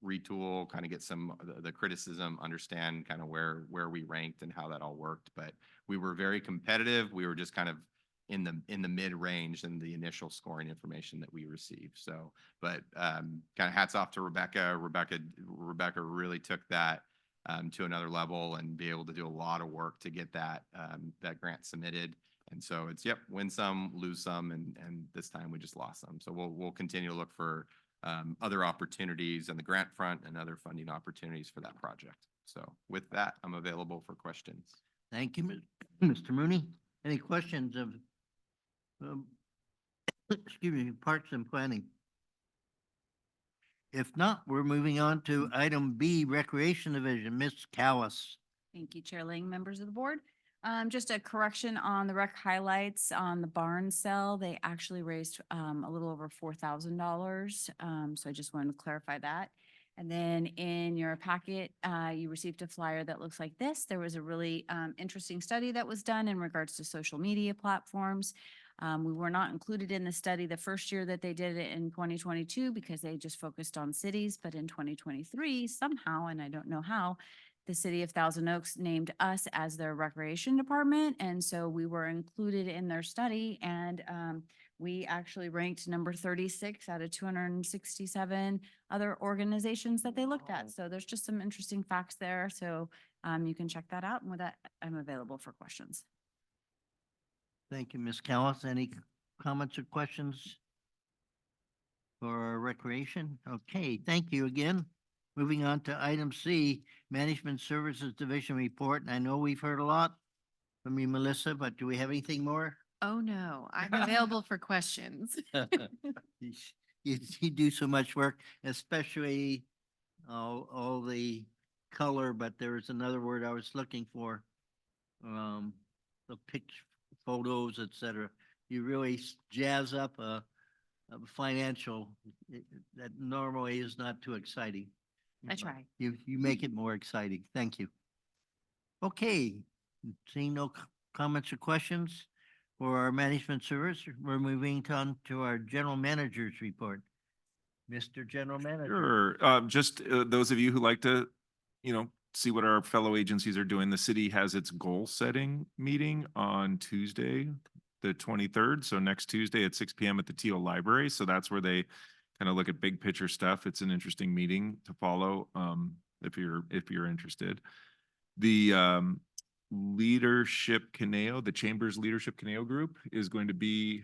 retool, kind of get some of the criticism, understand kind of where we ranked and how that all worked. But we were very competitive. We were just kind of in the mid range in the initial scoring information that we received. So, but kind of hats off to Rebecca. Rebecca really took that to another level and be able to do a lot of work to get that grant submitted. And so it's, win some, lose some, and this time we just lost some. So we'll continue to look for other opportunities on the grant front and other funding opportunities for that project. So with that, I'm available for questions. Thank you, Mr. Mooney. Any questions of, um, excuse me, Parks and Planning? If not, we're moving on to item B, Recreation Division, Ms. Callis. Thank you, Chair Ling, members of the board. Just a correction on the rec highlights on the barn sale. They actually raised a little over $4,000. So I just wanted to clarify that. And then in your packet, you received a flyer that looks like this. There was a really interesting study that was done in regards to social media platforms. We were not included in the study the first year that they did it in 2022 because they just focused on cities. But in 2023, somehow, and I don't know how, the city of Thousand Oaks named us as their recreation department. And so we were included in their study, and we actually ranked number 36 out of 267 other organizations that they looked at. So there's just some interesting facts there. So you can check that out. And with that, I'm available for questions. Thank you, Ms. Callis. Any comments or questions for recreation? Okay, thank you again. Moving on to item C, Management Services Division Report. And I know we've heard a lot from you, Melissa, but do we have anything more? Oh, no, I'm available for questions. You do so much work, especially all the color, but there is another word I was looking for. The picture, photos, etc. You really jazz up a financial that normally is not too exciting. I try. You make it more exciting. Thank you. Okay, seeing no comments or questions for our management service, we're moving on to our general manager's report. Mr. General Manager. Sure. Just those of you who like to, see what our fellow agencies are doing, the city has its goal setting meeting on Tuesday, the 23rd. So next Tuesday at 6 p.m. at the Teal Library. So that's where they kind of look at big picture stuff. It's an interesting meeting to follow if you're interested. The leadership Conejo, the Chamber's Leadership Conejo group is going to be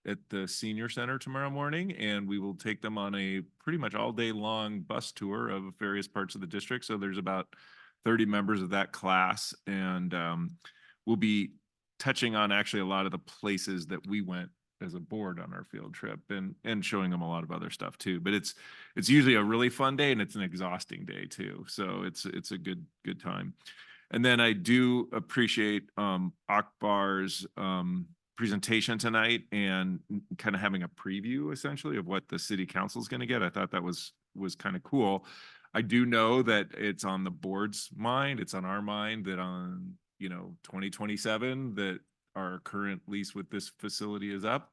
at the senior center tomorrow morning, and we will take them on a pretty much all day long bus tour of various parts of the district. So there's about 30 members of that class, and we'll be touching on actually a lot of the places that we went as a board on our field trip, and showing them a lot of other stuff too. But it's usually a really fun day, and it's an exhausting day too. So it's a good time. And then I do appreciate Akbar's presentation tonight and kind of having a preview essentially of what the city council is going to get. I thought that was kind of cool. I do know that it's on the board's mind. It's on our mind that on 2027 that our current lease with this facility is up.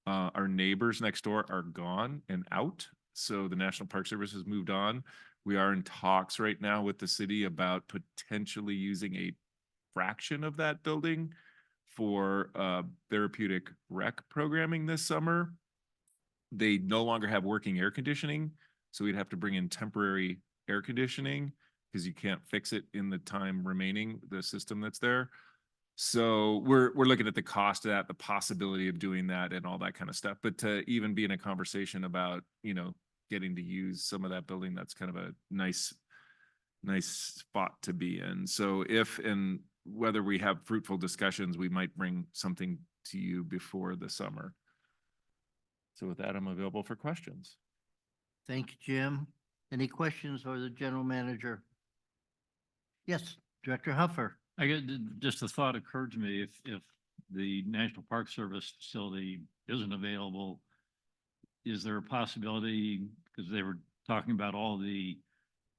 Our neighbors next door are gone and out. So the National Park Service has moved on. We are in talks right now with the city about potentially using a fraction of that building for therapeutic rec programming this summer. They no longer have working air conditioning, so we'd have to bring in temporary air conditioning because you can't fix it in the time remaining, the system that's there. So we're looking at the cost of that, the possibility of doing that and all that kind of stuff. But to even be in a conversation about, getting to use some of that building, that's kind of a nice spot to be in. So if and whether we have fruitful discussions, we might bring something to you before the summer. So with that, I'm available for questions. Thank you, Jim. Any questions for the general manager? Yes, Director Huffer. I get just a thought occurred to me, if the National Park Service facility isn't available, is there a possibility, because they were talking about all the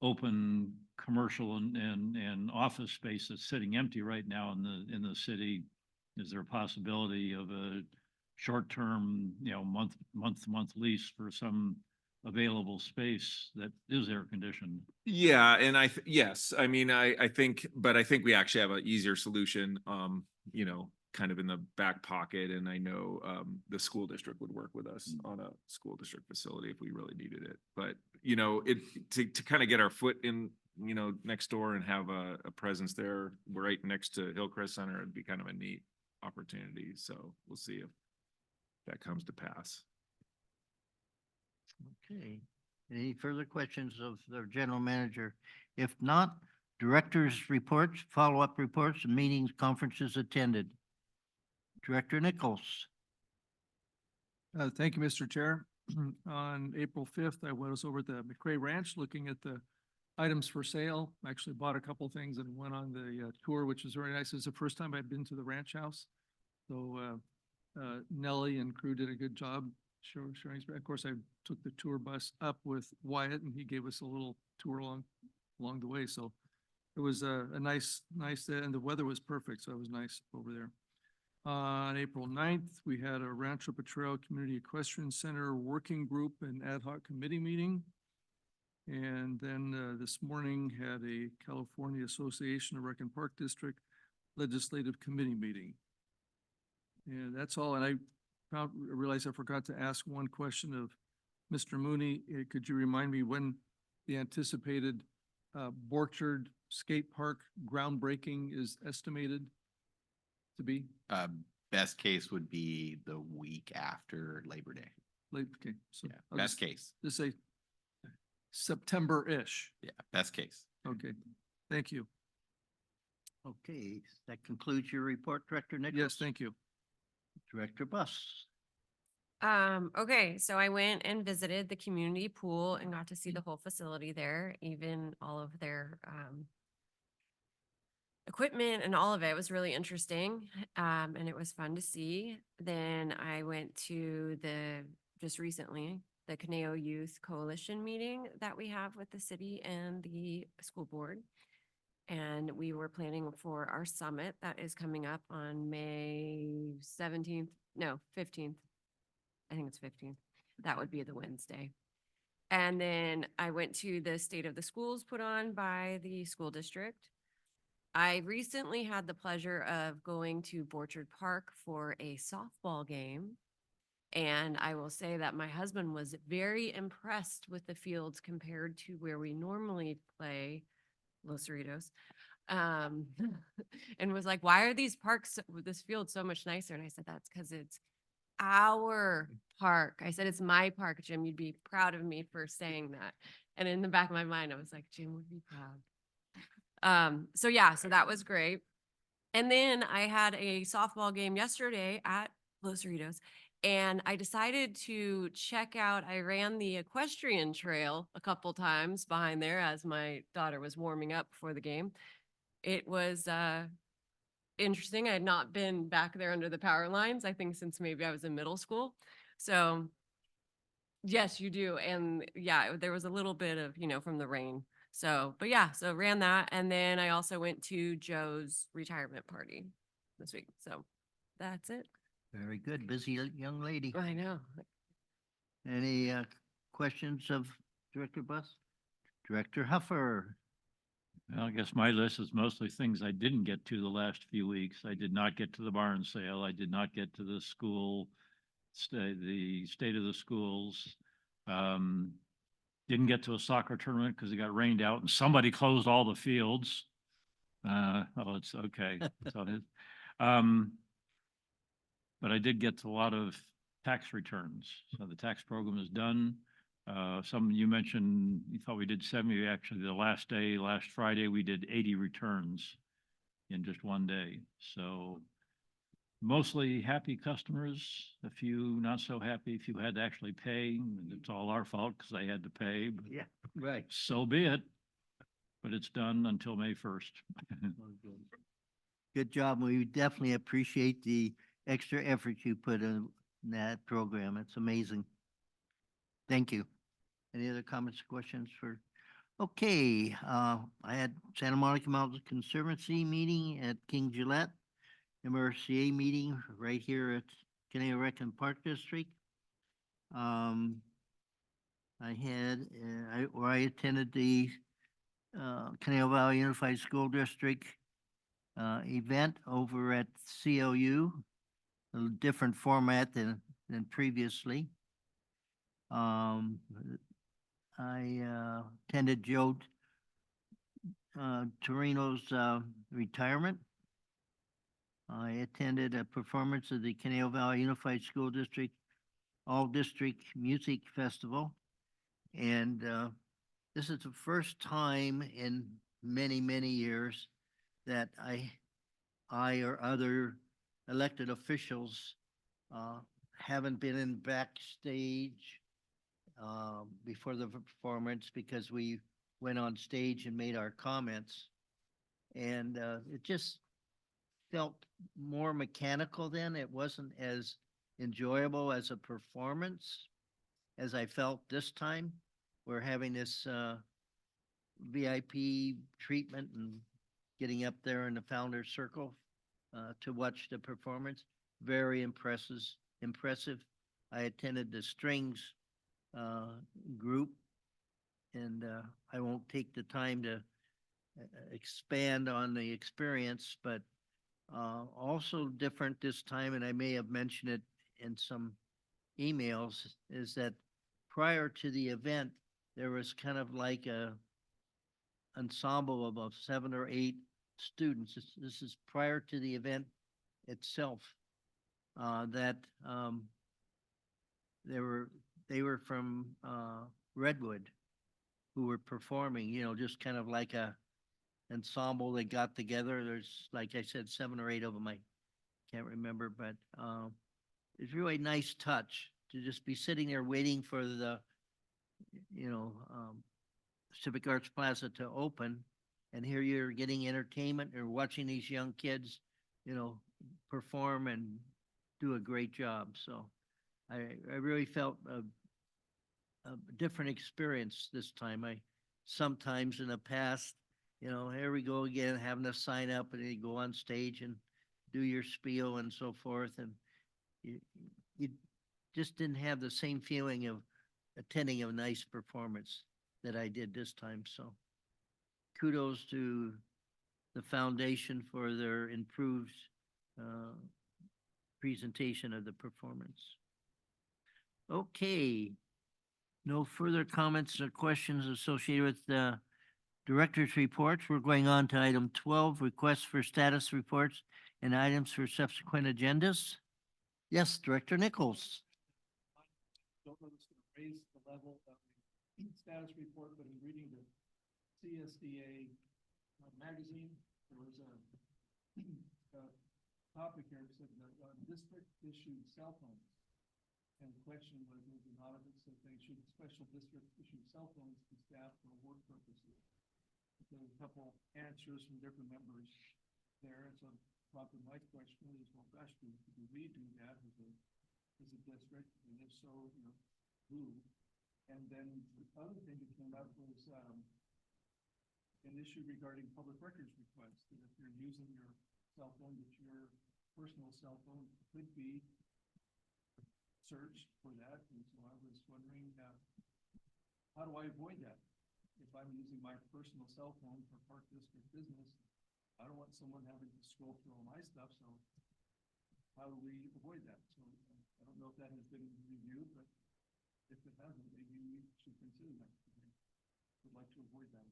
open commercial and office space that's sitting empty right now in the city, is there a possibility of a short-term, month lease for some available space that is air conditioned? Yeah, and yes, I mean, I think we actually have an easier solution, kind of in the back pocket. And I know the school district would work with us on a school district facility if we really needed it. But to kind of get our foot in, next door and have a presence there right next to Hillcrest Center, it'd be kind of a neat opportunity. So we'll see if that comes to pass. Okay. Any further questions of the general manager? If not, directors' reports, follow-up reports, and meetings, conferences attended. Director Nichols. Thank you, Mr. Chair. On April 5th, I was over at the McRae Ranch looking at the items for sale. I actually bought a couple things and went on the tour, which was very nice. It's the first time I'd been to the ranch house. So Nellie and crew did a good job showing. Of course, I took the tour bus up with Wyatt and he gave us a little tour along the way. So it was a nice, and the weather was perfect. So it was nice over there. On April 9th, we had a Rancho Potrero Community Equestrian Center Working Group and Ad Hoc Committee meeting. And then this morning had a California Association of Rec and Park District Legislative Committee meeting. And that's all. And I realized I forgot to ask one question of Mr. Mooney. Could you remind me when the anticipated Borchard Skate Park groundbreaking is estimated to be? Best case would be the week after Labor Day. Okay, so Yeah, I'll best case. Just say September-ish. Yeah, best case. Okay, thank you. Okay, that concludes your report, Director Nichols. Yes, thank you. Director Bus. Okay, so I went and visited the community pool and got to see the whole facility there, even all of their equipment and all of it. It was really interesting. And it was fun to see. Then I went to just recently, the Conejo Youth Coalition meeting that we have with the city and the school board. And we were planning for our summit that is coming up on May 17th, no, 15th. I think it's 15th. That would be the Wednesday. And then I went to the State of the Schools put on by the school district. I recently had the pleasure of going to Borchard Park for a softball game. And I will say that my husband was very impressed with the fields compared to where we normally play Los Cerritos. And was like, why are these parks, this field so much nicer? And I said, that's because it's our park. I said, it's my park, Jim. You'd be proud of me for saying that. And in the back of my mind, I was like, Jim would be proud. So yeah, so that was great. And then I had a softball game yesterday at Los Cerritos, and I decided to check out, I ran the equestrian trail a couple times behind there as my daughter was warming up before the game. It was interesting. I had not been back there under the power lines, I think, since maybe I was in middle school. So yes, you do. And yeah, there was a little bit of, from the rain. So, but yeah, so ran that. And then I also went to Joe's retirement party this week. So that's it. Very good. Busy young lady. I know. Any questions of Director Bus? Director Huffer. Well, I guess my list is mostly things I didn't get to the last few weeks. I did not get to the barn sale. I did not get to the the state of the schools. Didn't get to a soccer tournament because it got rained out and somebody closed all the fields. It's okay. So it is. But I did get to a lot of tax returns. So the tax program is done. Some you mentioned, you thought we did 70. Actually, the last day, last Friday, we did 80 returns in just one day. So mostly happy customers, a few not so happy if you had to actually pay. And it's all our fault because I had to pay. But Yeah, right. so be it. But it's done until May 1st. Good job. We definitely appreciate the extra effort you put in that program. It's amazing. Thank you. Any other comments or questions for? Okay, I had Santa Monica Mountain Conservancy meeting at King Gillette, MRCA meeting right here at Conejo Rec and Park District. I attended the Conejo Valley Unified School District event over at CLU, a different format than previously. I attended Joe Torino's retirement. I attended a performance of the Conejo Valley Unified School District All District Music Festival And this is the first time in many, many years that I or other elected officials haven't been in backstage before the performance because we went on stage and made our comments. And it just felt more mechanical then. It wasn't as enjoyable as a performance as I felt this time. We're having this VIP treatment and getting up there in the Founder's Circle to watch the performance. Very impressive. I attended the strings group, and I won't take the time to expand on the experience, but also different this time, and I may have mentioned it in some emails, is that prior to the event, there was kind of like a ensemble of about 7 or 8 students. This is prior to the event itself. That they were from Redwood, who were performing. You know, just kind of like a ensemble that got together. There's, like I said, 7 or 8 of them. I can't remember, but it's really a nice touch to just be sitting there waiting for the, Civic Arts Plaza to open, and here you're getting entertainment or watching these young kids, perform and do a great job. So I really felt a different experience this time. I sometimes in the past, here we go again, having to sign up and then you go on stage and do your spiel and so forth. And you just didn't have the same feeling of attending a nice performance that I did this time. So kudos to the foundation for their improved presentation of the performance. Okay. No further comments or questions associated with the director's reports. We're going on to item 12, requests for status reports and items for subsequent agendas. Yes, Director Nichols. Don't know if it's going to raise the level of the status report, but in reading the CSDA magazine, there was a topic here that said that district issued cell phones. And the question was, an audit said they should special district issue cell phones to staff for work purposes. There were a couple answers from different members there. And so probably my question is, well, gosh, do we do that as a district? And if so, who? And then the other thing that came up was an issue regarding public records requests. That if you're using your cell phone, that your personal cell phone could be searched for that. And so I was wondering, how do I avoid that? If I'm using my personal cell phone for Park District business, I don't want someone having to scroll through all my stuff. So how do we avoid that? So I don't know if that has been reviewed, but if it hasn't, maybe we should consider that. Would like to avoid that.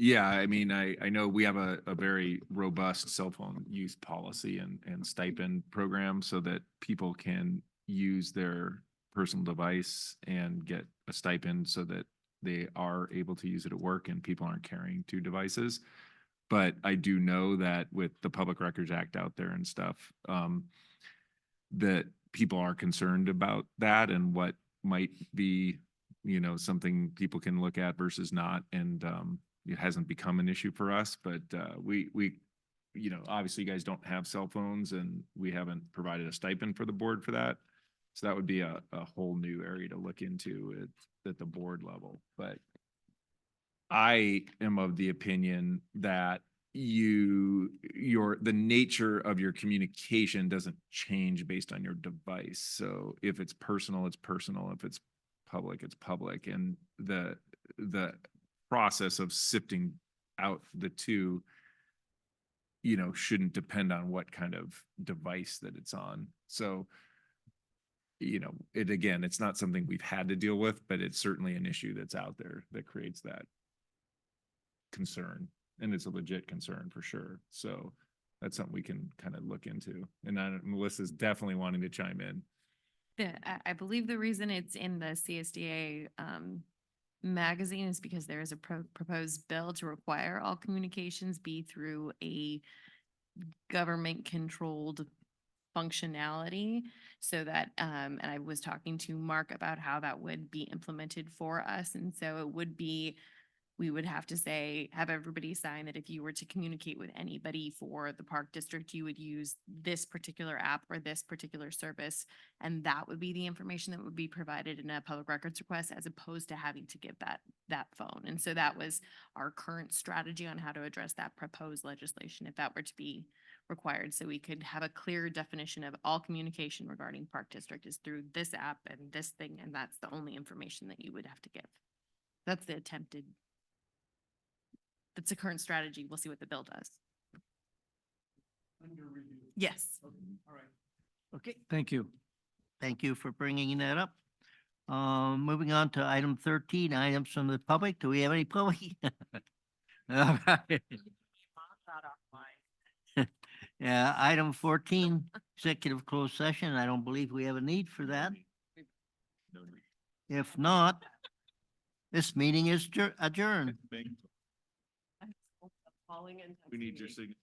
Yeah, I mean, I know we have a very robust cell phone use policy and stipend program so that people can use their personal device and get a stipend so that they are able to use it at work and people aren't carrying 2 devices. But I do know that with the Public Records Act out there and stuff, that people are concerned about that and what might be, something people can look at versus not. And it hasn't become an issue for us, but we obviously you guys don't have cell phones and we haven't provided a stipend for the board for that. So that would be a whole new area to look into at the board level. But I am of the opinion that the nature of your communication doesn't change based on your device. So if it's personal, it's personal. If it's public, it's public. And the process of sifting out the two, shouldn't depend on what kind of device that it's on. So, it's not something we've had to deal with, but it's certainly an issue that's out there that creates that concern. And it's a legit concern for sure. So that's something we can kind of look into. And Melissa's definitely wanting to chime in. I believe the reason it's in the CSDA magazine is because there is a proposed bill to require all communications be through a government-controlled functionality, so that, and I was talking to Mark about how that would be implemented for us. And so it would be, we would have to say, have everybody sign that if you were to communicate with anybody for the park district, you would use this particular app or this particular service. And that would be the information that would be provided in a public records request, as opposed to having to give that phone. And so that was our current strategy on how to address that proposed legislation, if that were to be required. So we could have a clear definition of all communication regarding park district is through this app and this thing, and that's the only information that you would have to give. That's the attempted. That's the current strategy. We'll see what the bill does. Yes. All right. Okay, thank you. Thank you for bringing that up. Moving on to item 13, items from the public. Do we have any public? All right. Yeah, item 14, executive closed session. I don't believe we have a need for that. If not, this meeting is adjourned. We need your signature.